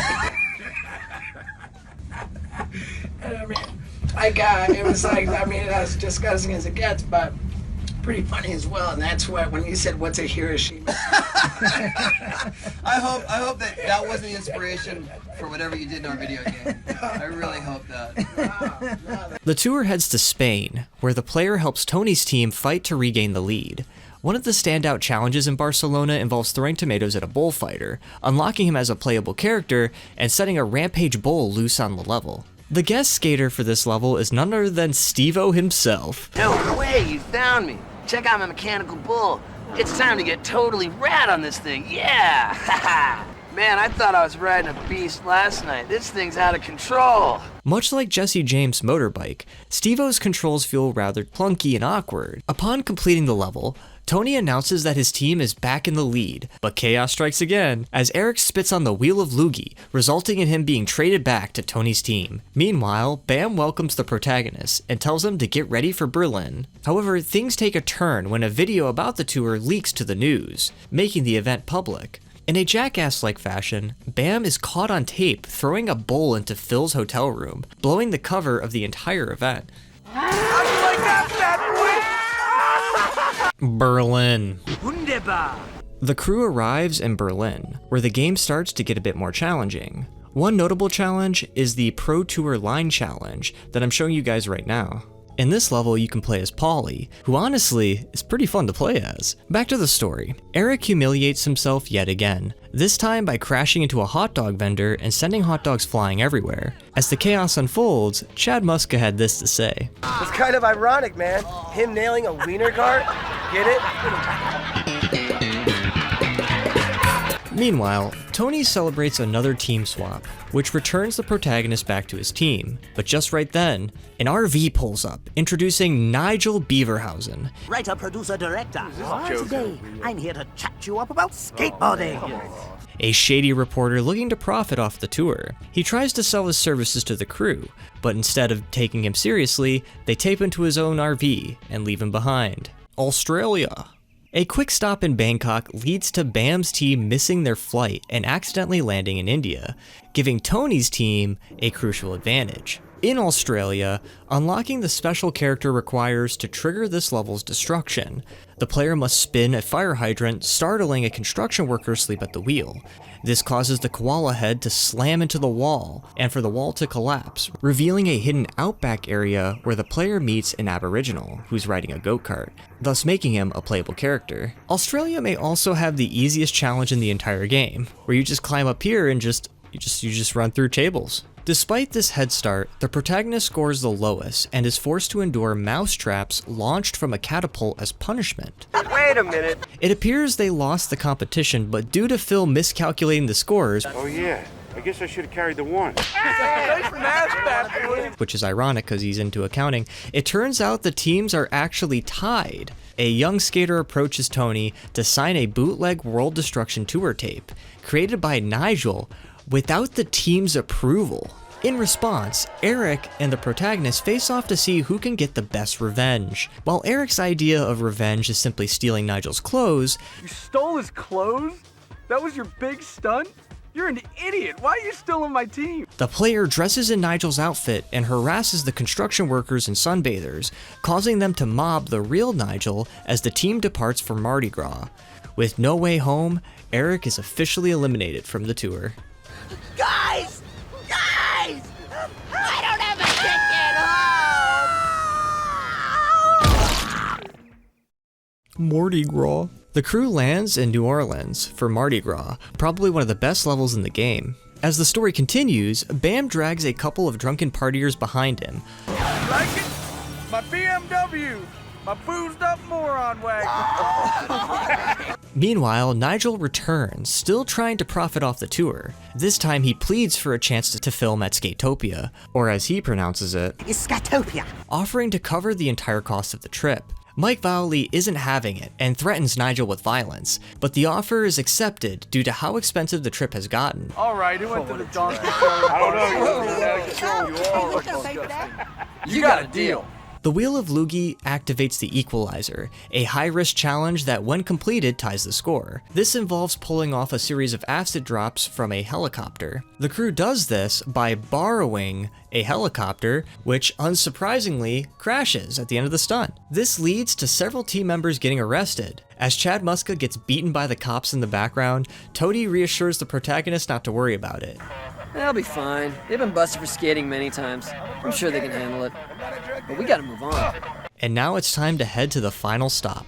It was like, as disgusting as it gets, but pretty funny as well. And that's what, when you said, what's a Hiroshima? I hope that wasn't the inspiration for whatever you did in our video game. I really hope that. The tour heads to Spain, where the player helps Tony's team fight to regain the lead. One of the standout challenges in Barcelona involves throwing tomatoes at a bullfighter, unlocking him as a playable character, and setting a rampage bull loose on the level. The guest skater for this level is none other than Steve-O himself. No way, you found me. Check out my mechanical bull. It's time to get totally rad on this thing, yeah! Man, I thought I was riding a beast last night. This thing's out of control. Much like Jesse James' motorbike, Steve-O's controls feel rather clunky and awkward. Upon completing the level, Tony announces that his team is back in the lead, but chaos strikes again as Eric spits on the Wheel of Loogie, resulting in him being traded back to Tony's team. Meanwhile, Bam welcomes the protagonist and tells him to get ready for Berlin. However, things take a turn when a video about the tour leaks to the news, making the event public. In a Jackass-like fashion, Bam is caught on tape throwing a bowl into Phil's hotel room, blowing the cover of the entire event. Berlin. Wunderbar. The crew arrives in Berlin, where the game starts to get a bit more challenging. One notable challenge is the Pro Tour Line Challenge that I'm showing you guys right now. In this level, you can play as Paulie, who honestly is pretty fun to play as. Back to the story. Eric humiliates himself yet again, this time by crashing into a hot dog vendor and sending hot dogs flying everywhere. As the chaos unfolds, Chad Muska had this to say. It's kind of ironic, man. Him nailing a wiener cart. Get it? Meanwhile, Tony celebrates another team swap, which returns the protagonist back to his team. But just right then, an RV pulls up, introducing Nigel Beaverhausen. Writer, producer, director. Today, I'm here to chat you up about skateboarding. A shady reporter looking to profit off the tour. He tries to sell his services to the crew, but instead of taking him seriously, they tape him to his own RV and leave him behind. Australia. A quick stop in Bangkok leads to Bam's team missing their flight and accidentally landing in India, giving Tony's team a crucial advantage. In Australia, unlocking the special character requires to trigger this level's destruction. The player must spin a fire hydrant, startling a construction worker asleep at the wheel. This causes the koala head to slam into the wall, and for the wall to collapse, revealing a hidden outback area where the player meets an aboriginal who's riding a go-kart, thus making him a playable character. Australia may also have the easiest challenge in the entire game, where you just climb up here and you just run through tables. Despite this head start, the protagonist scores the lowest and is forced to endure mouse traps launched from a catapult as punishment. Wait a minute. It appears they lost the competition, but due to Phil miscalculating the scores, Oh yeah, I guess I should have carried the one. which is ironic because he's into accounting, it turns out the teams are actually tied. A young skater approaches Tony to sign a bootleg World Destruction Tour tape, created by Nigel, without the team's approval. In response, Eric and the protagonist face off to see who can get the best revenge. While Eric's idea of revenge is simply stealing Nigel's clothes, You stole his clothes? That was your big stunt? You're an idiot. Why are you still on my team? the player dresses in Nigel's outfit and harasses the construction workers and sunbathers, causing them to mob the real Nigel as the team departs for Mardi Gras. With no way home, Eric is officially eliminated from the tour. Guys! Guys! I don't have a Mardi Gras. The crew lands in New Orleans for Mardi Gras, probably one of the best levels in the game. As the story continues, Bam drags a couple of drunken partiers behind him. Like it? My BMW! My boozed up moron wagon! Meanwhile, Nigel returns, still trying to profit off the tour. This time he pleads for a chance to film at Skatopia, or as he pronounces it, Skatopia, offering to cover the entire cost of the trip. Mike Vowley isn't having it and threatens Nigel with violence, but the offer is accepted due to how expensive the trip has gotten. Alright, who went to the donkey show? I don't know. You got a deal. The Wheel of Loogie activates the Equalizer, a high-risk challenge that when completed ties the score. This involves pulling off a series of acid drops from a helicopter. The crew does this by borrowing a helicopter, which unsurprisingly crashes at the end of the stunt. This leads to several team members getting arrested. As Chad Muska gets beaten by the cops in the background, Toadie reassures the protagonist not to worry about it. They'll be fine. They've been busted for skating many times. I'm sure they can handle it. But we gotta move on. And now it's time to head to the final stop,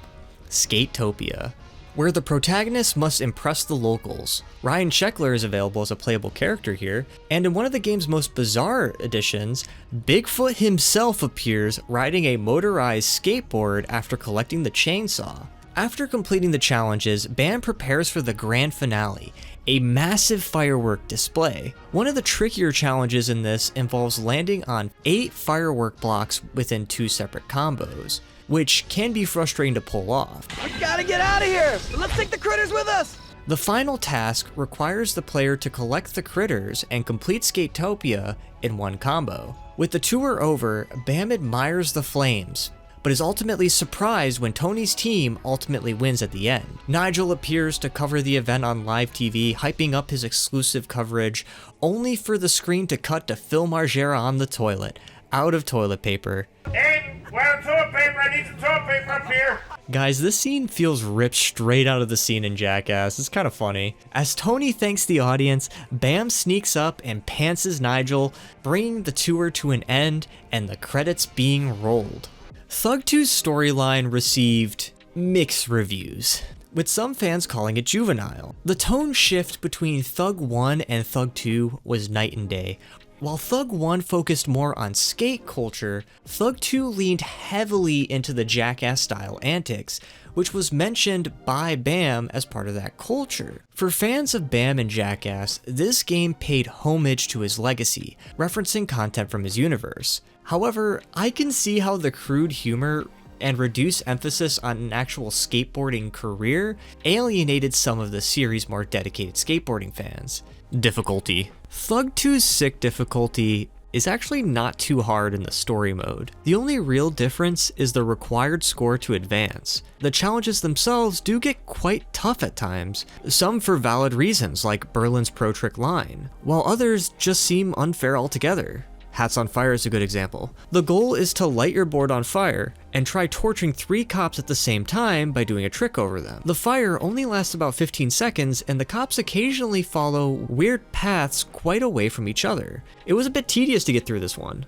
Skatopia, where the protagonist must impress the locals. Ryan Sheckler is available as a playable character here, and in one of the game's most bizarre additions, Bigfoot himself appears riding a motorized skateboard after collecting the chainsaw. After completing the challenges, Bam prepares for the grand finale, a massive firework display. One of the trickier challenges in this involves landing on 8 firework blocks within 2 separate combos, which can be frustrating to pull off. We gotta get out of here! Let's take the critters with us! The final task requires the player to collect the critters and complete Skatopia in one combo. With the tour over, Bam admires the flames, but is ultimately surprised when Tony's team ultimately wins at the end. Nigel appears to cover the event on live TV, hyping up his exclusive coverage, only for the screen to cut to Bam Margera on the toilet, out of toilet paper. Hey, where's toilet paper? I need some toilet paper up here. Guys, this scene feels ripped straight out of the scene in Jackass. It's kind of funny. As Tony thanks the audience, Bam sneaks up and pantses Nigel, bringing the tour to an end and the credits being rolled. Thug 2's storyline received mixed reviews, with some fans calling it juvenile. The tone shift between Thug 1 and Thug 2 was night and day. While Thug 1 focused more on skate culture, Thug 2 leaned heavily into the Jackass-style antics, which was mentioned by Bam as part of that culture. For fans of Bam and Jackass, this game paid homage to his legacy, referencing content from his universe. However, I can see how the crude humor and reduced emphasis on an actual skateboarding career alienated some of the series' more dedicated skateboarding fans. Difficulty. Thug 2's sick difficulty is actually not too hard in the story mode. The only real difference is the required score to advance. The challenges themselves do get quite tough at times, some for valid reasons like Berlin's Pro Trick line, while others just seem unfair altogether. Hats on Fire is a good example. The goal is to light your board on fire and try torching 3 cops at the same time by doing a trick over them. The fire only lasts about 15 seconds and the cops occasionally follow weird paths quite away from each other. It was a bit tedious to get through this one.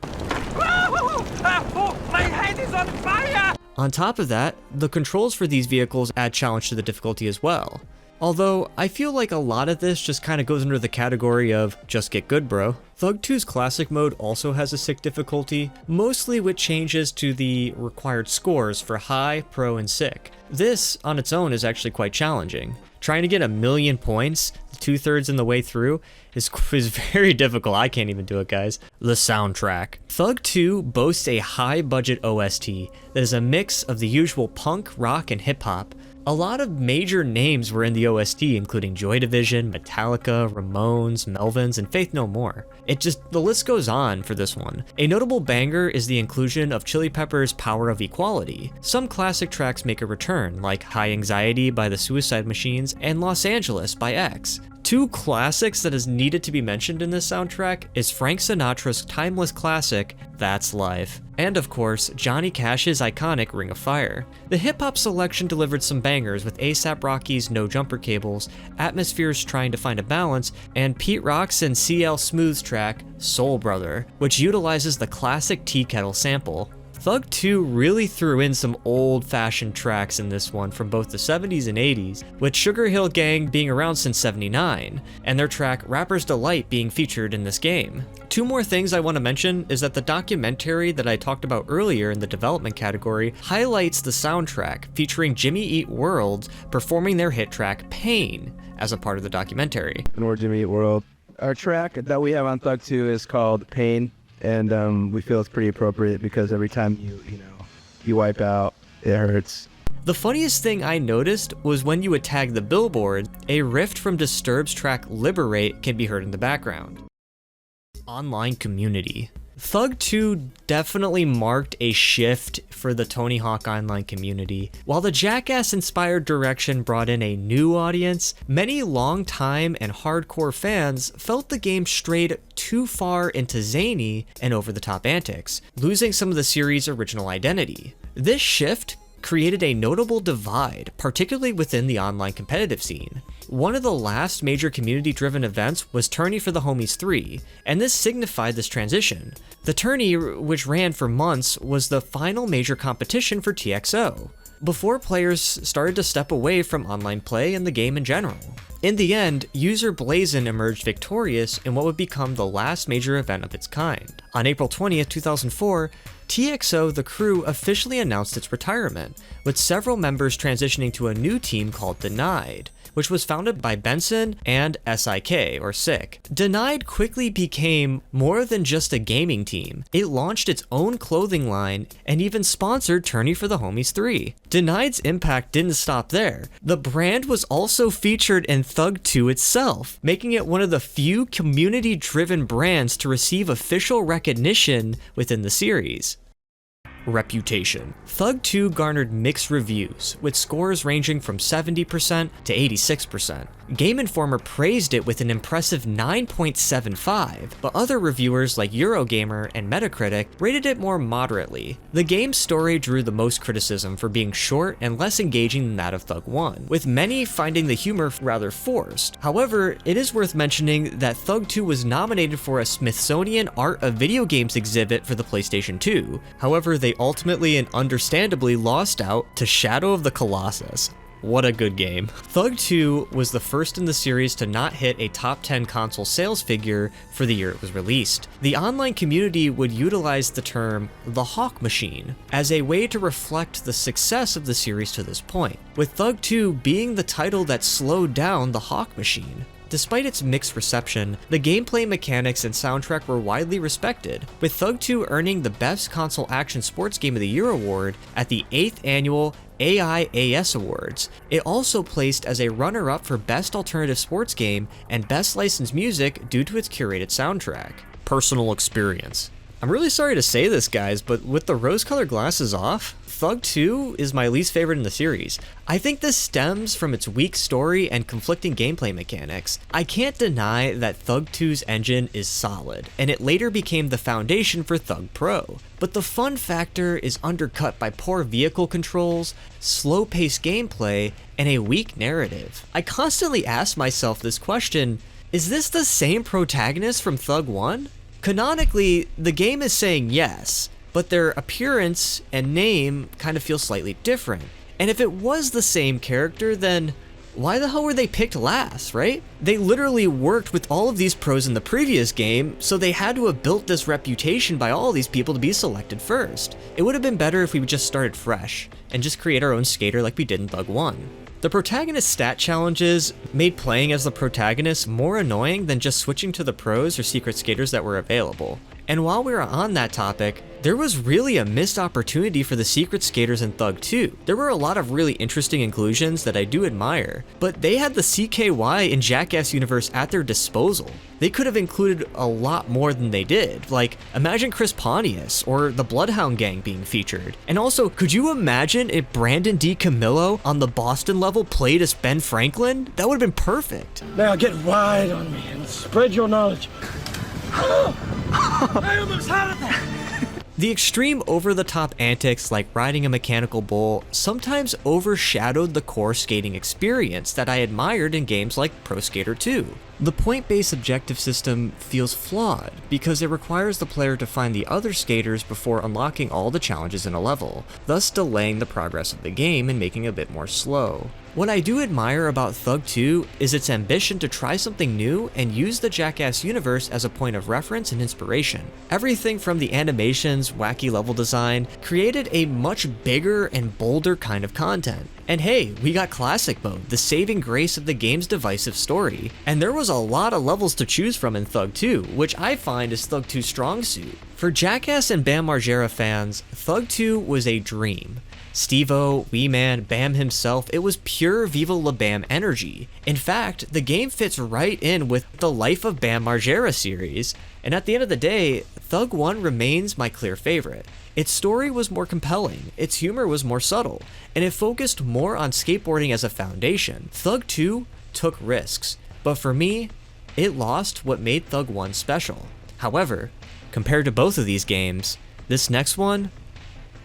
My head is on fire! On top of that, the controls for these vehicles add challenge to the difficulty as well. Although, I feel like a lot of this just kind of goes under the category of just get good, bro. Thug 2's classic mode also has a sick difficulty, mostly with changes to the required scores for high, pro, and sick. This, on its own, is actually quite challenging. Trying to get 1,000,000 points, 2/3 in the way through, is very difficult. I can't even do it, guys. The soundtrack. Thug 2 boasts a high-budget OST that is a mix of the usual punk, rock, and hip-hop. A lot of major names were in the OST, including Joy Division, Metallica, Ramones, Melvins, and Faith No More. The list goes on for this one. A notable banger is the inclusion of Chili Peppers' Power of Equality. Some classic tracks make a return, like High Anxiety by the Suicide Machines and Los Angeles by X. 2 classics that is needed to be mentioned in this soundtrack is Frank Sinatra's timeless classic, That's Life, and of course, Johnny Cash's iconic Ring of Fire. The hip-hop selection delivered some bangers with A$AP Rocky's No Jumper Cables, Atmosphere's Trying to Find a Balance, and Pete Rock's and CL Smooth's track, Soul Brother, which utilizes the classic Tea Kettle sample. Thug 2 really threw in some old-fashioned tracks in this one from both the 70s and 80s, with Sugar Hill Gang being around since '79, and their track Rapper's Delight being featured in this game. Two more things I want to mention is that the documentary that I talked about earlier in the development category highlights the soundtrack featuring Jimmy Eat World performing their hit track Pain as a part of the documentary. And we're Jimmy Eat World. Our track that we have on Thug 2 is called Pain, and we feel it's pretty appropriate because every time you wipe out, it hurts. The funniest thing I noticed was when you would tag the billboard, a riff from Disturbed's track Liberate can be heard in the background. Online community. Thug 2 definitely marked a shift for the Tony Hawk Online community. While the Jackass-inspired direction brought in a new audience, many long-time and hardcore fans felt the game strayed too far into zany and over-the-top antics, losing some of the series' original identity. This shift created a notable divide, particularly within the online competitive scene. One of the last major community-driven events was Tourney for the Homies 3, and this signified this transition. The tourney, which ran for months, was the final major competition for TXO, before players started to step away from online play and the game in general. In the end, user Blazin emerged victorious in what would become the last major event of its kind. On April 20th, 2004, TXO The Crew officially announced its retirement, with several members transitioning to a new team called Denied, which was founded by Benson and SIK, or Sick. Denied quickly became more than just a gaming team. It launched its own clothing line and even sponsored Tourney for the Homies 3. Denied's impact didn't stop there. The brand was also featured in Thug 2 itself, making it one of the few community-driven brands to receive official recognition within the series. Reputation. Thug 2 garnered mixed reviews, with scores ranging from 70% to 86%. Game Informer praised it with an impressive 9.75, but other reviewers like Eurogamer and Metacritic rated it more moderately. The game's story drew the most criticism for being short and less engaging than that of Thug 1, with many finding the humor rather forced. However, it is worth mentioning that Thug 2 was nominated for a Smithsonian Art of Video Games exhibit for the PlayStation 2. However, they ultimately and understandably lost out to Shadow of the Colossus. What a good game. Thug 2 was the first in the series to not hit a top 10 console sales figure for the year it was released. The online community would utilize the term the Hawk Machine as a way to reflect the success of the series to this point, with Thug 2 being the title that slowed down the Hawk Machine. Despite its mixed reception, the gameplay mechanics and soundtrack were widely respected, with Thug 2 earning the Best Console Action Sports Game of the Year award at the 8th Annual AIAS Awards. It also placed as a runner-up for Best Alternative Sports Game and Best Licensed Music due to its curated soundtrack. Personal experience. I'm really sorry to say this, guys, but with the rose-colored glasses off, Thug 2 is my least favorite in the series. I think this stems from its weak story and conflicting gameplay mechanics. I can't deny that Thug 2's engine is solid, and it later became the foundation for Thug Pro. But the fun factor is undercut by poor vehicle controls, slow-paced gameplay, and a weak narrative. I constantly ask myself this question: is this the same protagonist from Thug 1? Canonically, the game is saying yes, but their appearance and name kind of feel slightly different. And if it was the same character, then why the hell were they picked last, right? They literally worked with all of these pros in the previous game, so they had to have built this reputation by all of these people to be selected first. It would have been better if we just started fresh and just create our own skater like we did in Thug 1. The protagonist stat challenges made playing as the protagonist more annoying than just switching to the pros or secret skaters that were available. And while we were on that topic, there was really a missed opportunity for the secret skaters in Thug 2. There were a lot of really interesting inclusions that I do admire, but they had the CKY and Jackass universe at their disposal. They could have included a lot more than they did. Like, imagine Chris Pontius or the Bloodhound Gang being featured. And also, could you imagine if Brandon D. Camillo on the Boston level played as Ben Franklin? That would have been perfect. Now get wide on me and spread your knowledge. I almost had that. The extreme over-the-top antics like riding a mechanical bull sometimes overshadowed the core skating experience that I admired in games like Pro Skater 2. The point-based objective system feels flawed because it requires the player to find the other skaters before unlocking all the challenges in a level, thus delaying the progress of the game and making it a bit more slow. What I do admire about Thug 2 is its ambition to try something new and use the Jackass universe as a point of reference and inspiration. Everything from the animations, wacky level design, created a much bigger and bolder kind of content. And hey, we got Classic Mode, the saving grace of the game's divisive story. And there was a lot of levels to choose from in Thug 2, which I find is Thug 2's strong suit. For Jackass and Bam Margera fans, Thug 2 was a dream. Steve-O, Wee Man, Bam himself, it was pure Viva La Bam energy. In fact, the game fits right in with the Life of Bam Margera series, and at the end of the day, Thug 1 remains my clear favorite. Its story was more compelling, its humor was more subtle, and it focused more on skateboarding as a foundation. Thug 2 took risks, but for me, it lost what made Thug 1 special. However, compared to both of these games, this next one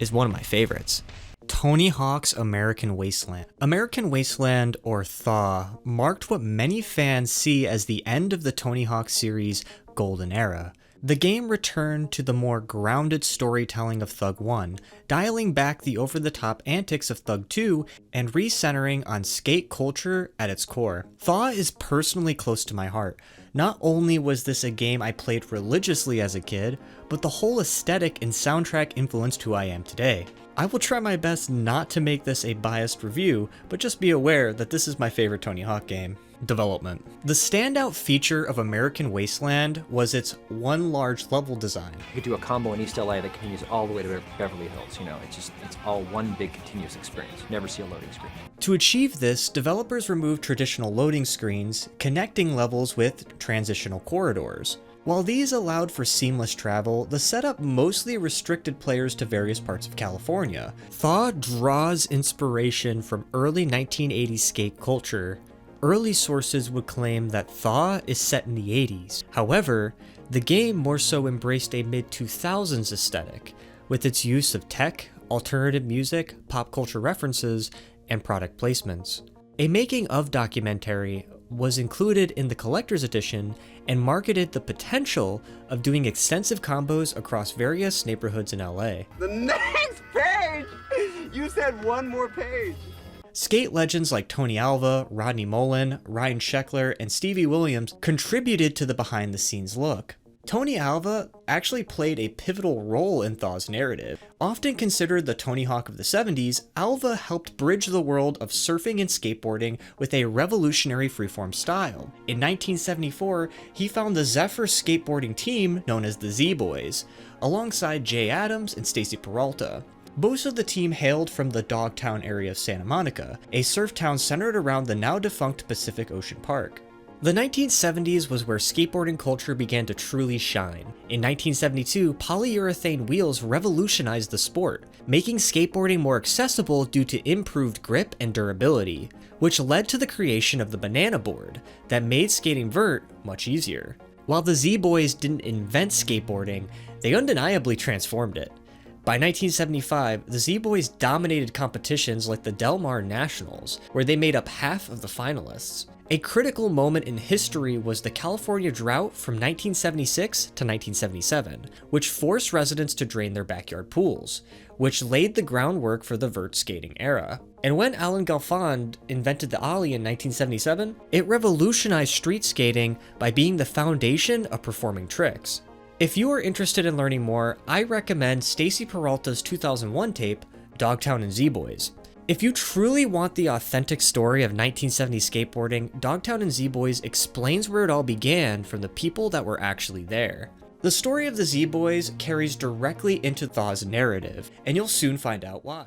is one of my favorites. Tony Hawk's American Wasteland. American Wasteland, or Thaw, marked what many fans see as the end of the Tony Hawk series' golden era. The game returned to the more grounded storytelling of Thug 1, dialing back the over-the-top antics of Thug 2 and recentering on skate culture at its core. Thaw is personally close to my heart. Not only was this a game I played religiously as a kid, but the whole aesthetic and soundtrack influenced who I am today. I will try my best not to make this a biased review, but just be aware that this is my favorite Tony Hawk game. Development. The standout feature of American Wasteland was its one large level design. You could do a combo in East LA that continues all the way to Beverly Hills, you know, it's all one big continuous experience. You never see a loading screen. To achieve this, developers removed traditional loading screens, connecting levels with transitional corridors. While these allowed for seamless travel, the setup mostly restricted players to various parts of California. Thaw draws inspiration from early 1980s skate culture. Early sources would claim that Thaw is set in the 80s. However, the game more so embraced a mid-2000s aesthetic, with its use of tech, alternative music, pop culture references, and product placements. A making of documentary was included in the collector's edition and marketed the potential of doing extensive combos across various neighborhoods in LA. The next page! You said one more page! Skate legends like Tony Alva, Rodney Mullen, Ryan Sheckler, and Stevie Williams contributed to the behind-the-scenes look. Tony Alva actually played a pivotal role in Thaw's narrative. Often considered the Tony Hawk of the 70s, Alva helped bridge the world of surfing and skateboarding with a revolutionary freeform style. In 1974, he found the Zephyr skateboarding team known as the Z-Boys, alongside Jay Adams and Stacy Peralta. Most of the team hailed from the Dogtown area of Santa Monica, a surf town centered around the now-defunct Pacific Ocean Park. The 1970s was where skateboarding culture began to truly shine. In 1972, polyurethane wheels revolutionized the sport, making skateboarding more accessible due to improved grip and durability, which led to the creation of the banana board that made skating vert much easier. While the Z-Boys didn't invent skateboarding, they undeniably transformed it. By 1975, the Z-Boys dominated competitions like the Del Mar Nationals, where they made up half of the finalists. A critical moment in history was the California drought from 1976 to 1977, which forced residents to drain their backyard pools, which laid the groundwork for the vert skating era. And when Alan Galfond invented the ollie in 1977, it revolutionized street skating by being the foundation of performing tricks. If you are interested in learning more, I recommend Stacy Peralta's 2001 tape, Dogtown and Z-Boys. If you truly want the authentic story of 1970s skateboarding, Dogtown and Z-Boys explains where it all began from the people that were actually there. The story of the Z-Boys carries directly into Thaw's narrative, and you'll soon find out why.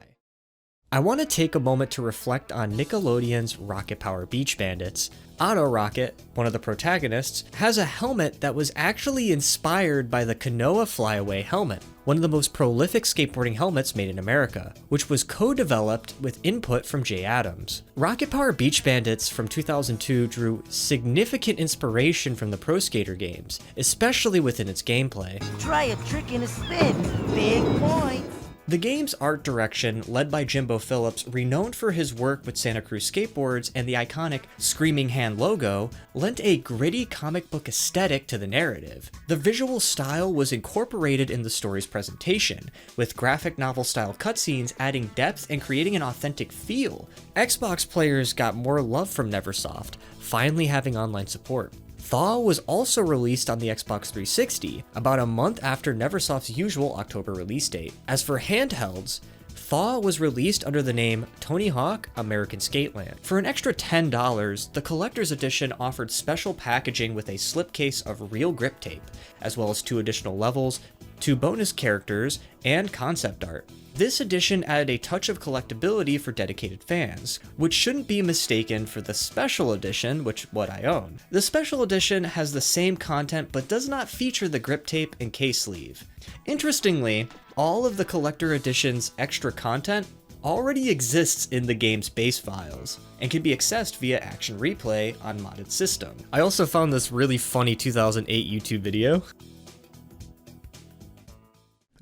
I want to take a moment to reflect on Nickelodeon's Rocket Power Beach Bandits. Otto Rocket, one of the protagonists, has a helmet that was actually inspired by the Kanoa Flyaway helmet, one of the most prolific skateboarding helmets made in America, which was co-developed with input from Jay Adams. Rocket Power Beach Bandits from 2002 drew significant inspiration from the Pro Skater games, especially within its gameplay. Try a trick and a spin. Big points. The game's art direction, led by Jimbo Phillips, renowned for his work with Santa Cruz skateboards and the iconic Screaming Hand logo, lent a gritty comic book aesthetic to the narrative. The visual style was incorporated in the story's presentation, with graphic novel-style cutscenes adding depth and creating an authentic feel. Xbox players got more love from Neversoft, finally having online support. Thaw was also released on the Xbox 360, about a month after Neversoft's usual October release date. As for handhelds, Thaw was released under the name Tony Hawk American Skateland. For an extra $10, the collector's edition offered special packaging with a slipcase of real grip tape, as well as 2 additional levels, 2 bonus characters, and concept art. This edition added a touch of collectability for dedicated fans, which shouldn't be mistaken for the special edition, what I own. The special edition has the same content but does not feature the grip tape and case sleeve. Interestingly, all of the collector edition's extra content already exists in the game's base files and can be accessed via Action Replay on modded system. I also found this really funny 2008 YouTube video.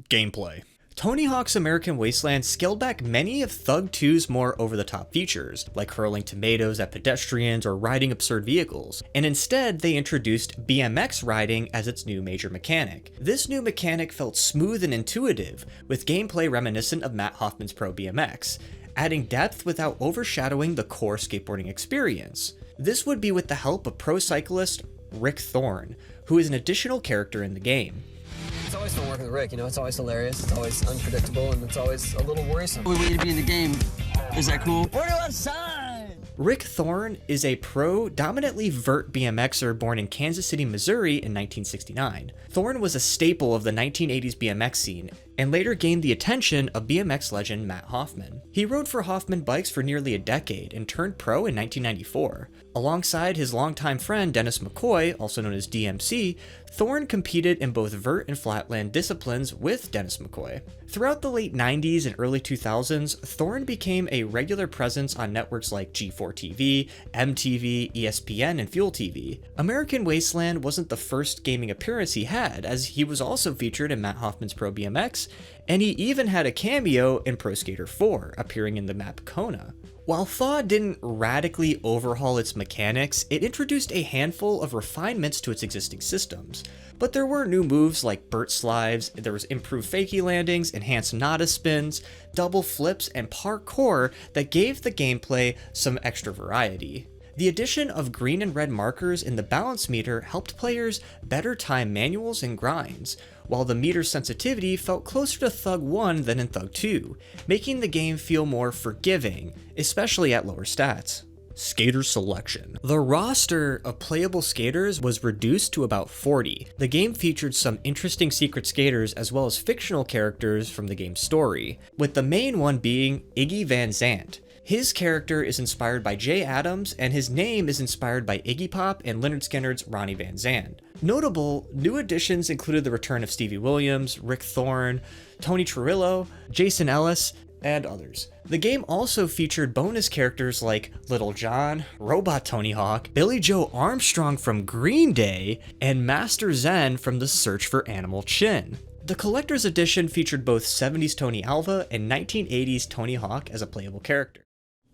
Gameplay. Tony Hawk's American Wasteland scaled back many of Thug 2's more over-the-top features, like hurling tomatoes at pedestrians or riding absurd vehicles, and instead they introduced BMX riding as its new major mechanic. This new mechanic felt smooth and intuitive, with gameplay reminiscent of Matt Hoffman's Pro BMX, adding depth without overshadowing the core skateboarding experience. This would be with the help of pro cyclist Rick Thorne, who is an additional character in the game. It's always fun working with Rick, you know, it's always hilarious, it's always unpredictable, and it's always a little worrisome. We want you to be in the game. Is that cool? We're outside! Rick Thorne is a pro, dominantly vert BMXer born in Kansas City, Missouri in 1969. Thorne was a staple of the 1980s BMX scene, and later gained the attention of BMX legend Matt Hoffman. He rode for Hoffman bikes for nearly a decade and turned pro in 1994. Alongside his longtime friend Dennis McCoy, also known as DMC, Thorne competed in both vert and flatland disciplines with Dennis McCoy. Throughout the late 90s and early 2000s, Thorne became a regular presence on networks like G4 TV, MTV, ESPN, and Fuel TV. American Wasteland wasn't the first gaming appearance he had, as he was also featured in Matt Hoffman's Pro BMX, and he even had a cameo in Pro Skater 4, appearing in the map Kona. While Thaw didn't radically overhaul its mechanics, it introduced a handful of refinements to its existing systems. But there were new moves like Burt Slides, there was improved fakie landings, enhanced Nada spins, double flips, and parkour that gave the gameplay some extra variety. The addition of green and red markers in the balance meter helped players better time manuals and grinds, while the meter's sensitivity felt closer to Thug 1 than in Thug 2, making the game feel more forgiving, especially at lower stats. Skater selection. The roster of playable skaters was reduced to about 40. The game featured some interesting secret skaters as well as fictional characters from the game's story, with the main one being Iggy Van Zandt. His character is inspired by Jay Adams, and his name is inspired by Iggy Pop and Lynyrd Skynyrd's Ronnie Van Zant. Notable new additions included the return of Stevie Williams, Rick Thorne, Tony Trillo, Jason Ellis, and others. The game also featured bonus characters like Little John, Robot Tony Hawk, Billy Joe Armstrong from Green Day, and Master Zen from The Search for Animal Chin. The collector's edition featured both 70s Tony Alva and 1980s Tony Hawk as a playable character.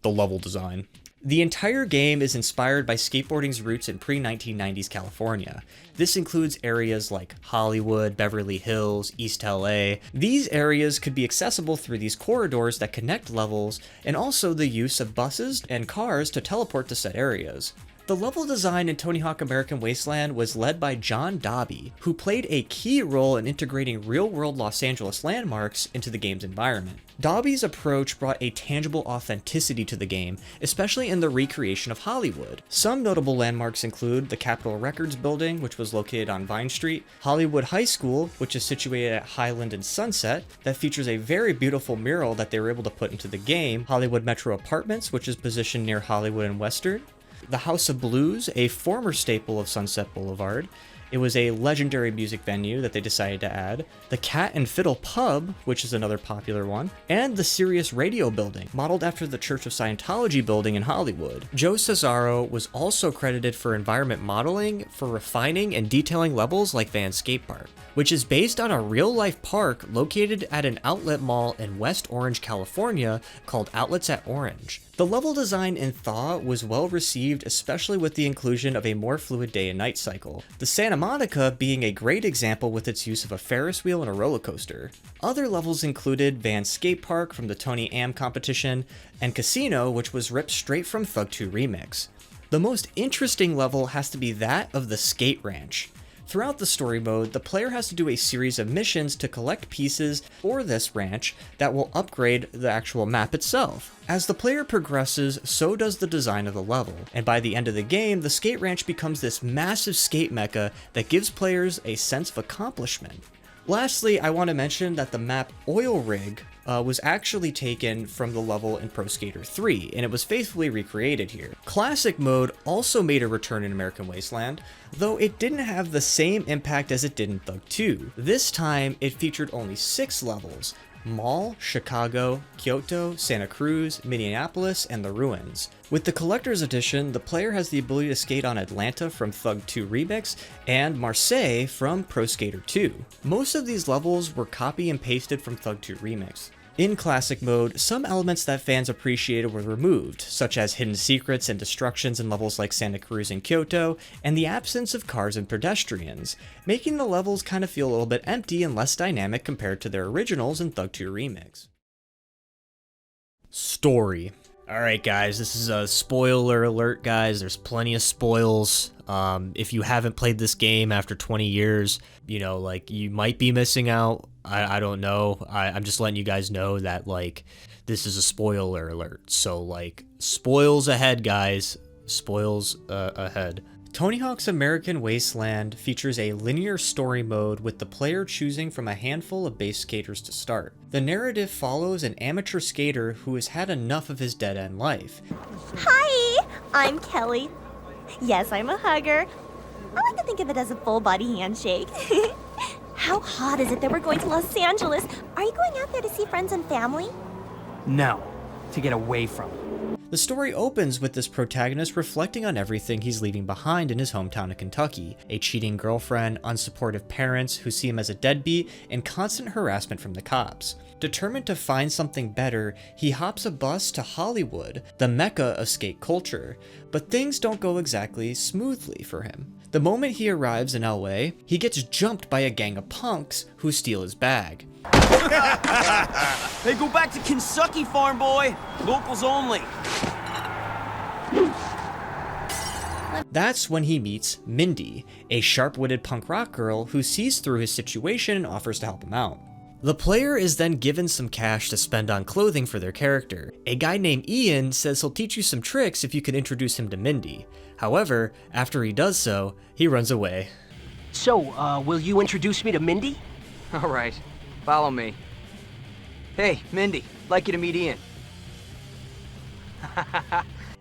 The level design. The entire game is inspired by skateboarding's roots in pre-1990s California. This includes areas like Hollywood, Beverly Hills, East LA. These areas could be accessible through these corridors that connect levels, and also the use of buses and cars to teleport to said areas. The level design in Tony Hawk American Wasteland was led by John Dobby, who played a key role in integrating real-world Los Angeles landmarks into the game's environment. Dobby's approach brought a tangible authenticity to the game, especially in the recreation of Hollywood. Some notable landmarks include the Capitol Records building, which was located on Vine Street, Hollywood High School, which is situated at Highland and Sunset, that features a very beautiful mural that they were able to put into the game, Hollywood Metro Apartments, which is positioned near Hollywood and Western, the House of Blues, a former staple of Sunset Boulevard. It was a legendary music venue that they decided to add. The Cat and Fiddle Pub, which is another popular one. And the Sirius Radio Building, modeled after the Church of Scientology building in Hollywood. Joe Cesaro was also credited for environment modeling, for refining and detailing levels like Van Skate Park, which is based on a real-life park located at an outlet mall in West Orange, California, called Outlets at Orange. The level design in Thaw was well received, especially with the inclusion of a more fluid day and night cycle, the Santa Monica being a great example with its use of a Ferris wheel and a roller coaster. Other levels included Van Skate Park from the Tony Am competition, and Casino, which was ripped straight from Thug 2 Remix. The most interesting level has to be that of the Skate Ranch. Throughout the story mode, the player has to do a series of missions to collect pieces for this ranch that will upgrade the actual map itself. As the player progresses, so does the design of the level, and by the end of the game, the skate ranch becomes this massive skate mecca that gives players a sense of accomplishment. Lastly, I want to mention that the map Oil Rig was actually taken from the level in Pro Skater 3, and it was faithfully recreated here. Classic mode also made a return in American Wasteland, though it didn't have the same impact as it did in Thug 2. This time, it featured only 6 levels: Mall, Chicago, Kyoto, Santa Cruz, Minneapolis, and the Ruins. With the Collector's Edition, the player has the ability to skate on Atlanta from Thug 2 Remix and Marseille from Pro Skater 2. Most of these levels were copy and pasted from Thug 2 Remix. In Classic mode, some elements that fans appreciated were removed, such as hidden secrets and destructions in levels like Santa Cruz and Kyoto, and the absence of cars and pedestrians, making the levels kind of feel a little bit empty and less dynamic compared to their originals in Thug 2 Remix. Story. Alright guys, this is a spoiler alert guys, there's plenty of spoils. If you haven't played this game after 20 years, you know, like, you might be missing out. I don't know. I'm just letting you guys know that, like, this is a spoiler alert. So, like, spoils ahead, guys. Spoils ahead. Tony Hawk's American Wasteland features a linear story mode with the player choosing from a handful of base skaters to start. The narrative follows an amateur skater who has had enough of his dead-end life. Hi, I'm Kelly. Yes, I'm a hugger. I like to think of it as a full-body handshake. How hot is it that we're going to Los Angeles? Are you going out there to see friends and family? No, to get away from it. The story opens with this protagonist reflecting on everything he's leaving behind in his hometown of Kentucky: a cheating girlfriend, unsupportive parents who see him as a deadbeat, and constant harassment from the cops. Determined to find something better, he hops a bus to Hollywood, the mecca of skate culture, but things don't go exactly smoothly for him. The moment he arrives in LA, he gets jumped by a gang of punks who steal his bag. Hey, go back to Kentucky, farm boy! Locals only! That's when he meets Mindy, a sharp-witted punk rock girl who sees through his situation and offers to help him out. The player is then given some cash to spend on clothing for their character. A guy named Ian says he'll teach you some tricks if you can introduce him to Mindy. However, after he does so, he runs away. So, will you introduce me to Mindy? All right, follow me. Hey, Mindy, like you to meet Ian.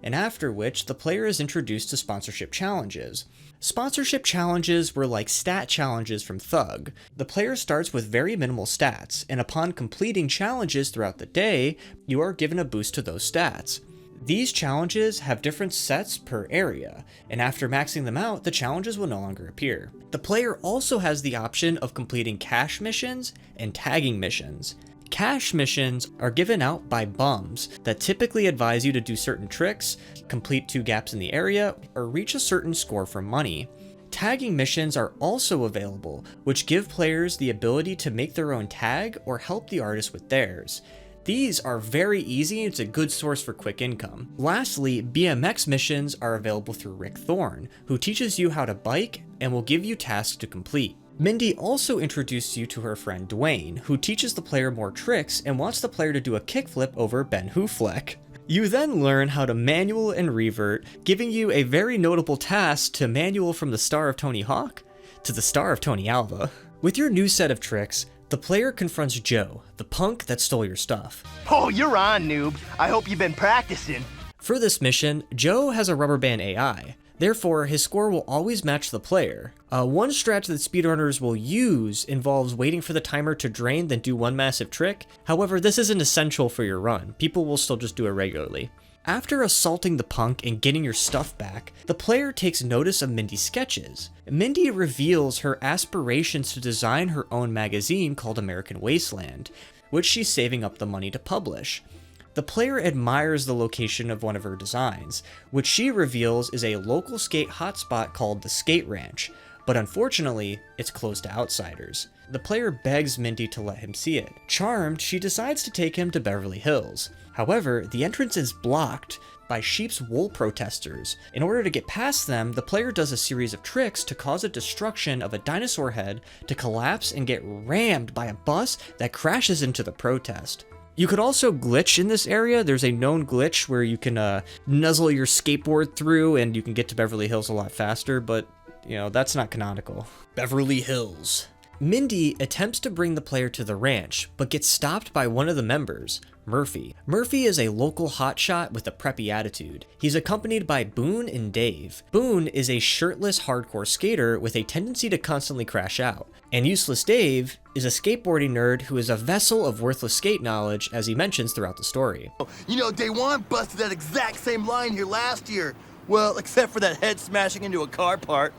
And after which, the player is introduced to sponsorship challenges. Sponsorship challenges were like stat challenges from Thug. The player starts with very minimal stats, and upon completing challenges throughout the day, you are given a boost to those stats. These challenges have different sets per area, and after maxing them out, the challenges will no longer appear. The player also has the option of completing cash missions and tagging missions. Cash missions are given out by bums that typically advise you to do certain tricks, complete 2 gaps in the area, or reach a certain score for money. Tagging missions are also available, which give players the ability to make their own tag or help the artist with theirs. These are very easy, it's a good source for quick income. Lastly, BMX missions are available through Rick Thorne, who teaches you how to bike and will give you tasks to complete. Mindy also introduced you to her friend Dwayne, who teaches the player more tricks and wants the player to do a kickflip over Ben Hoofleck. You then learn how to manual and revert, giving you a very notable task to manual from the star of Tony Hawk to the star of Tony Alva. With your new set of tricks, the player confronts Joe, the punk that stole your stuff. Oh, you're on, noob. I hope you've been practicing. For this mission, Joe has a rubber band AI. Therefore, his score will always match the player. One strat that speedrunners will use involves waiting for the timer to drain, then do one massive trick. However, this isn't essential for your run. People will still just do it regularly. After assaulting the punk and getting your stuff back, the player takes notice of Mindy's sketches. Mindy reveals her aspirations to design her own magazine called American Wasteland, which she's saving up the money to publish. The player admires the location of one of her designs, which she reveals is a local skate hotspot called the Skate Ranch, but unfortunately, it's closed to outsiders. The player begs Mindy to let him see it. Charmed, she decides to take him to Beverly Hills. However, the entrance is blocked by sheep's wool protesters. In order to get past them, the player does a series of tricks to cause a destruction of a dinosaur head to collapse and get rammed by a bus that crashes into the protest. You could also glitch in this area. There's a known glitch where you can nuzzle your skateboard through and you can get to Beverly Hills a lot faster, but you know, that's not canonical. Beverly Hills. Mindy attempts to bring the player to the ranch, but gets stopped by one of the members, Murphy. Murphy is a local hotshot with a preppy attitude. He's accompanied by Boone and Dave. Boone is a shirtless hardcore skater with a tendency to constantly crash out. And Useless Dave is a skateboarding nerd who is a vessel of worthless skate knowledge, as he mentions throughout the story. You know, Day One busted that exact same line here last year. Well, except for that head smashing into a car part.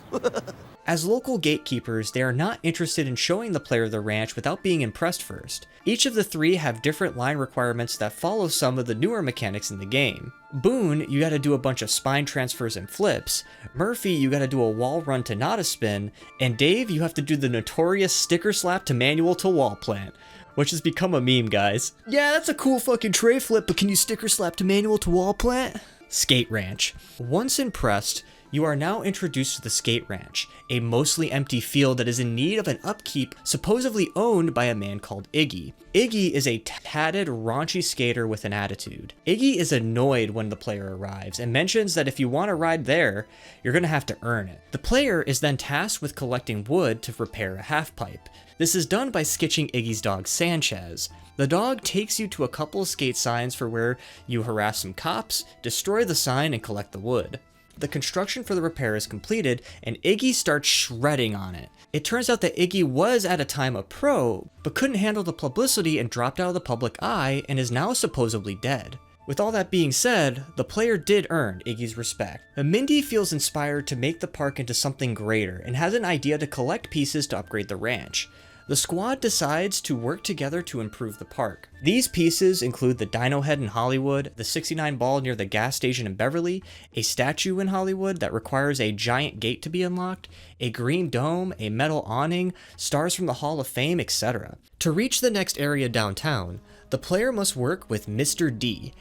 As local gatekeepers, they are not interested in showing the player the ranch without being impressed first. Each of the three have different line requirements that follow some of the newer mechanics in the game. Boone, you gotta do a bunch of spine transfers and flips. Murphy, you gotta do a wall run to not a spin. And Dave, you have to do the notorious sticker slap to manual to wall plant, which has become a meme, guys. Yeah, that's a cool fucking tray flip, but can you sticker slap to manual to wall plant? Skate Ranch. Once impressed, you are now introduced to the Skate Ranch, a mostly empty field that is in need of an upkeep supposedly owned by a man called Iggy. Iggy is a tatted, raunchy skater with an attitude. Iggy is annoyed when the player arrives and mentions that if you want to ride there, you're going to have to earn it. The player is then tasked with collecting wood to repair a half pipe. This is done by sketching Iggy's dog Sanchez. The dog takes you to a couple of skate signs for where you harass some cops, destroy the sign, and collect the wood. The construction for the repair is completed, and Iggy starts shredding on it. It turns out that Iggy was at a time a pro, but couldn't handle the publicity and dropped out of the public eye and is now supposedly dead. With all that being said, the player did earn Iggy's respect. Mindy feels inspired to make the park into something greater and has an idea to collect pieces to upgrade the ranch. The squad decides to work together to improve the park. These pieces include the Dino Head in Hollywood, the 69 ball near the gas station in Beverly, a statue in Hollywood that requires a giant gate to be unlocked, a green dome, a metal awning, stars from the Hall of Fame, etc. To reach the next area downtown, the player must work with Mr. D.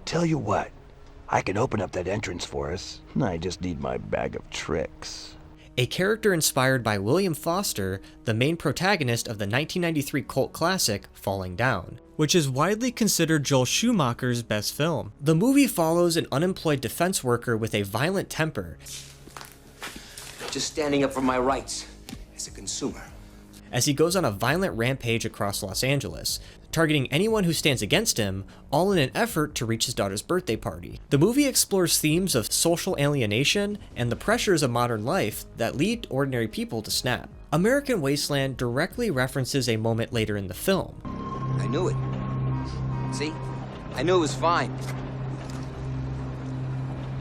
Tell you what, I can open up that entrance for us. I just need my bag of tricks. A character inspired by William Foster, the main protagonist of the 1993 cult classic Falling Down, which is widely considered Joel Schumacher's best film. The movie follows an unemployed defense worker with a violent temper, just standing up for my rights as a consumer, as he goes on a violent rampage across Los Angeles, targeting anyone who stands against him, all in an effort to reach his daughter's birthday party. The movie explores themes of social alienation and the pressures of modern life that lead ordinary people to snap. American Wasteland directly references a moment later in the film. I knew it. See? I knew it was fine.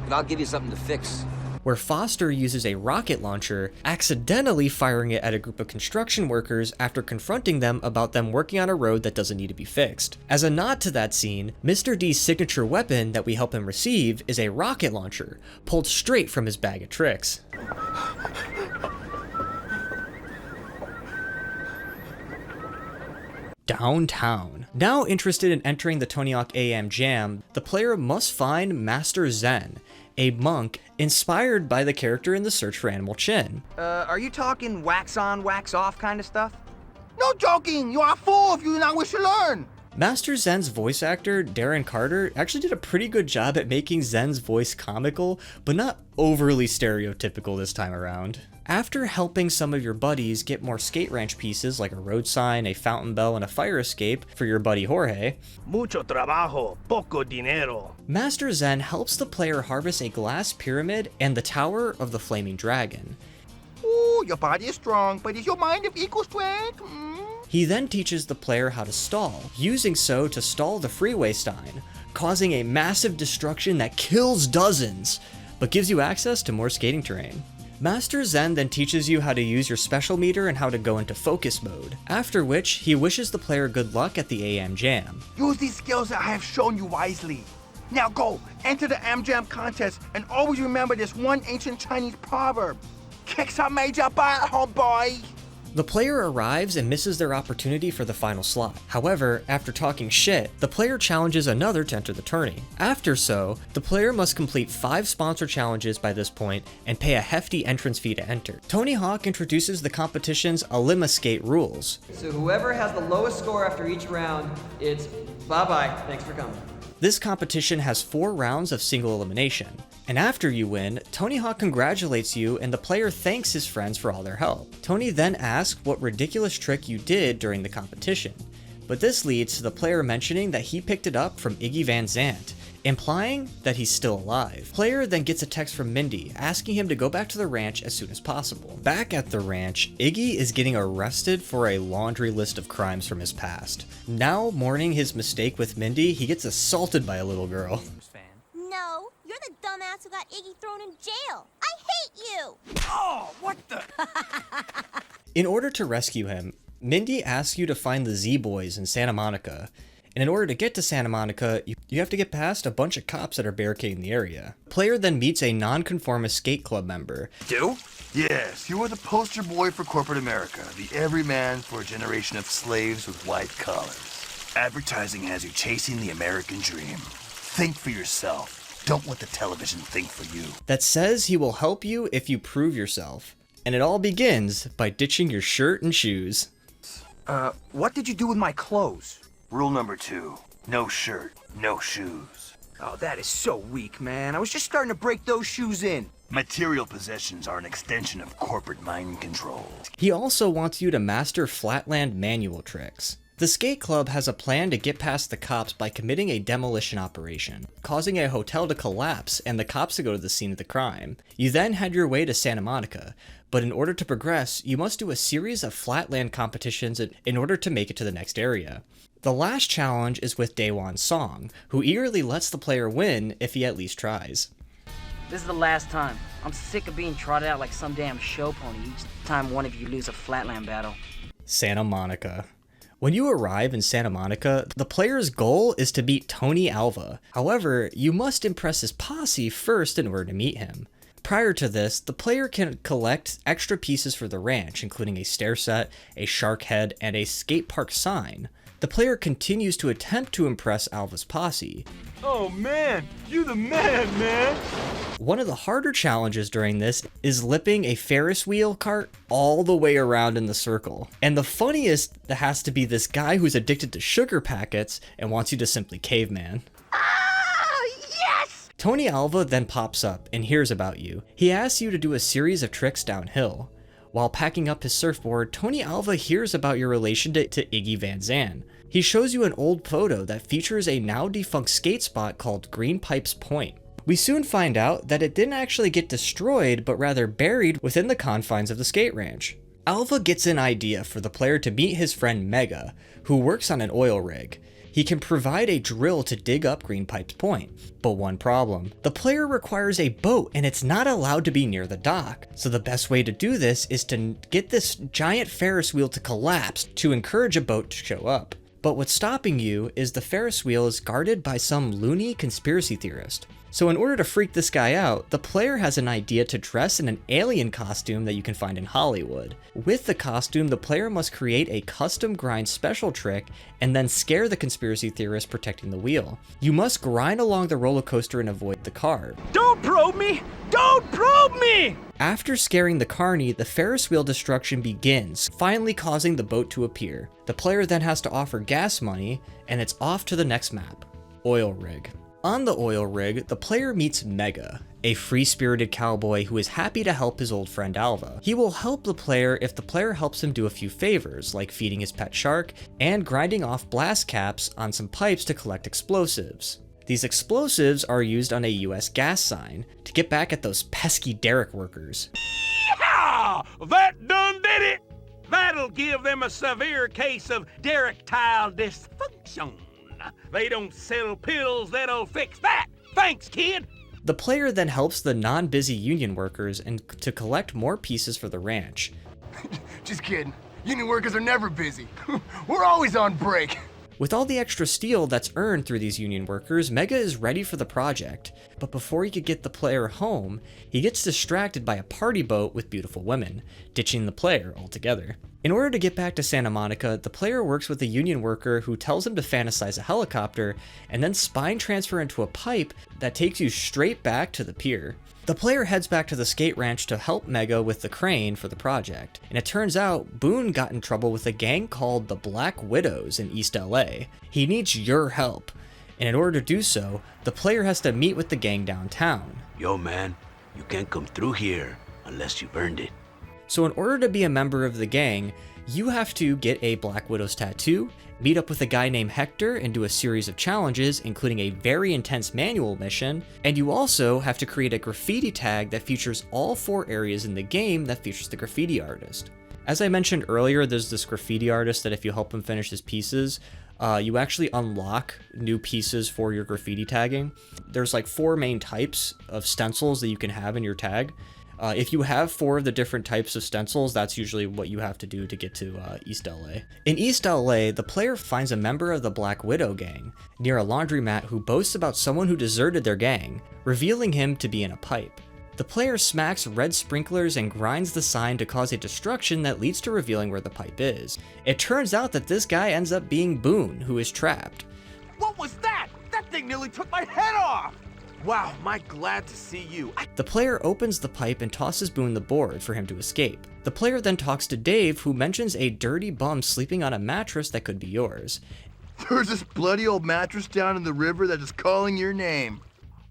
But I'll give you something to fix. Where Foster uses a rocket launcher, accidentally firing it at a group of construction workers after confronting them about them working on a road that doesn't need to be fixed. As a nod to that scene, Mr. D's signature weapon that we help him receive is a rocket launcher, pulled straight from his bag of tricks. downtown. Now interested in entering the Tony Hawk AM Jam, the player must find Master Zen, a monk inspired by the character in The Search for Animal Chin. Are you talking wax on, wax off kind of stuff? No joking! You are a fool if you do not wish to learn! Master Zen's voice actor, Darren Carter, actually did a pretty good job at making Zen's voice comical, but not overly stereotypical this time around. After helping some of your buddies get more skate ranch pieces like a road sign, a fountain bell, and a fire escape for your buddy Jorge, Mucho trabajo, poco dinero. Master Zen helps the player harvest a glass pyramid and the Tower of the Flaming Dragon. Ooh, your body is strong, but is your mind of equal strength? He then teaches the player how to stall, using so to stall the freeway stein, causing a massive destruction that kills dozens, but gives you access to more skating terrain. Master Zen then teaches you how to use your special meter and how to go into focus mode, after which he wishes the player good luck at the AM Jam. Use these skills that I have shown you wisely. Now go, enter the AM Jam contest, and always remember this one ancient Chinese proverb. Kick some major butt, homeboy! The player arrives and misses their opportunity for the final slot. However, after talking shit, the player challenges another to enter the tourney. After so, the player must complete 5 sponsor challenges by this point and pay a hefty entrance fee to enter. Tony Hawk introduces the competition's Eliminate rules. So whoever has the lowest score after each round, it's bye-bye, thanks for coming. This competition has 4 rounds of single elimination, and after you win, Tony Hawk congratulates you and the player thanks his friends for all their help. Tony then asks what ridiculous trick you did during the competition, but this leads to the player mentioning that he picked it up from Iggy Van Zandt, implying that he's still alive. Player then gets a text from Mindy asking him to go back to the ranch as soon as possible. Back at the ranch, Iggy is getting arrested for a laundry list of crimes from his past. Now mourning his mistake with Mindy, he gets assaulted by a little girl. No, you're the dumbass who got Iggy thrown in jail. I hate you! Oh, what the? In order to rescue him, Mindy asks you to find the Z-Boys in Santa Monica. And in order to get to Santa Monica, you have to get past a bunch of cops that are barricading the area. Player then meets a non-conformist skate club member. Do? Yes, you are the poster boy for corporate America, the everyman for a generation of slaves with white collars. Advertising has you chasing the American dream. Think for yourself. Don't let the television think for you. That says he will help you if you prove yourself. And it all begins by ditching your shirt and shoes. What did you do with my clothes? Rule number 2, no shirt, no shoes. Oh, that is so weak, man. I was just starting to break those shoes in. Material possessions are an extension of corporate mind control. He also wants you to master flatland manual tricks. The skate club has a plan to get past the cops by committing a demolition operation, causing a hotel to collapse and the cops to go to the scene of the crime. You then head your way to Santa Monica, but in order to progress, you must do a series of flatland competitions in order to make it to the next area. The last challenge is with Daewon Song, who eagerly lets the player win if he at least tries. This is the last time. I'm sick of being trotted out like some damn show pony each time one of you lose a flatland battle. Santa Monica. When you arrive in Santa Monica, the player's goal is to beat Tony Alva. However, you must impress his posse first in order to meet him. Prior to this, the player can collect extra pieces for the ranch, including a stair set, a shark head, and a skate park sign. The player continues to attempt to impress Alva's posse. Oh man, you the man! One of the harder challenges during this is lipping a Ferris wheel cart all the way around in the circle. And the funniest has to be this guy who's addicted to sugar packets and wants you to simply caveman. Yes! Tony Alva then pops up and hears about you. He asks you to do a series of tricks downhill. While packing up his surfboard, Tony Alva hears about your relation to Iggy Van Zandt. He shows you an old photo that features a now defunct skate spot called Green Pipes Point. We soon find out that it didn't actually get destroyed, but rather buried within the confines of the skate ranch. Alva gets an idea for the player to meet his friend Mega, who works on an oil rig. He can provide a drill to dig up Green Pipes Point, but one problem. The player requires a boat and it's not allowed to be near the dock. So the best way to do this is to get this giant Ferris wheel to collapse to encourage a boat to show up. But what's stopping you is the Ferris wheel is guarded by some loony conspiracy theorist. So in order to freak this guy out, the player has an idea to dress in an alien costume that you can find in Hollywood. With the costume, the player must create a custom grind special trick and then scare the conspiracy theorist protecting the wheel. You must grind along the roller coaster and avoid the car. Don't probe me! Don't probe me! After scaring the carny, the Ferris wheel destruction begins, finally causing the boat to appear. The player then has to offer gas money, and it's off to the next map, Oil Rig. On the oil rig, the player meets Mega, a free-spirited cowboy who is happy to help his old friend Alva. He will help the player if the player helps him do a few favors, like feeding his pet shark and grinding off blast caps on some pipes to collect explosives. These explosives are used on a US gas sign to get back at those pesky derrick workers. Yeehaw! That done did it! That'll give them a severe case of erectile dysfunction. They don't sell pills that'll fix that. Thanks, kid. The player then helps the non-busy union workers and to collect more pieces for the ranch. Just kidding. Union workers are never busy. We're always on break. With all the extra steel that's earned through these union workers, Mega is ready for the project. But before he could get the player home, he gets distracted by a party boat with beautiful women, ditching the player altogether. In order to get back to Santa Monica, the player works with a union worker who tells him to fantasize a helicopter and then spine transfer into a pipe that takes you straight back to the pier. The player heads back to the skate ranch to help Mega with the crane for the project, and it turns out Boone got in trouble with a gang called the Black Widows in East LA. He needs your help, and in order to do so, the player has to meet with the gang downtown. Yo man, you can't come through here unless you've earned it. So in order to be a member of the gang, you have to get a Black Widow's tattoo, meet up with a guy named Hector and do a series of challenges, including a very intense manual mission, and you also have to create a graffiti tag that features all 4 areas in the game that features the graffiti artist. As I mentioned earlier, there's this graffiti artist that if you help him finish his pieces, you actually unlock new pieces for your graffiti tagging. There's like 4 main types of stencils that you can have in your tag. If you have 4 of the different types of stencils, that's usually what you have to do to get to East LA. In East LA, the player finds a member of the Black Widow gang near a laundromat who boasts about someone who deserted their gang, revealing him to be in a pipe. The player smacks red sprinklers and grinds the sign to cause a destruction that leads to revealing where the pipe is. It turns out that this guy ends up being Boone, who is trapped. What was that? That thing nearly took my head off! Wow, am I glad to see you. The player opens the pipe and tosses Boone the board for him to escape. The player then talks to Dave, who mentions a dirty bum sleeping on a mattress that could be yours. There's this bloody old mattress down in the river that is calling your name.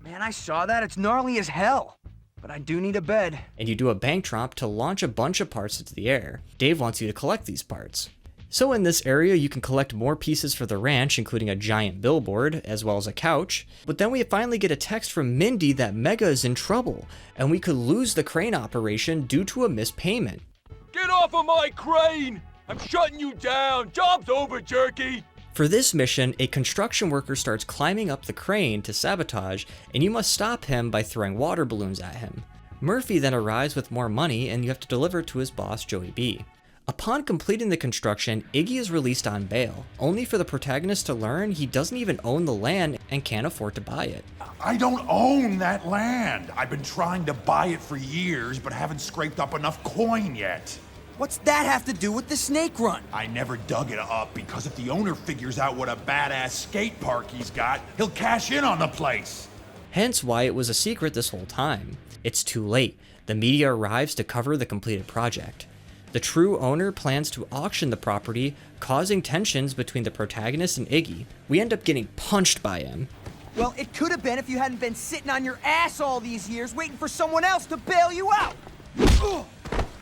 Man, I saw that. It's gnarly as hell. But I do need a bed. And you do a bank tromp to launch a bunch of parts into the air. Dave wants you to collect these parts. So in this area, you can collect more pieces for the ranch, including a giant billboard, as well as a couch. But then we finally get a text from Mindy that Mega is in trouble, and we could lose the crane operation due to a missed payment. Get off of my crane! I'm shutting you down! Job's over, jerky! For this mission, a construction worker starts climbing up the crane to sabotage, and you must stop him by throwing water balloons at him. Murphy then arrives with more money, and you have to deliver it to his boss, Joey B. Upon completing the construction, Iggy is released on bail, only for the protagonist to learn he doesn't even own the land and can't afford to buy it. I don't own that land. I've been trying to buy it for years, but haven't scraped up enough coin yet. What's that have to do with the snake run? I never dug it up because if the owner figures out what a badass skate park he's got, he'll cash in on the place. Hence why it was a secret this whole time. It's too late. The media arrives to cover the completed project. The true owner plans to auction the property, causing tensions between the protagonist and Iggy. We end up getting punched by him. Well, it could have been if you hadn't been sitting on your ass all these years waiting for someone else to bail you out.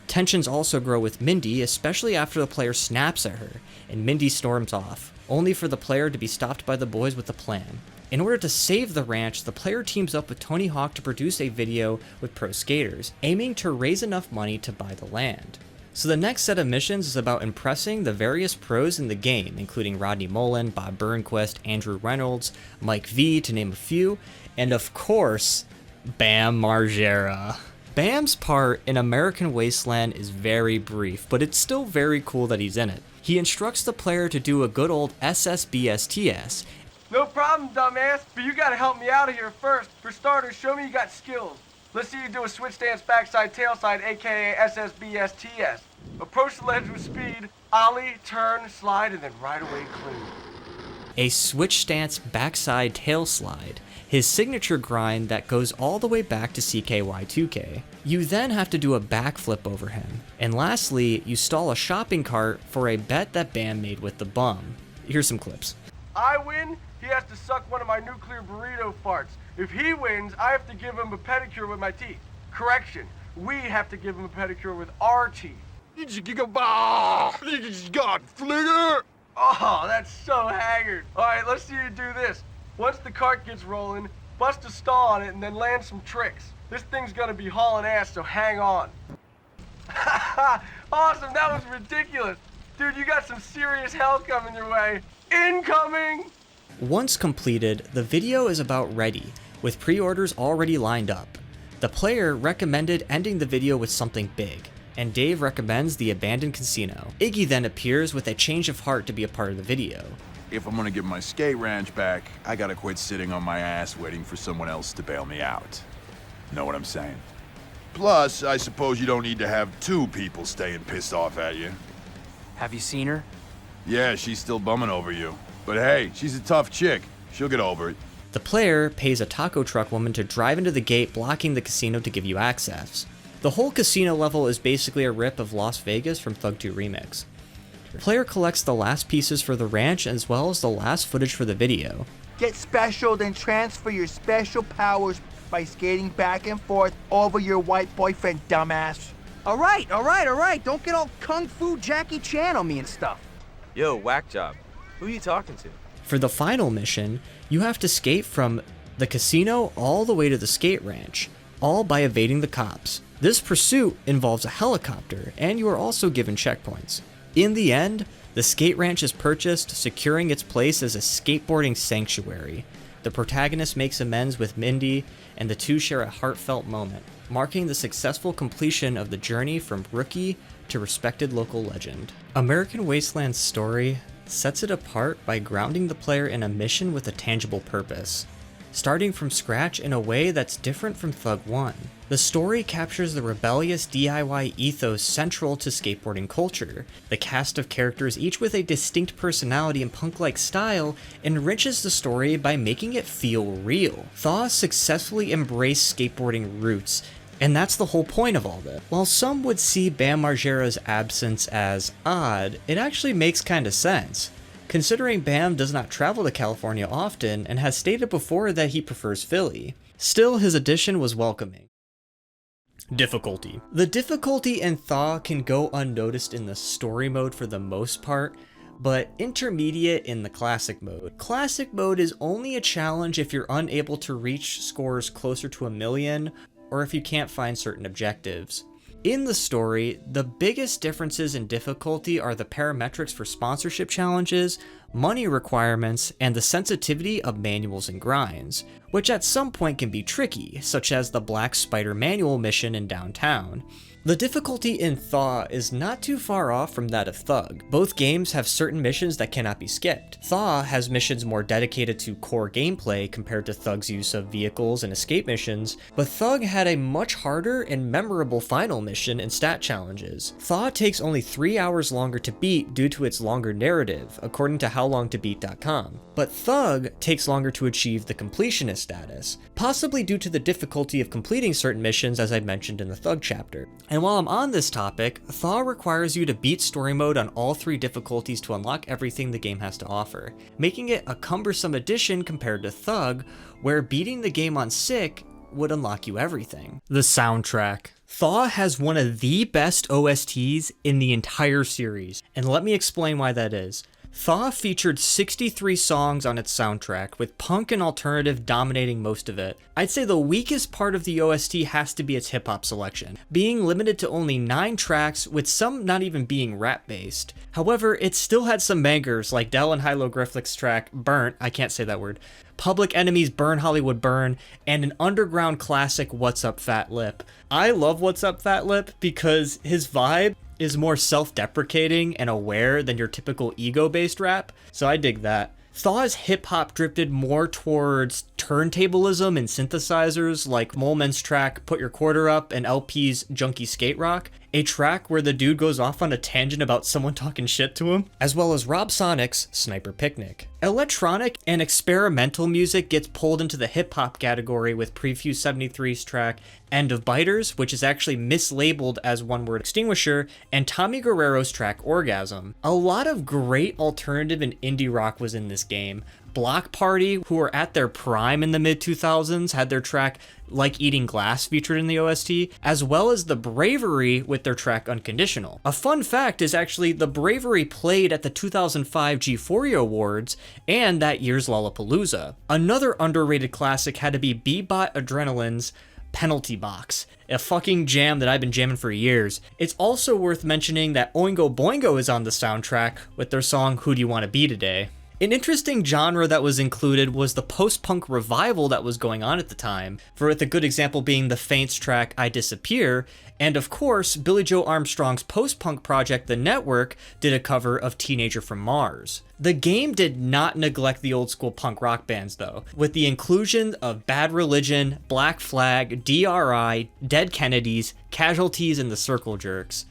Tensions also grow with Mindy, especially after the player snaps at her, and Mindy storms off, only for the player to be stopped by the boys with a plan. In order to save the ranch, the player teams up with Tony Hawk to produce a video with pro skaters, aiming to raise enough money to buy the land. So the next set of missions is about impressing the various pros in the game, including Rodney Mullen, Bob Burnquist, Andrew Reynolds, Mike V, to name a few, and of course, Bam Margera. Bam's part in American Wasteland is very brief, but it's still very cool that he's in it. He instructs the player to do a good old SSBSTS, No problem, dumbass, but you gotta help me out of here first. For starters, show me you got skills. Let's see you do a switch stance backside tailside, aka SSBSTS. Approach the ledge with speed, ollie, turn, slide, and then right away clean. A switch stance backside tail slide, his signature grind that goes all the way back to CKY2K. You then have to do a backflip over him. And lastly, you stall a shopping cart for a bet that Bam made with the bum. Here's some clips. I win, he has to suck one of my nuclear burrito farts. If he wins, I have to give him a pedicure with my teeth. Correction, we have to give him a pedicure with our teeth. God, flinger! Oh, that's so haggard. All right, let's see you do this. Once the cart gets rolling, bust a stall on it and then land some tricks. This thing's gonna be hauling ass, so hang on. Awesome, that was ridiculous. Dude, you got some serious hell coming your way. Incoming! Once completed, the video is about ready, with pre-orders already lined up. The player recommended ending the video with something big, and Dave recommends the abandoned casino. Iggy then appears with a change of heart to be a part of the video. If I'm gonna get my skate ranch back, I gotta quit sitting on my ass waiting for someone else to bail me out. Know what I'm saying? Plus, I suppose you don't need to have two people staying pissed off at you. Have you seen her? Yeah, she's still bumming over you. But hey, she's a tough chick. She'll get over it. The player pays a taco truck woman to drive into the gate blocking the casino to give you access. The whole casino level is basically a rip of Las Vegas from Thug 2 Remix. The player collects the last pieces for the ranch as well as the last footage for the video. Get special, then transfer your special powers by skating back and forth over your white boyfriend, dumbass. All right. Don't get all Kung Fu Jackie Chan on me and stuff. Yo, whack job. Who are you talking to? For the final mission, you have to skate from the casino all the way to the skate ranch, all by evading the cops. This pursuit involves a helicopter, and you are also given checkpoints. In the end, the skate ranch is purchased, securing its place as a skateboarding sanctuary. The protagonist makes amends with Mindy, and the two share a heartfelt moment, marking the successful completion of the journey from rookie to respected local legend. American Wasteland's story sets it apart by grounding the player in a mission with a tangible purpose, starting from scratch in a way that's different from Thug 1. The story captures the rebellious DIY ethos central to skateboarding culture. The cast of characters, each with a distinct personality and punk-like style, enriches the story by making it feel real. Thaw successfully embraced skateboarding roots, and that's the whole point of all this. While some would see Bam Margera's absence as odd, it actually makes kinda sense, considering Bam does not travel to California often and has stated before that he prefers Philly. Still, his addition was welcoming. Difficulty. The difficulty in Thaw can go unnoticed in the story mode for the most part, but intermediate in the classic mode. Classic mode is only a challenge if you're unable to reach scores closer to 1,000,000, or if you can't find certain objectives. In the story, the biggest differences in difficulty are the parametrics for sponsorship challenges, money requirements, and the sensitivity of manuals and grinds, which at some point can be tricky, such as the Black Spider manual mission in downtown. The difficulty in Thaw is not too far off from that of Thug. Both games have certain missions that cannot be skipped. Thaw has missions more dedicated to core gameplay compared to Thug's use of vehicles and escape missions, but Thug had a much harder and memorable final mission and stat challenges. Thaw takes only 3 hours longer to beat due to its longer narrative, according to howlongtobeat.com, but Thug takes longer to achieve the completionist status, possibly due to the difficulty of completing certain missions as I mentioned in the Thug chapter. And while I'm on this topic, Thaw requires you to beat story mode on all 3 difficulties to unlock everything the game has to offer, making it a cumbersome addition compared to Thug, where beating the game on Sick would unlock you everything. The soundtrack. Thaw has one of the best OSTs in the entire series, and let me explain why that is. Thaw featured 63 songs on its soundtrack, with punk and alternative dominating most of it. I'd say the weakest part of the OST has to be its hip-hop selection, being limited to only 9 tracks, with some not even being rap-based. However, it still had some bangers, like Del and Hieroglyphics' track Burnt, I can't say that word, Public Enemy's Burn Hollywood Burn, and an underground classic What's Up Fat Lip. I love What's Up Fat Lip because his vibe is more self-deprecating and aware than your typical ego-based rap, so I dig that. Thaw's hip-hop drifted more towards turntablism and synthesizers like Moleman's track Put Your Quarter Up and LP's Junkie Skate Rock, a track where the dude goes off on a tangent about someone talking shit to him, as well as Rob Sonic's Sniper Picnic. Electronic and experimental music gets pulled into the hip-hop category with Prefuse 73's track End of Biters, which is actually mislabeled as One Word Extinguisher, and Tommy Guerrero's track Orgasm. A lot of great alternative and indie rock was in this game. Block Party, who were at their prime in the mid-2000s, had their track Like Eating Glass featured in the OST, as well as The Bravery with their track Unconditional. A fun fact is actually The Bravery played at the 2005 G4 Awards and that year's Lollapalooza. Another underrated classic had to be Bebot Adrenaline's Penalty Box, a fucking jam that I've been jamming for years. It's also worth mentioning that Oingo Boingo is on the soundtrack with their song Who Do You Want to Be Today? An interesting genre that was included was the post-punk revival that was going on at the time, for with a good example being the Faints track I Disappear, and of course, Billy Joe Armstrong's post-punk project The Network did a cover of Teenager from Mars. The game did not neglect the old school punk rock bands though, with the inclusion of Bad Religion, Black Flag, DRI, Dead Kennedys, Casualties, and the Circle Jerks.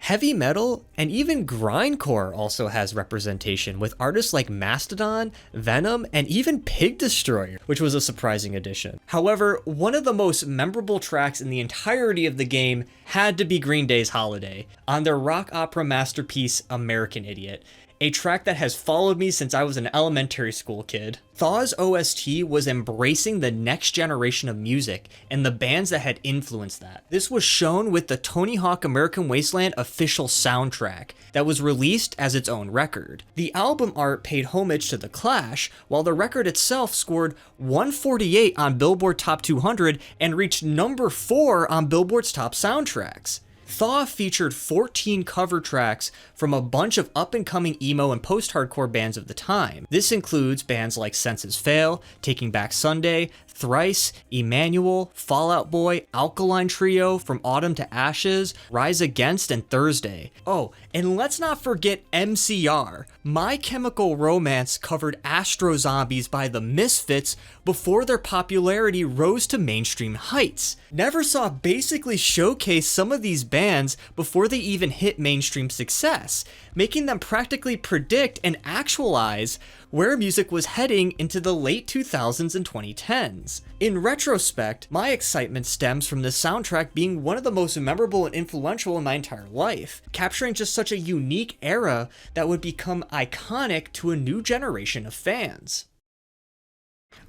Heavy metal and even grindcore also has representation with artists like Mastodon, Venom, and even Pig Destroyer, which was a surprising addition. However, one of the most memorable tracks in the entirety of the game had to be Green Day's Holiday on their rock opera masterpiece American Idiot, a track that has followed me since I was an elementary school kid. Thaw's OST was embracing the next generation of music and the bands that had influenced that. This was shown with the Tony Hawk American Wasteland official soundtrack that was released as its own record. The album art paid homage to The Clash, while the record itself scored 148 on Billboard Top 200 and reached number 4 on Billboard's top soundtracks. Thaw featured 14 cover tracks from a bunch of up-and-coming emo and post-hardcore bands of the time. This includes bands like Senses Fail, Taking Back Sunday, Thrice, Emmanuel, Fall Out Boy, Alkaline Trio, From Autumn to Ashes, Rise Against, and Thursday. Oh, and let's not forget MCR. My Chemical Romance covered Astro Zombies by the Misfits before their popularity rose to mainstream heights. Neversoft basically showcased some of these bands before they even hit mainstream success, making them practically predict and actualize where music was heading into the late 2000s and 2010s. In retrospect, my excitement stems from this soundtrack being one of the most memorable and influential in my entire life, capturing just such a unique era that would become iconic to a new generation of fans.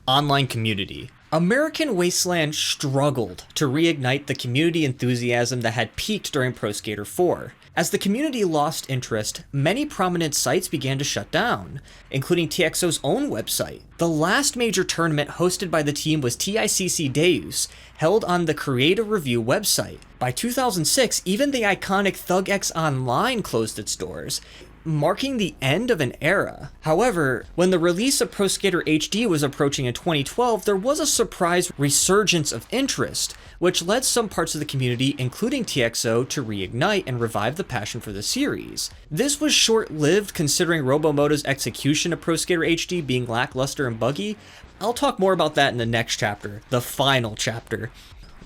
Online community. American Wasteland struggled to reignite the community enthusiasm that had peaked during Pro Skater 4. As the community lost interest, many prominent sites began to shut down, including TXO's own website. The last major tournament hosted by the team was TICC Deus, held on the Creative Review website. By 2006, even the iconic ThugX Online closed its doors, marking the end of an era. However, when the release of Pro Skater HD was approaching in 2012, there was a surprise resurgence of interest, which led some parts of the community, including TXO, to reignite and revive the passion for the series. This was short-lived considering Robomoto's execution of Pro Skater HD being lackluster and buggy. I'll talk more about that in the next chapter, the final chapter.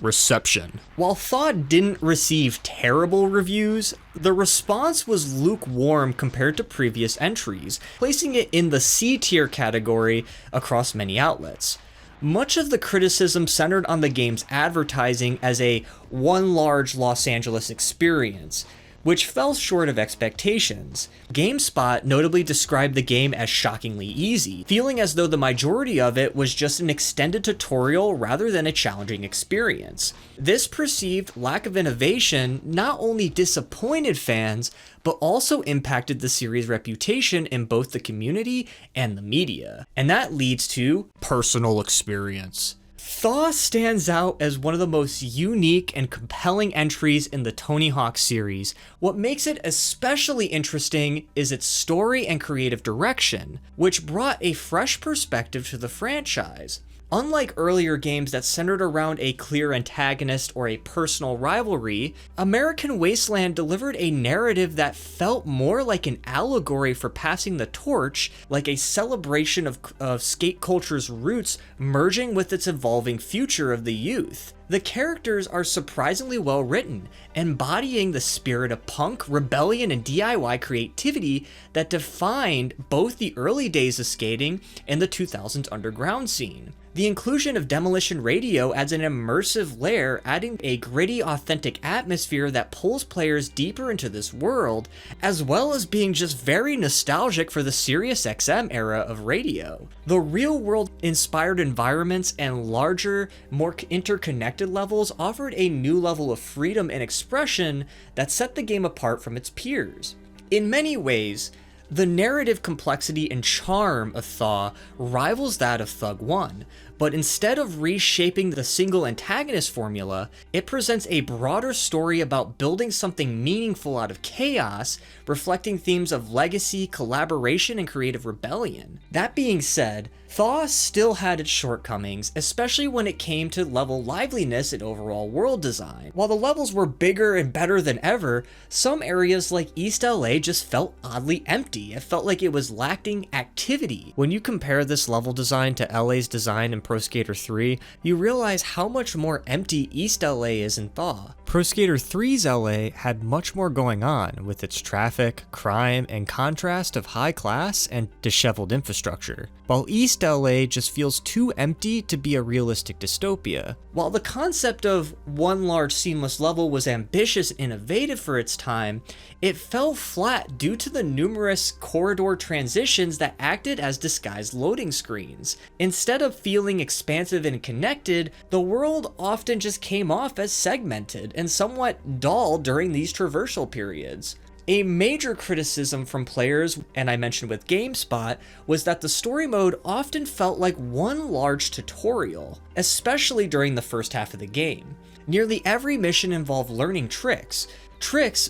Reception. While Thaw didn't receive terrible reviews, the response was lukewarm compared to previous entries, placing it in the C tier category across many outlets. Much of the criticism centered on the game's advertising as a one large Los Angeles experience, which fell short of expectations. GameSpot notably described the game as shockingly easy, feeling as though the majority of it was just an extended tutorial rather than a challenging experience. This perceived lack of innovation not only disappointed fans, but also impacted the series' reputation in both the community and the media. And that leads to personal experience. Thaw stands out as one of the most unique and compelling entries in the Tony Hawk series. What makes it especially interesting is its story and creative direction, which brought a fresh perspective to the franchise. Unlike earlier games that centered around a clear antagonist or a personal rivalry, American Wasteland delivered a narrative that felt more like an allegory for passing the torch, like a celebration of skate culture's roots merging with its evolving future of the youth. The characters are surprisingly well written, embodying the spirit of punk, rebellion, and DIY creativity that defined both the early days of skating and the 2000s underground scene. The inclusion of Demolition Radio adds an immersive layer, adding a gritty, authentic atmosphere that pulls players deeper into this world, as well as being just very nostalgic for the Sirius XM era of radio. The real-world inspired environments and larger, more interconnected levels offered a new level of freedom and expression that set the game apart from its peers. In many ways, the narrative complexity and charm of Thaw rivals that of Thug 1, but instead of reshaping the single antagonist formula, it presents a broader story about building something meaningful out of chaos, reflecting themes of legacy, collaboration, and creative rebellion. That being said, Thaw still had its shortcomings, especially when it came to level liveliness and overall world design. While the levels were bigger and better than ever, some areas like East LA just felt oddly empty. It felt like it was lacking activity. When you compare this level design to LA's design in Pro Skater 3, you realize how much more empty East LA is in Thaw. Pro Skater 3's LA had much more going on, with its traffic, crime, and contrast of high class and disheveled infrastructure, while East LA just feels too empty to be a realistic dystopia. While the concept of one large seamless level was ambitious and innovative for its time, it fell flat due to the numerous corridor transitions that acted as disguised loading screens. Instead of feeling expansive and connected, the world often just came off as segmented and somewhat dull during these traversal periods. A major criticism from players, and I mentioned with GameSpot, was that the story mode often felt like one large tutorial, especially during the first half of the game. Nearly every mission involved learning tricks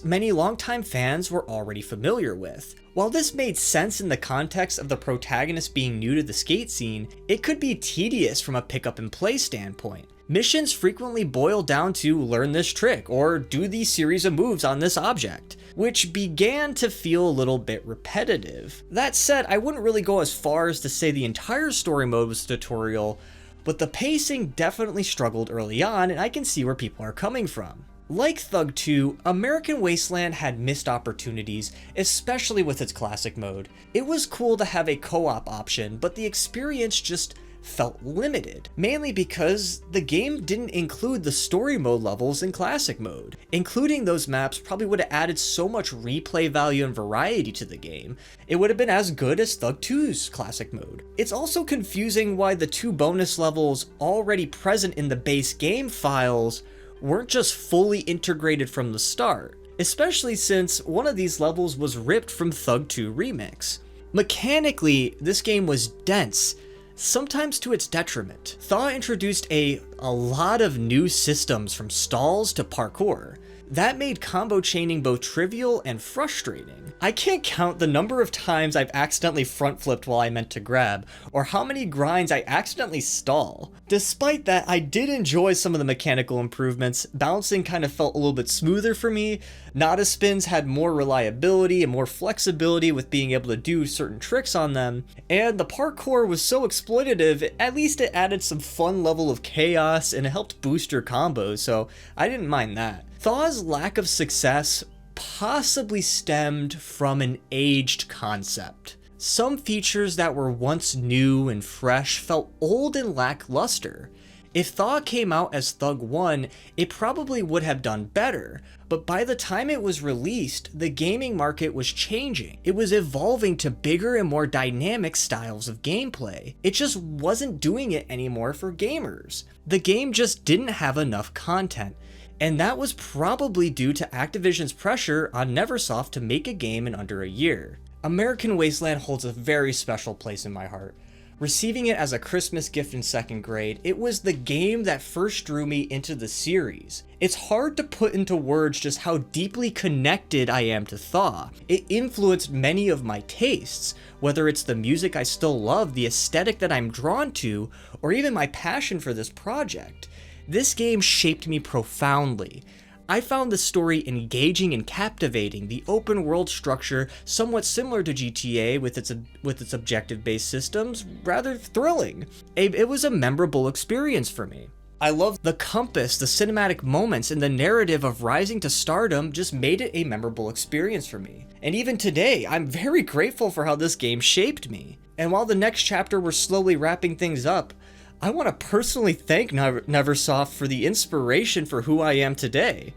many longtime fans were already familiar with. While this made sense in the context of the protagonist being new to the skate scene, it could be tedious from a pick up and play standpoint. Missions frequently boil down to learn this trick or do these series of moves on this object, which began to feel a little bit repetitive. That said, I wouldn't really go as far as to say the entire story mode was a tutorial, but the pacing definitely struggled early on, and I can see where people are coming from. Like Thug 2, American Wasteland had missed opportunities, especially with its classic mode. It was cool to have a co-op option, but the experience just felt limited, mainly because the game didn't include the story mode levels in classic mode. Including those maps probably would have added so much replay value and variety to the game. It would have been as good as Thug 2's classic mode. It's also confusing why the two bonus levels already present in the base game files weren't just fully integrated from the start, especially since one of these levels was ripped from Thug 2 Remix. Mechanically, this game was dense, sometimes to its detriment. Thaw introduced a lot of new systems, from stalls to parkour. That made combo chaining both trivial and frustrating. I can't count the number of times I've accidentally front flipped while I meant to grab, or how many grinds I accidentally stall. Despite that, I did enjoy some of the mechanical improvements. Bouncing kind of felt a little bit smoother for me. Nada spins had more reliability and more flexibility with being able to do certain tricks on them. And the parkour was so exploitative, at least it added some fun level of chaos and it helped boost your combos, so I didn't mind that. Thaw's lack of success possibly stemmed from an aged concept. Some features that were once new and fresh felt old and lackluster. If Thaw came out as Thug 1, it probably would have done better, but by the time it was released, the gaming market was changing. It was evolving to bigger and more dynamic styles of gameplay. It just wasn't doing it anymore for gamers. The game just didn't have enough content, and that was probably due to Activision's pressure on Neversoft to make a game in under a year. American Wasteland holds a very special place in my heart. Receiving it as a Christmas gift in 2nd grade, it was the game that first drew me into the series. It's hard to put into words just how deeply connected I am to Thaw. It influenced many of my tastes, whether it's the music I still love, the aesthetic that I'm drawn to, or even my passion for this project. This game shaped me profoundly. I found the story engaging and captivating, the open world structure somewhat similar to GTA with its objective-based systems, rather thrilling. It was a memorable experience for me. I loved the compass, the cinematic moments, and the narrative of rising to stardom just made it a memorable experience for me. And even today, I'm very grateful for how this game shaped me. And while the next chapter we're slowly wrapping things up, I want to personally thank Neversoft for the inspiration for who I am today.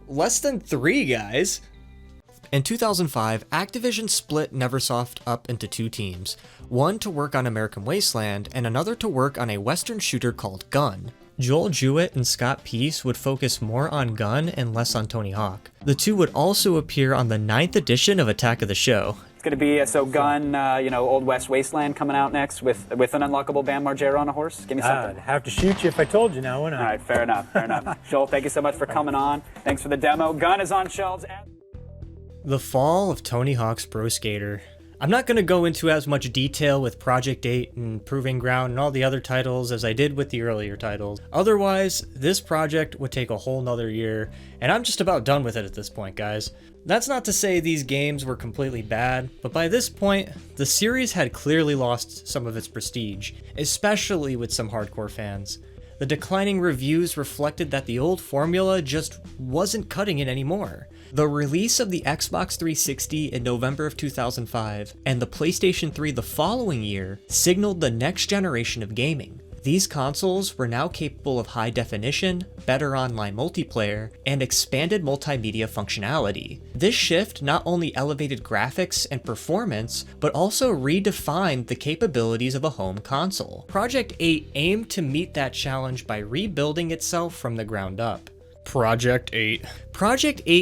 Less than 3, guys. In 2005, Activision split Neversoft up into 2 teams, one to work on American Wasteland and another to work on a Western shooter called Gun. Joel Jewett and Scott Peace would focus more on Gun and less on Tony Hawk. The two would also appear on the 9th edition of Attack of the Show. It's going to be, Gun, Old West Wasteland coming out next with an unlockable Bam Margera on a horse. Give me something. I'd have to shoot you if I told you now, wouldn't I? All right, fair enough. Joel, thank you so much for coming on. Thanks for the demo. Gun is on shelves. The fall of Tony Hawk's Pro Skater. I'm not going to go into as much detail with Project 8 and Proving Ground and all the other titles as I did with the earlier titles. Otherwise, this project would take a whole nother year, and I'm just about done with it at this point, guys. That's not to say these games were completely bad, but by this point, the series had clearly lost some of its prestige, especially with some hardcore fans. The declining reviews reflected that the old formula just wasn't cutting it anymore. The release of the Xbox 360 in November of 2005 and the PlayStation 3 the following year signaled the next generation of gaming. These consoles were now capable of high definition, better online multiplayer, and expanded multimedia functionality. This shift not only elevated graphics and performance, but also redefined the capabilities of a home console. Project 8 aimed to meet that challenge by rebuilding itself from the ground up. Project 8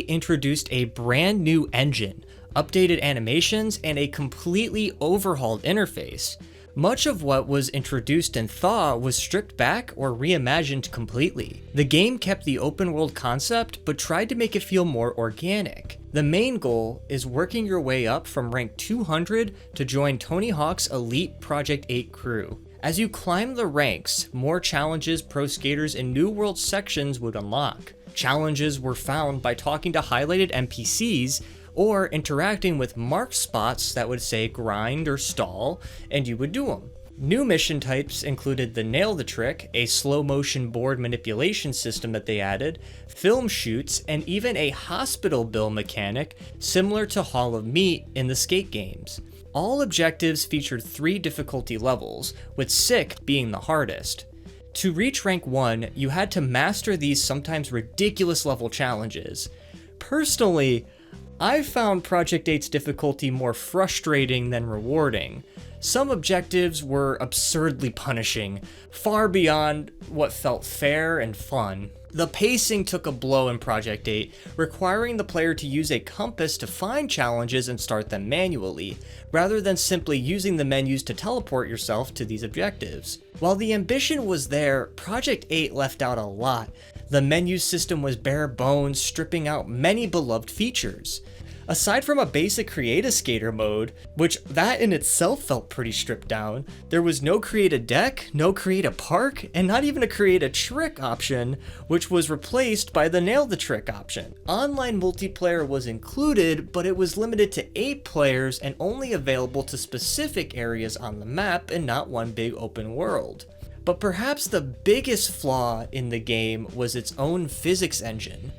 introduced a brand new engine, updated animations, and a completely overhauled interface. Much of what was introduced in Thaw was stripped back or reimagined completely. The game kept the open world concept, but tried to make it feel more organic. The main goal is working your way up from rank 200 to join Tony Hawk's elite Project 8 crew. As you climb the ranks, more challenges, pro skaters, and new world sections would unlock. Challenges were found by talking to highlighted NPCs or interacting with marked spots that would say grind or stall, and you would do them. New mission types included the Nail the Trick, a slow motion board manipulation system that they added, film shoots, and even a hospital bill mechanic similar to Hall of Meat in the skate games. All objectives featured 3 difficulty levels, with Sick being the hardest. To reach rank 1, you had to master these sometimes ridiculous level challenges. Personally, I found Project 8's difficulty more frustrating than rewarding. Some objectives were absurdly punishing, far beyond what felt fair and fun. The pacing took a blow in Project 8, requiring the player to use a compass to find challenges and start them manually, rather than simply using the menus to teleport yourself to these objectives. While the ambition was there, Project 8 left out a lot. The menu system was bare bones, stripping out many beloved features. Aside from a basic create a skater mode, which that in itself felt pretty stripped down, there was no create a deck, no create a park, and not even a create a trick option, which was replaced by the nail the trick option. Online multiplayer was included, but it was limited to 8 players and only available to specific areas on the map and not one big open world. But perhaps the biggest flaw in the game was its own physics engine.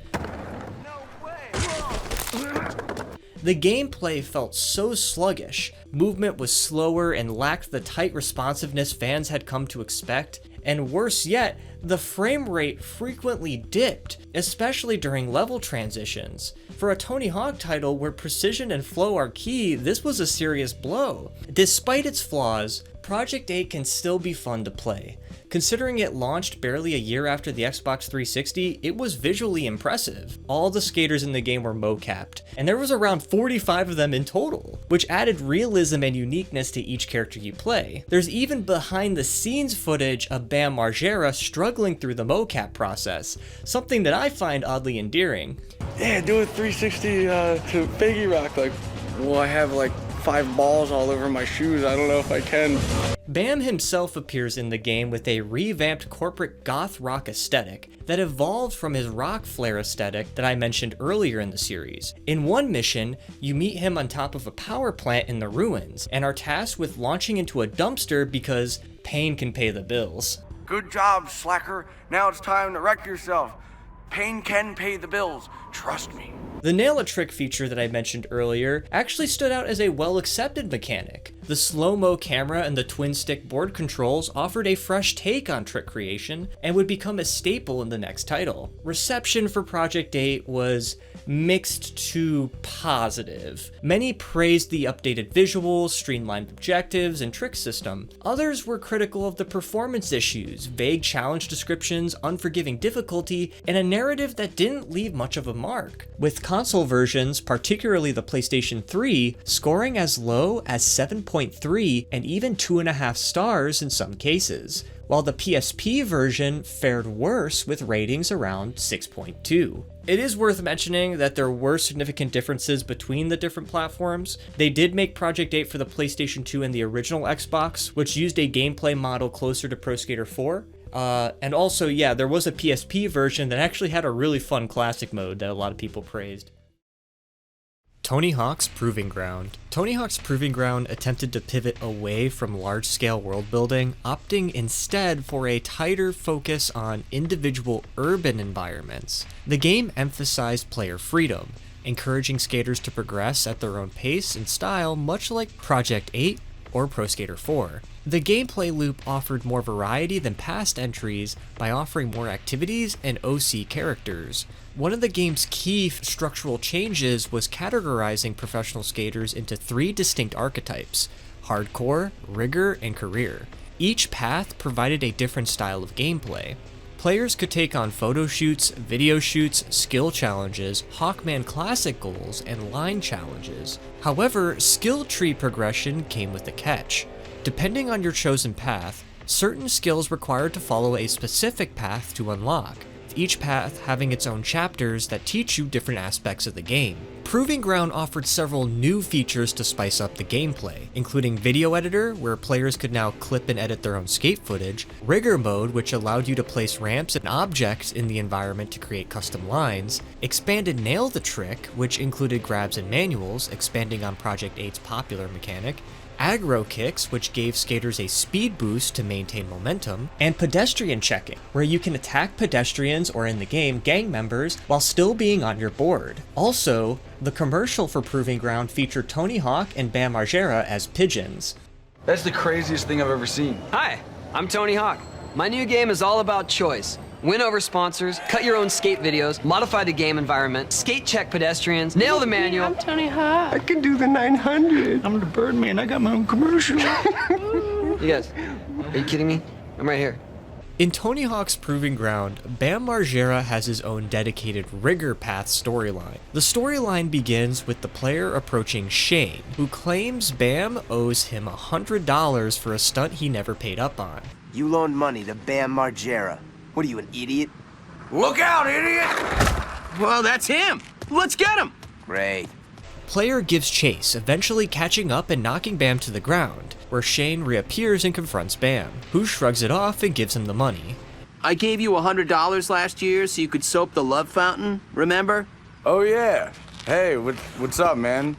The gameplay felt so sluggish, movement was slower and lacked the tight responsiveness fans had come to expect, and worse yet, the frame rate frequently dipped, especially during level transitions. For a Tony Hawk title where precision and flow are key, this was a serious blow. Despite its flaws, Project 8 can still be fun to play. Considering it launched barely a year after the Xbox 360, it was visually impressive. All the skaters in the game were mocapped, and there was around 45 of them in total, which added realism and uniqueness to each character you play. There's even behind the scenes footage of Bam Margera struggling through the mocap process, something that I find oddly endearing. Yeah, do a 360 to Biggie Rock. Like, well, I have like 5 balls all over my shoes. I don't know if I can. Bam himself appears in the game with a revamped corporate goth rock aesthetic that evolved from his rock flare aesthetic that I mentioned earlier in the series. In one mission, you meet him on top of a power plant in the ruins and are tasked with launching into a dumpster because pain can pay the bills. Good job, slacker. Now it's time to wreck yourself. Pain can pay the bills. Trust me. The nail a trick feature that I mentioned earlier actually stood out as a well-accepted mechanic. The slow-mo camera and the twin-stick board controls offered a fresh take on trick creation and would become a staple in the next title. Reception for Project 8 was mixed to positive. Many praised the updated visuals, streamlined objectives, and trick system. Others were critical of the performance issues, vague challenge descriptions, unforgiving difficulty, and a narrative that didn't leave much of a mark. With console versions, particularly the PlayStation 3, scoring as low as 7.3 and even 2.5 stars in some cases, while the PSP version fared worse with ratings around 6.2. It is worth mentioning that there were significant differences between the different platforms. They did make Project 8 for the PlayStation 2 and the original Xbox, which used a gameplay model closer to Pro Skater 4. And also, yeah, there was a PSP version that actually had a really fun classic mode that a lot of people praised. Tony Hawk's Proving Ground. Tony Hawk's Proving Ground attempted to pivot away from large-scale world building, opting instead for a tighter focus on individual urban environments. The game emphasized player freedom, encouraging skaters to progress at their own pace and style, much like Project 8 or Pro Skater 4. The gameplay loop offered more variety than past entries by offering more activities and OC characters. One of the game's key structural changes was categorizing professional skaters into 3 distinct archetypes: hardcore, rigor, and career. Each path provided a different style of gameplay. Players could take on photo shoots, video shoots, skill challenges, Hawkman Classic goals, and line challenges. However, skill tree progression came with a catch. Depending on your chosen path, certain skills required to follow a specific path to unlock, each path having its own chapters that teach you different aspects of the game. Proving Ground offered several new features to spice up the gameplay, including Video Editor, where players could now clip and edit their own skate footage, Rigor Mode, which allowed you to place ramps and objects in the environment to create custom lines, expanded Nail the Trick, which included grabs and manuals, expanding on Project 8's popular mechanic, Aggro Kicks, which gave skaters a speed boost to maintain momentum, and Pedestrian Checking, where you can attack pedestrians or, in the game, gang members while still being on your board. Also, the commercial for Proving Ground featured Tony Hawk and Bam Margera as pigeons. That's the craziest thing I've ever seen. Hi, I'm Tony Hawk. My new game is all about choice. Win over sponsors, cut your own skate videos, modify the game environment, skate check pedestrians, nail the manual. I'm Tony Hawk. I can do the 900. I'm the Birdman. I got my own commercial. You guys, are you kidding me? I'm right here. In Tony Hawk's Proving Ground, Bam Margera has his own dedicated Rigor Path storyline. The storyline begins with the player approaching Shane, who claims Bam owes him $100 for a stunt he never paid up on. You loaned money to Bam Margera. What are you, an idiot? Look out, idiot! Well, that's him. Let's get him. Great. Player gives chase, eventually catching up and knocking Bam to the ground, where Shane reappears and confronts Bam, who shrugs it off and gives him the money. I gave you $100 last year so you could soap the love fountain, remember? Oh yeah. Hey, what's up, man?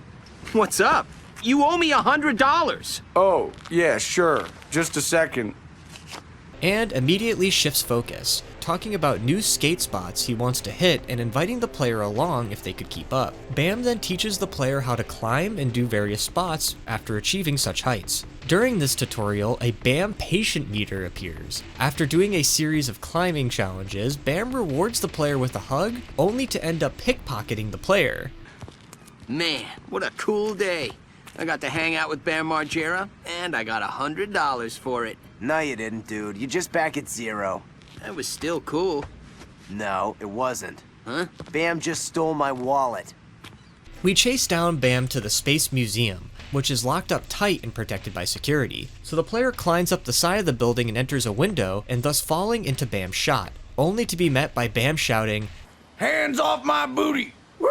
What's up? You owe me $100. Oh, yeah, sure. Just a second. And immediately shifts focus, talking about new skate spots he wants to hit and inviting the player along if they could keep up. Bam then teaches the player how to climb and do various spots after achieving such heights. During this tutorial, a Bam patient meter appears. After doing a series of climbing challenges, Bam rewards the player with a hug, only to end up pickpocketing the player. Man, what a cool day. I got to hang out with Bam Margera, and I got $100 for it. No, you didn't, dude. You're just back at 0. That was still cool. No, it wasn't. Huh? Bam just stole my wallet. We chase down Bam to the Space Museum, which is locked up tight and protected by security. So the player climbs up the side of the building and enters a window, and thus falling into Bam's shot, only to be met by Bam shouting, "Hands off my booty!" Woo!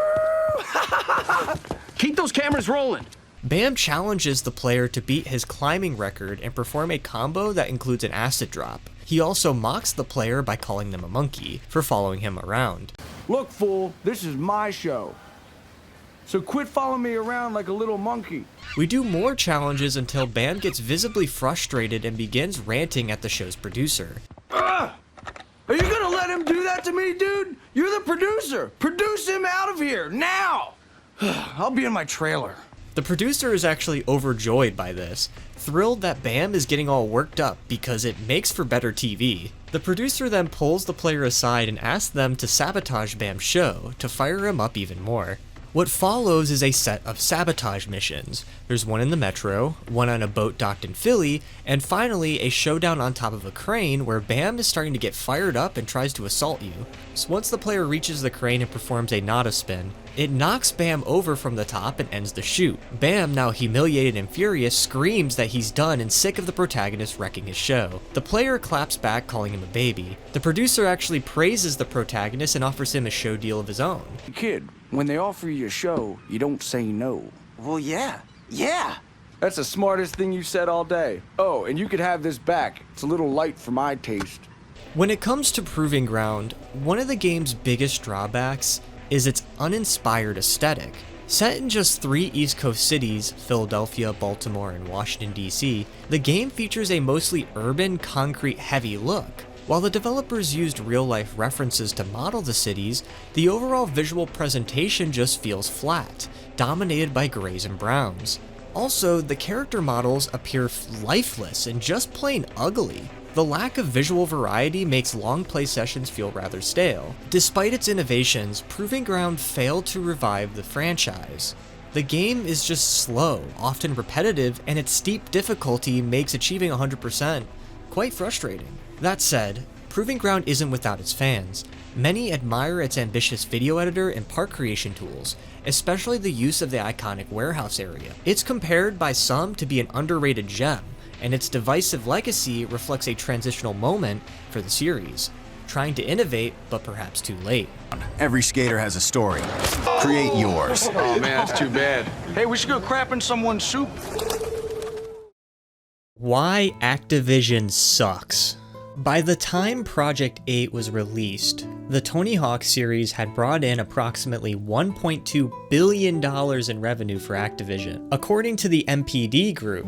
Keep those cameras rolling. Bam challenges the player to beat his climbing record and perform a combo that includes an acid drop. He also mocks the player by calling them a monkey for following him around. Look, fool, this is my show. So quit following me around like a little monkey. We do more challenges until Bam gets visibly frustrated and begins ranting at the show's producer. Are you gonna let him do that to me, dude? You're the producer. Produce him out of here, now! I'll be in my trailer. The producer is actually overjoyed by this, thrilled that Bam is getting all worked up because it makes for better TV. The producer then pulls the player aside and asks them to sabotage Bam's show to fire him up even more. What follows is a set of sabotage missions. There's one in the metro, one on a boat docked in Philly, and finally a showdown on top of a crane where Bam is starting to get fired up and tries to assault you. So once the player reaches the crane and performs a nada spin, it knocks Bam over from the top and ends the shoot. Bam, now humiliated and furious, screams that he's done and sick of the protagonist wrecking his show. The player claps back, calling him a baby. The producer actually praises the protagonist and offers him a show deal of his own. Kid, when they offer you a show, you don't say no. Well, yeah. That's the smartest thing you said all day. Oh, and you could have this back. It's a little light for my taste. When it comes to Proving Ground, one of the game's biggest drawbacks is its uninspired aesthetic. Set in just 3 East Coast cities, Philadelphia, Baltimore, and Washington, D.C., the game features a mostly urban, concrete-heavy look. While the developers used real-life references to model the cities, the overall visual presentation just feels flat, dominated by grays and browns. Also, the character models appear lifeless and just plain ugly. The lack of visual variety makes long play sessions feel rather stale. Despite its innovations, Proving Ground failed to revive the franchise. The game is just slow, often repetitive, and its steep difficulty makes achieving 100% quite frustrating. That said, Proving Ground isn't without its fans. Many admire its ambitious video editor and part creation tools, especially the use of the iconic warehouse area. It's compared by some to be an underrated gem, and its divisive legacy reflects a transitional moment for the series, trying to innovate, but perhaps too late. Every skater has a story. Create yours. Oh man, that's too bad. Hey, we should go crap in someone's soup. Why Activision sucks. By the time Project 8 was released, the Tony Hawk series had brought in approximately $1.2 billion in revenue for Activision. According to the MPD Group,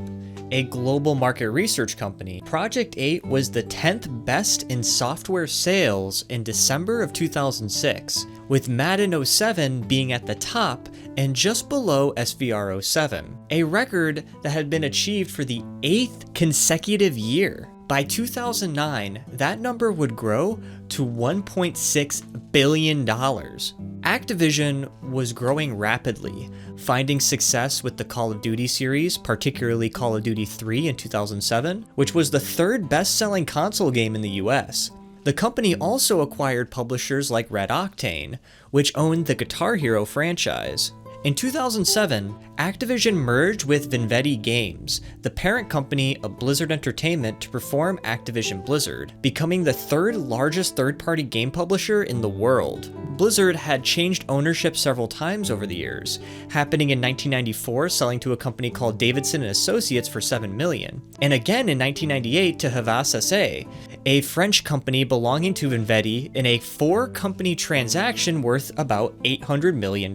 a global market research company, Project 8 was the 10th best in software sales in December of 2006, with Madden 07 being at the top and just below SVR 07, a record that had been achieved for the 8th consecutive year. By 2009, that number would grow to $1.6 billion. Activision was growing rapidly, finding success with the Call of Duty series, particularly Call of Duty 3 in 2007, which was the 3rd best-selling console game in the US. The company also acquired publishers like Red Octane, which owned the Guitar Hero franchise. In 2007, Activision merged with Vivendi Games, the parent company of Blizzard Entertainment, to form Activision Blizzard, becoming the 3rd largest third-party game publisher in the world. Blizzard had changed ownership several times over the years, happening in 1994 selling to a company called Davidson & Associates for $7 million, and again in 1998 to Havas SA, a French company belonging to Vivendi, in a 4-company transaction worth about $800 million.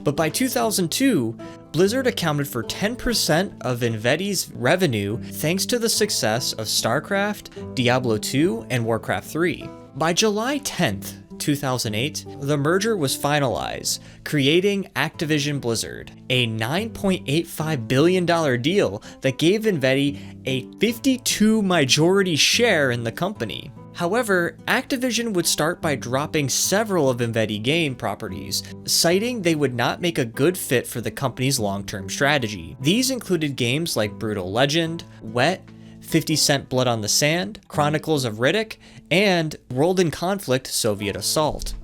But by 2002, Blizzard accounted for 10% of Vivendi's revenue thanks to the success of StarCraft, Diablo 2, and Warcraft 3. By July 10th, 2008, the merger was finalized, creating Activision Blizzard, a $9.85 billion deal that gave Vivendi a 52% majority share in the company. However, Activision would start by dropping several of Invetti game properties, citing they would not make a good fit for the company's long-term strategy. These included games like Brutal Legend, Wet, 50 Cent Blood on the Sand, Chronicles of Riddick, and World in Conflict Soviet Assault.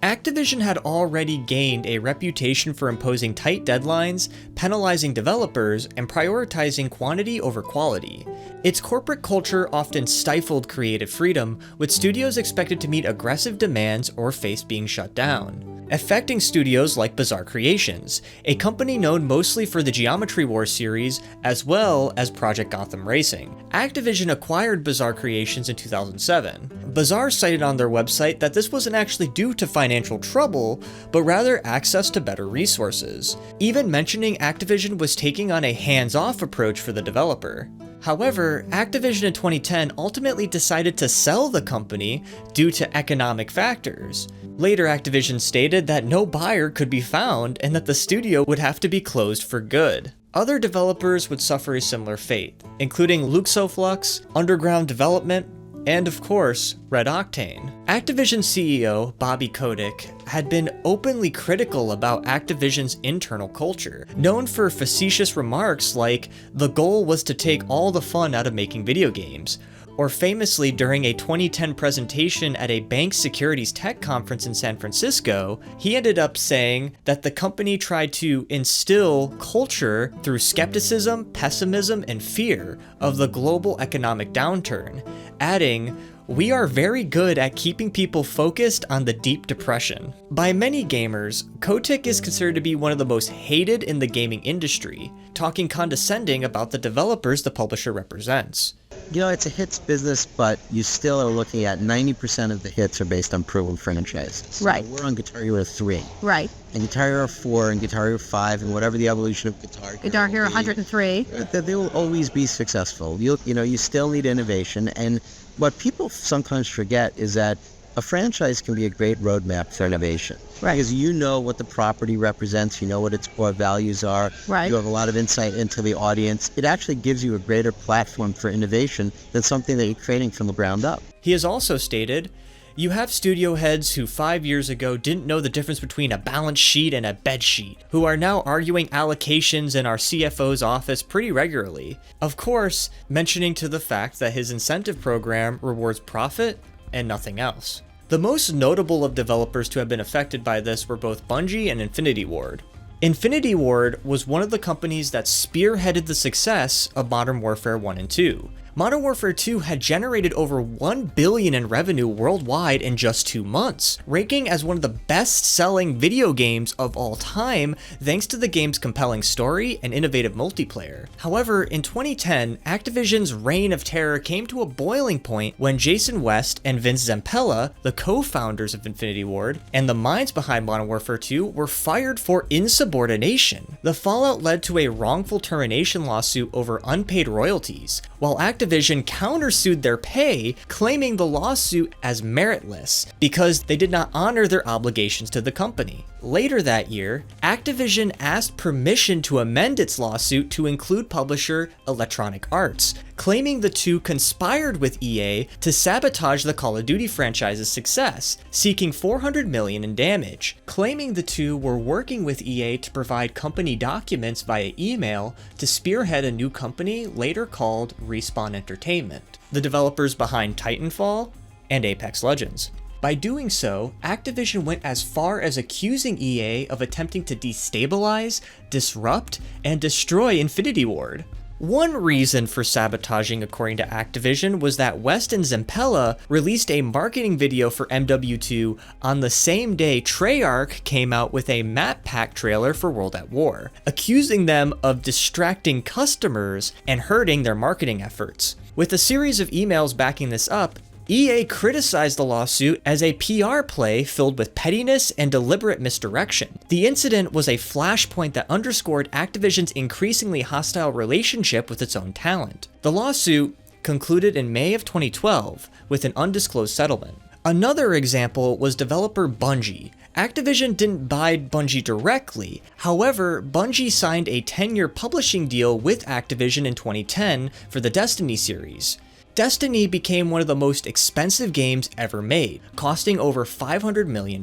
Activision had already gained a reputation for imposing tight deadlines, penalizing developers, and prioritizing quantity over quality. Its corporate culture often stifled creative freedom, with studios expected to meet aggressive demands or face being shut down, affecting studios like Bizarre Creations, a company known mostly for the Geometry Wars series as well as Project Gotham Racing. Activision acquired Bizarre Creations in 2007. Bizarre cited on their website that this wasn't actually due to financial trouble, but rather access to better resources, even mentioning Activision was taking on a hands-off approach for the developer. However, Activision in 2010 ultimately decided to sell the company due to economic factors. Later, Activision stated that no buyer could be found and that the studio would have to be closed for good. Other developers would suffer a similar fate, including Luxoflux, Underground Development, and of course, Red Octane. Activision CEO Bobby Kotick had been openly critical about Activision's internal culture, known for facetious remarks like, "The goal was to take all the fun out of making video games," or famously during a 2010 presentation at a bank securities tech conference in San Francisco, he ended up saying that the company tried to instill culture through skepticism, pessimism, and fear of the global economic downturn, adding, "We are very good at keeping people focused on the deep depression." By many gamers, Kotick is considered to be one of the most hated in the gaming industry, talking condescending about the developers the publisher represents. You know, it's a hits business, but you still are looking at 90% of the hits are based on proven franchises. So right. We're on Guitar Hero 3. Right. And Guitar Hero 4 and Guitar Hero 5 and whatever the evolution of Guitar Hero 103. They will always be successful. You still need innovation. And what people sometimes forget is that a franchise can be a great roadmap for innovation. Right. Because you know what the property represents, you know what its core values are, right. You have a lot of insight into the audience. It actually gives you a greater platform for innovation than something that you're creating from the ground up. He has also stated, "You have studio heads who 5 years ago didn't know the difference between a balance sheet and a bed sheet, who are now arguing allocations in our CFO's office pretty regularly." Of course, mentioning to the fact that his incentive program rewards profit and nothing else. The most notable of developers to have been affected by this were both Bungie and Infinity Ward. Infinity Ward was one of the companies that spearheaded the success of Modern Warfare 1 and 2. Modern Warfare 2 had generated over $1 billion in revenue worldwide in just 2 months, ranking as one of the best-selling video games of all time thanks to the game's compelling story and innovative multiplayer. However, in 2010, Activision's reign of terror came to a boiling point when Jason West and Vince Zampella, the co-founders of Infinity Ward, and the minds behind Modern Warfare 2 were fired for insubordination. The fallout led to a wrongful termination lawsuit over unpaid royalties, while Activision countersued their pay, claiming the lawsuit as meritless because they did not honor their obligations to the company. Later that year, Activision asked permission to amend its lawsuit to include publisher Electronic Arts, claiming the two conspired with EA to sabotage the Call of Duty franchise's success, seeking $400 million in damage, claiming the two were working with EA to provide company documents via email to spearhead a new company later called Respawn Entertainment, the developers behind Titanfall and Apex Legends. By doing so, Activision went as far as accusing EA of attempting to destabilize, disrupt, and destroy Infinity Ward. One reason for sabotaging, according to Activision, was that West and Zampella released a marketing video for MW2 on the same day Treyarch came out with a map pack trailer for World at War, accusing them of distracting customers and hurting their marketing efforts. With a series of emails backing this up, EA criticized the lawsuit as a PR play filled with pettiness and deliberate misdirection. The incident was a flashpoint that underscored Activision's increasingly hostile relationship with its own talent. The lawsuit concluded in May of 2012 with an undisclosed settlement. Another example was developer Bungie. Activision didn't buy Bungie directly. However, Bungie signed a 10-year publishing deal with Activision in 2010 for the Destiny series. Destiny became one of the most expensive games ever made, costing over $500 million.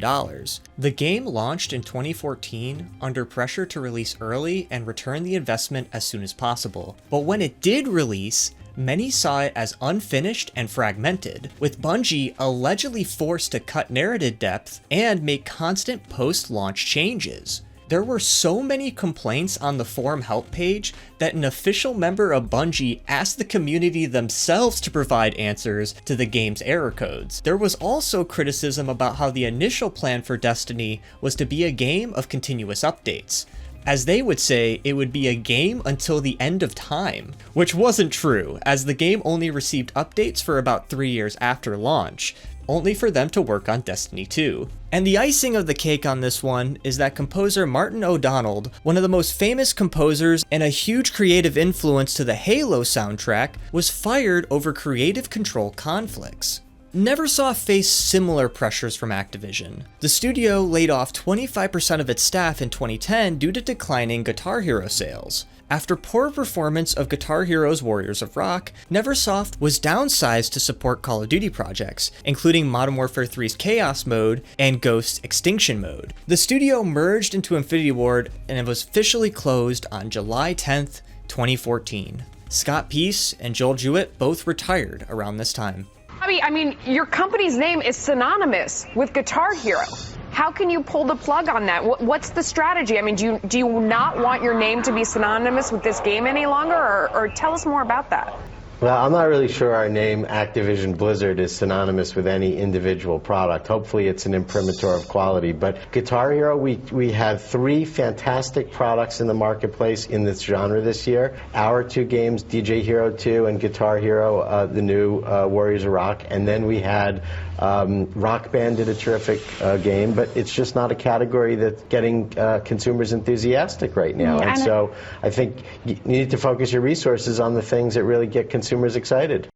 The game launched in 2014 under pressure to release early and return the investment as soon as possible. But when it did release, many saw it as unfinished and fragmented, with Bungie allegedly forced to cut narrative depth and make constant post-launch changes. There were so many complaints on the forum help page that an official member of Bungie asked the community themselves to provide answers to the game's error codes. There was also criticism about how the initial plan for Destiny was to be a game of continuous updates. As they would say, it would be a game until the end of time, which wasn't true, as the game only received updates for about 3 years after launch, only for them to work on Destiny 2. And the icing of the cake on this one is that composer Martin O'Donnell, one of the most famous composers and a huge creative influence to the Halo soundtrack, was fired over creative control conflicts. Neversoft faced similar pressures from Activision. The studio laid off 25% of its staff in 2010 due to declining Guitar Hero sales. After poor performance of Guitar Hero's Warriors of Rock, Neversoft was downsized to support Call of Duty projects, including Modern Warfare 3's Chaos Mode and Ghost's Extinction Mode. The studio merged into Infinity Ward and it was officially closed on July 10th, 2014. Scott Peace and Joel Jewett both retired around this time. I mean, your company's name is synonymous with Guitar Hero. How can you pull the plug on that? What's the strategy? I mean, do you not want your name to be synonymous with this game any longer, or tell us more about that? Well, I'm not really sure our name, Activision Blizzard, is synonymous with any individual product. Hopefully it's an imprimatur of quality. But Guitar Hero, we had 3 fantastic products in the marketplace in this genre this year. Our 2 games, DJ Hero 2 and Guitar Hero, the new Warriors of Rock. And then we had Rock Band did a terrific game, but it's just not a category that's getting consumers enthusiastic right now. And so I think you need to focus your resources on the things that really get consumers excited.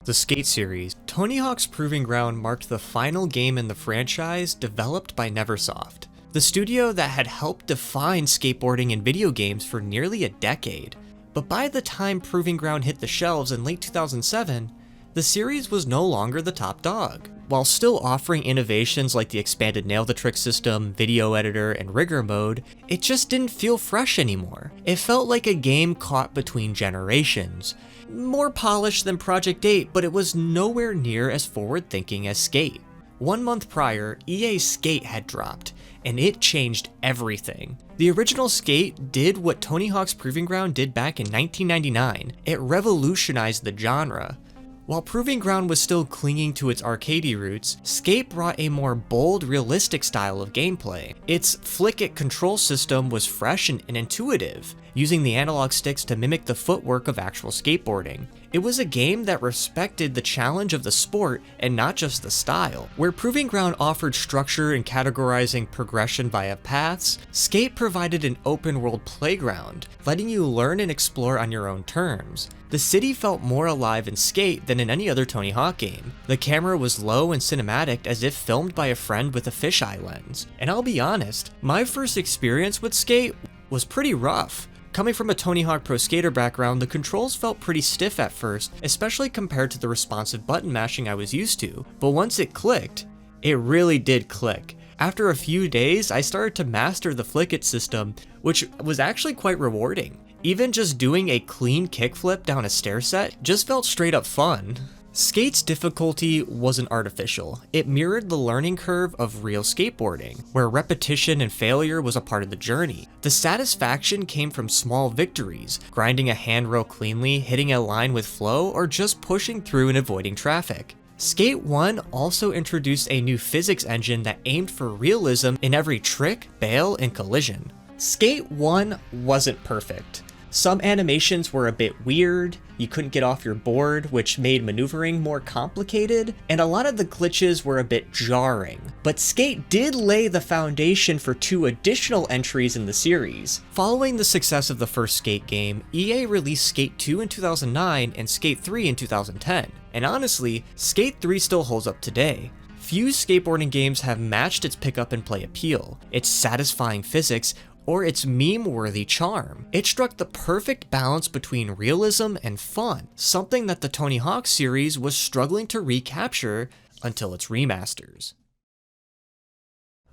The Skate series, Tony Hawk's Proving Ground marked the final game in the franchise developed by Neversoft, the studio that had helped define skateboarding in video games for nearly a decade. But by the time Proving Ground hit the shelves in late 2007, the series was no longer the top dog. While still offering innovations like the expanded Nail the Trick system, video editor, and rigor mode, it just didn't feel fresh anymore. It felt like a game caught between generations. More polished than Project 8, but it was nowhere near as forward-thinking as Skate. 1 month prior, EA's Skate had dropped, and it changed everything. The original Skate did what Tony Hawk's Proving Ground did back in 1999. It revolutionized the genre. While Proving Ground was still clinging to its arcadey roots, Skate brought a more bold, realistic style of gameplay. Its flick-it control system was fresh and intuitive, using the analog sticks to mimic the footwork of actual skateboarding. It was a game that respected the challenge of the sport and not just the style. Where Proving Ground offered structure and categorizing progression via paths, Skate provided an open-world playground, letting you learn and explore on your own terms. The city felt more alive in Skate than in any other Tony Hawk game. The camera was low and cinematic, as if filmed by a friend with a fisheye lens. And I'll be honest, my first experience with Skate was pretty rough. Coming from a Tony Hawk Pro Skater background, the controls felt pretty stiff at first, especially compared to the responsive button mashing I was used to. But once it clicked, it really did click. After a few days, I started to master the flick-it system, which was actually quite rewarding. Even just doing a clean kickflip down a stair set just felt straight up fun. Skate's difficulty wasn't artificial. It mirrored the learning curve of real skateboarding, where repetition and failure was a part of the journey. The satisfaction came from small victories, grinding a handrail cleanly, hitting a line with flow, or just pushing through and avoiding traffic. Skate 1 also introduced a new physics engine that aimed for realism in every trick, bail, and collision. Skate 1 wasn't perfect. Some animations were a bit weird, you couldn't get off your board, which made maneuvering more complicated, and a lot of the glitches were a bit jarring. But Skate did lay the foundation for 2 additional entries in the series. Following the success of the first Skate game, EA released Skate 2 in 2009 and Skate 3 in 2010. And honestly, Skate 3 still holds up today. Few skateboarding games have matched its pick up and play appeal, its satisfying physics, or its meme-worthy charm. It struck the perfect balance between realism and fun, something that the Tony Hawk series was struggling to recapture until its remasters.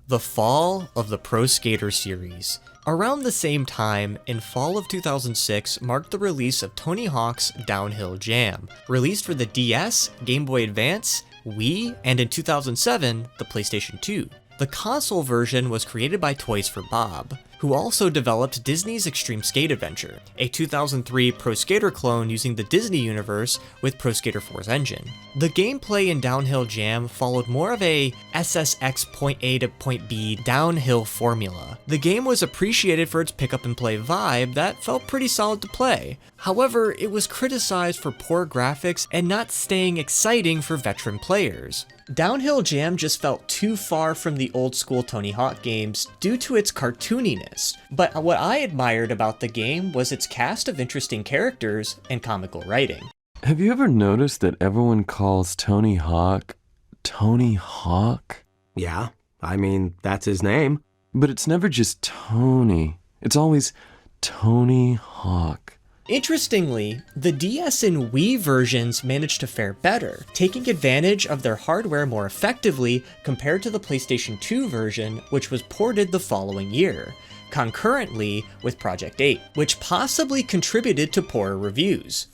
The fall of the Pro Skater series. Around the same time, in fall of 2006 marked the release of Tony Hawk's Downhill Jam, released for the DS, Game Boy Advance, Wii, and in 2007, the PlayStation 2. The console version was created by Toys for Bob, who also developed Disney's Extreme Skate Adventure, a 2003 Pro Skater clone using the Disney universe with Pro Skater 4's engine. The gameplay in Downhill Jam followed more of a SSX point A to point B downhill formula. The game was appreciated for its pick-up and play vibe that felt pretty solid to play. However, it was criticized for poor graphics and not staying exciting for veteran players. Downhill Jam just felt too far from the old school Tony Hawk games due to its cartooniness, but what I admired about the game was its cast of interesting characters and comical writing. Have you ever noticed that everyone calls Tony Hawk Tony Hawk? Yeah, I mean, that's his name. But it's never just Tony. It's always Tony Hawk. Interestingly, the DS and Wii versions managed to fare better, taking advantage of their hardware more effectively compared to the PlayStation 2 version, which was ported the following year, concurrently with Project 8, which possibly contributed to poorer reviews.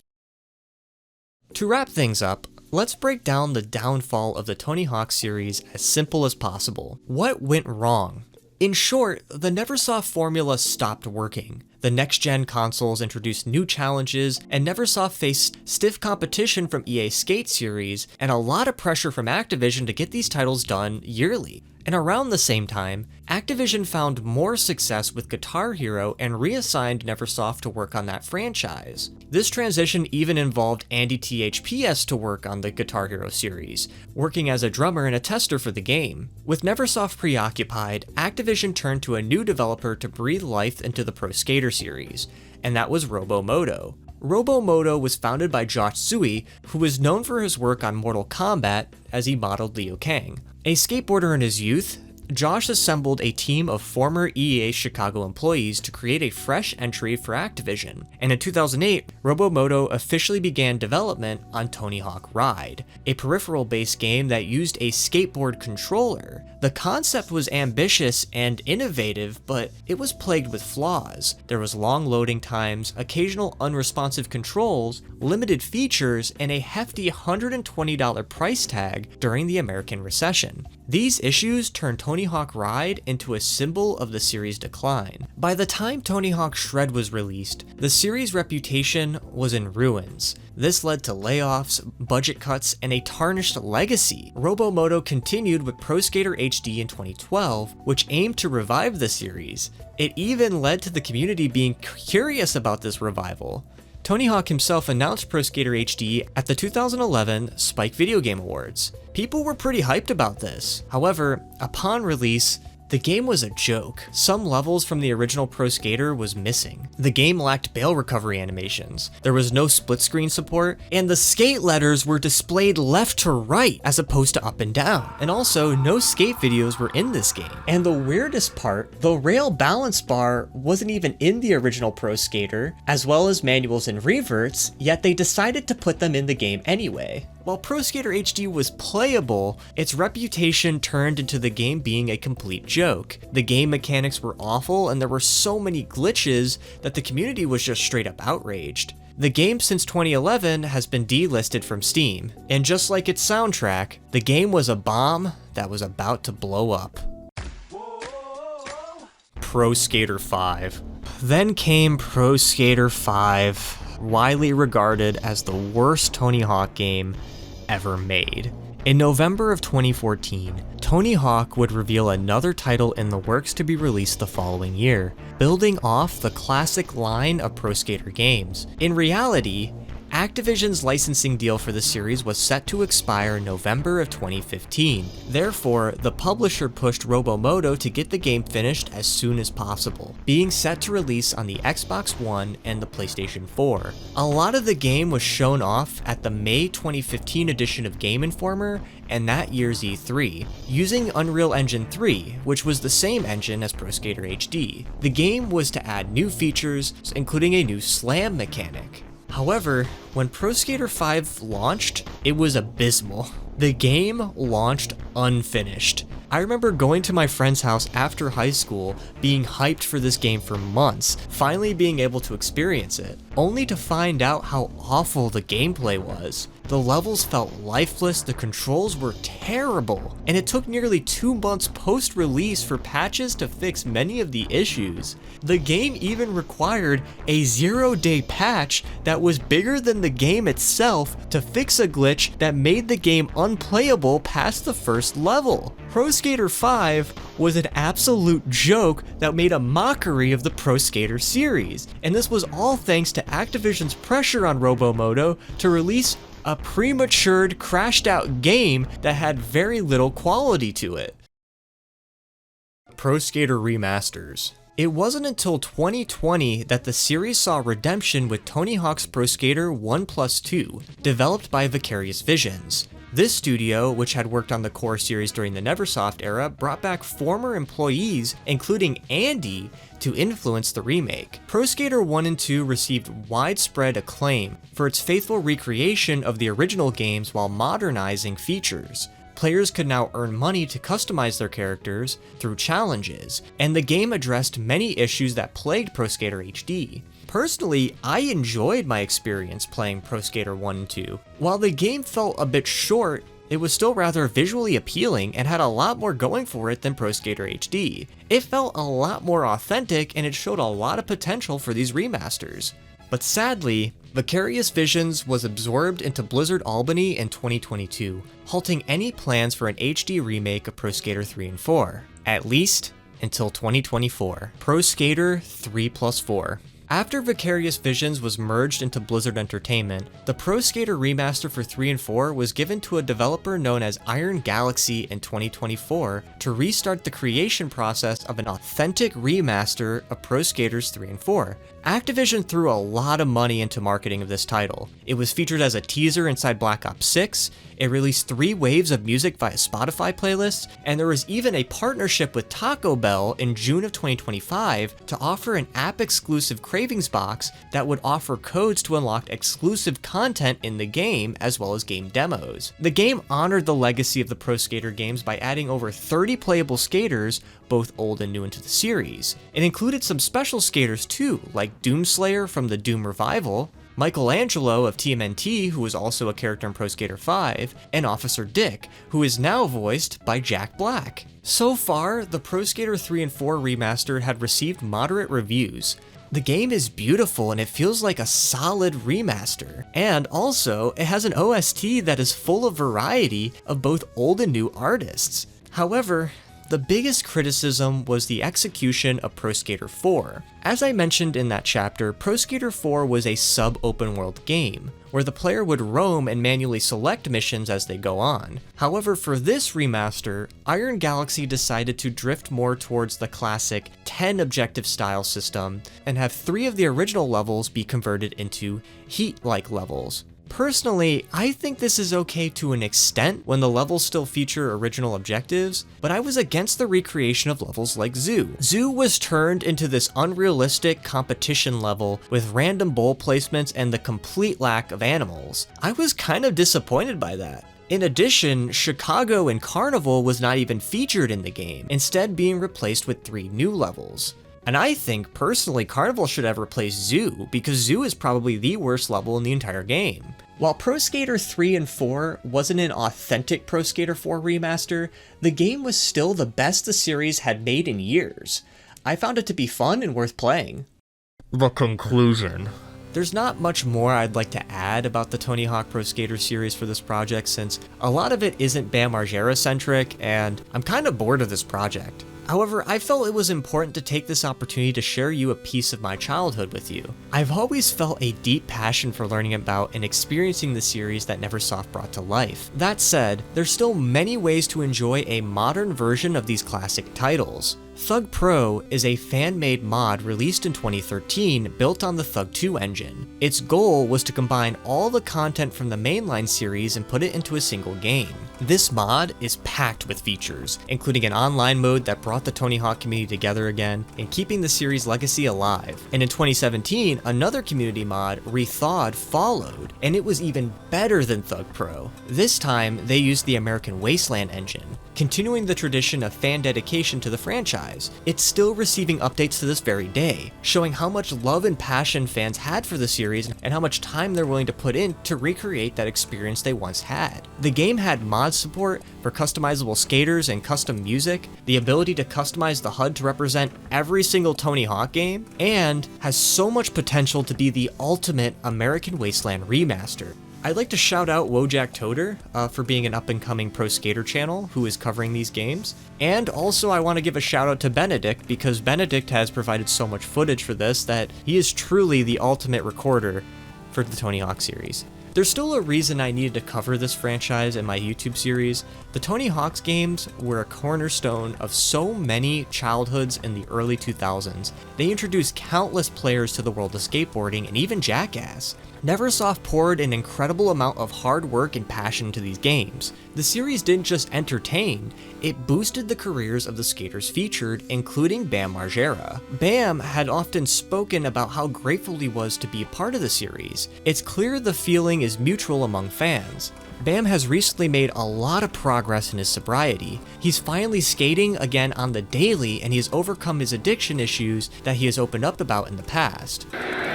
To wrap things up, let's break down the downfall of the Tony Hawk series as simple as possible. What went wrong? In short, the Neversoft formula stopped working. The next-gen consoles introduced new challenges, and Neversoft faced stiff competition from EA's Skate series, and a lot of pressure from Activision to get these titles done yearly. And around the same time, Activision found more success with Guitar Hero and reassigned Neversoft to work on that franchise. This transition even involved AndyTHPS to work on the Guitar Hero series, working as a drummer and a tester for the game. With Neversoft preoccupied, Activision turned to a new developer to breathe life into the Pro Skater series, and that was Robomoto. Robomoto was founded by Josh Sui, who was known for his work on Mortal Kombat as he modeled Liu Kang. A skateboarder in his youth, Josh assembled a team of former EA Chicago employees to create a fresh entry for Activision, and in 2008, Robomoto officially began development on Tony Hawk Ride, a peripheral-based game that used a skateboard controller. The concept was ambitious and innovative, but it was plagued with flaws. There was long loading times, occasional unresponsive controls, limited features, and a hefty $120 price tag during the American recession. These issues turned Tony Hawk Ride into a symbol of the series' decline. By the time Tony Hawk Shred was released, the series' reputation was in ruins. This led to layoffs, budget cuts, and a tarnished legacy. Robomoto continued with Pro Skater HD in 2012, which aimed to revive the series. It even led to the community being curious about this revival. Tony Hawk himself announced Pro Skater HD at the 2011 Spike Video Game Awards. People were pretty hyped about this. However, upon release, the game was a joke. Some levels from the original Pro Skater was missing. The game lacked bail recovery animations. There was no split screen support, and the skate letters were displayed left to right as opposed to up and down. And also, no skate videos were in this game. And the weirdest part, the rail balance bar wasn't even in the original Pro Skater, as well as manuals and reverts, yet they decided to put them in the game anyway. While Pro Skater HD was playable, its reputation turned into the game being a complete joke. The game mechanics were awful, and there were so many glitches that the community was just straight up outraged. The game since 2011 has been delisted from Steam, and just like its soundtrack, the game was a bomb that was about to blow up. Pro Skater 5. Then came Pro Skater 5, widely regarded as the worst Tony Hawk game ever made. In November of 2014, Tony Hawk would reveal another title in the works to be released the following year, building off the classic line of Pro Skater games. In reality, Activision's licensing deal for the series was set to expire in November of 2015. Therefore, the publisher pushed Robomoto to get the game finished as soon as possible, being set to release on the Xbox One and the PlayStation 4. A lot of the game was shown off at the May 2015 edition of Game Informer and that year's E3, using Unreal Engine 3, which was the same engine as Pro Skater HD. The game was to add new features, including a new slam mechanic. However, when Pro Skater 5 launched, it was abysmal. The game launched unfinished. I remember going to my friend's house after high school, being hyped for this game for months, finally being able to experience it, only to find out how awful the gameplay was. The levels felt lifeless, the controls were terrible, and it took nearly 2 months post-release for patches to fix many of the issues. The game even required a 0-day patch that was bigger than the game itself to fix a glitch that made the game unplayable past the first level. Pro Skater 5 was an absolute joke that made a mockery of the Pro Skater series, and this was all thanks to Activision's pressure on Robomoto to release a prematured, crashed out game that had very little quality to it. Pro Skater Remasters. It wasn't until 2020 that the series saw redemption with Tony Hawk's Pro Skater 1+2, developed by Vicarious Visions. This studio, which had worked on the core series during the Neversoft era, brought back former employees, including Andy, to influence the remake. Pro Skater 1 and 2 received widespread acclaim for its faithful recreation of the original games while modernizing features. Players could now earn money to customize their characters through challenges, and the game addressed many issues that plagued Pro Skater HD. Personally, I enjoyed my experience playing Pro Skater 1 and 2. While the game felt a bit short, it was still rather visually appealing and had a lot more going for it than Pro Skater HD. It felt a lot more authentic and it showed a lot of potential for these remasters. But sadly, Vicarious Visions was absorbed into Blizzard Albany in 2022, halting any plans for an HD remake of Pro Skater 3 and 4, at least until 2024. Pro Skater 3+4. After Vicarious Visions was merged into Blizzard Entertainment, the Pro Skater remaster for 3 and 4 was given to a developer known as Iron Galaxy in 2024 to restart the creation process of an authentic remaster of Pro Skaters 3 and 4. Activision threw a lot of money into marketing of this title. It was featured as a teaser inside Black Ops 6, it released 3 waves of music via Spotify playlists, and there was even a partnership with Taco Bell in June of 2025 to offer an app-exclusive Cravings box that would offer codes to unlock exclusive content in the game as well as game demos. The game honored the legacy of the Pro Skater games by adding over 30 playable skaters, both old and new, into the series. It included some special skaters too, like Doomslayer from the Doom Revival, Michelangelo of TMNT, who was also a character in Pro Skater 5, and Officer Dick, who is now voiced by Jack Black. So far, the Pro Skater 3 and 4 remaster had received moderate reviews. The game is beautiful and it feels like a solid remaster. And also, it has an OST that is full of variety of both old and new artists. However, the biggest criticism was the execution of Pro Skater 4. As I mentioned in that chapter, Pro Skater 4 was a sub-open world game, where the player would roam and manually select missions as they go on. However, for this remaster, Iron Galaxy decided to drift more towards the classic 10 objective style system, and have 3 of the original levels be converted into Heat-like levels. Personally, I think this is okay to an extent when the levels still feature original objectives, but I was against the recreation of levels like Zoo. Zoo was turned into this unrealistic competition level with random bowl placements and the complete lack of animals. I was kind of disappointed by that. In addition, Chicago and Carnival was not even featured in the game, instead being replaced with 3 new levels. And I think, personally, Carnival should have replaced Zoo, because Zoo is probably the worst level in the entire game. While Pro Skater 3 and 4 wasn't an authentic Pro Skater 4 remaster, the game was still the best the series had made in years. I found it to be fun and worth playing. The conclusion. There's not much more I'd like to add about the Tony Hawk Pro Skater series for this project, since a lot of it isn't Bam Margera centric, and I'm kind of bored of this project. However, I felt it was important to take this opportunity to share you a piece of my childhood with you. I've always felt a deep passion for learning about and experiencing the series that Neversoft brought to life. That said, there's still many ways to enjoy a modern version of these classic titles. Thug Pro is a fan-made mod released in 2013 built on the Thug 2 engine. Its goal was to combine all the content from the mainline series and put it into a single game. This mod is packed with features, including an online mode that brought the Tony Hawk community together again and keeping the series' legacy alive. And in 2017, another community mod, Rethawed, followed, and it was even better than Thug Pro. This time, they used the American Wasteland engine, continuing the tradition of fan dedication to the franchise. It's still receiving updates to this very day, showing how much love and passion fans had for the series and how much time they're willing to put in to recreate that experience they once had. The game had mod support for customizable skaters and custom music, the ability to customize the HUD to represent every single Tony Hawk game, and has so much potential to be the ultimate American Wasteland remaster. I'd like to shout out Wojacktoter for being an up-and-coming pro skater channel who is covering these games. And also I want to give a shout out to Benedict, because Benedict has provided so much footage for this that he is truly the ultimate recorder for the Tony Hawk series. There's still a reason I needed to cover this franchise in my YouTube series. The Tony Hawk's games were a cornerstone of so many childhoods in the early 2000s. They introduced countless players to the world of skateboarding and even Jackass. Neversoft poured an incredible amount of hard work and passion into these games. The series didn't just entertain, it boosted the careers of the skaters featured, including Bam Margera. Bam had often spoken about how grateful he was to be a part of the series. It's clear the feeling is mutual among fans. Bam has recently made a lot of progress in his sobriety. He's finally skating again on the daily, and he has overcome his addiction issues that he has opened up about in the past.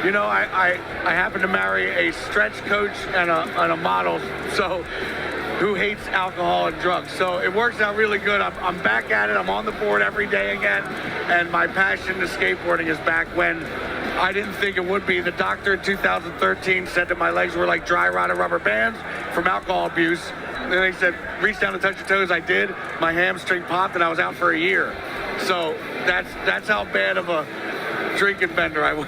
You know, I happen to marry a stretch coach and a model, so who hates alcohol and drugs. So it works out really good. I'm back at it. I'm on the board every day again, and my passion to skateboarding is back when I didn't think it would be. The doctor in 2013 said that my legs were like dry rotted rubber bands from alcohol abuse. And they said, reach down and touch your toes. I did. My hamstring popped and I was out for a year. So that's how bad of a drinking bender I was.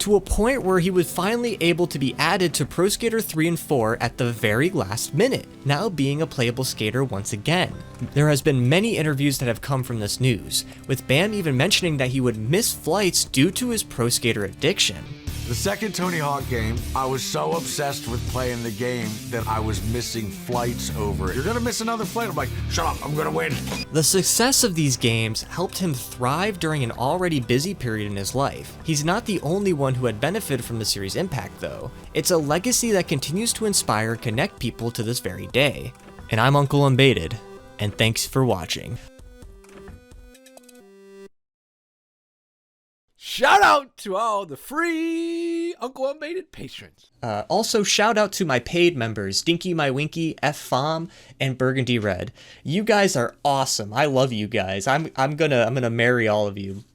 To a point where he was finally able to be added to Pro Skater 3 and 4 at the very last minute, now being a playable skater once again. There has been many interviews that have come from this news, with Bam even mentioning that he would miss flights due to his Pro Skater addiction. The second Tony Hawk game, I was so obsessed with playing the game that I was missing flights over it. You're gonna miss another flight. I'm like, shut up, I'm gonna win. The success of these games helped him thrive during an already busy period in his life. He's not the only one who had benefited from the series' impact, though. It's a legacy that continues to inspire and connect people to this very day. And I'm Uncle Unbaited, and thanks for watching. Shout out to all the free Uncle Unbaited patrons. Also, shout out to my paid members, Dinky My Winky, Ffom, and BurgundyRed. You guys are awesome. I love you guys. I'm gonna marry all of you.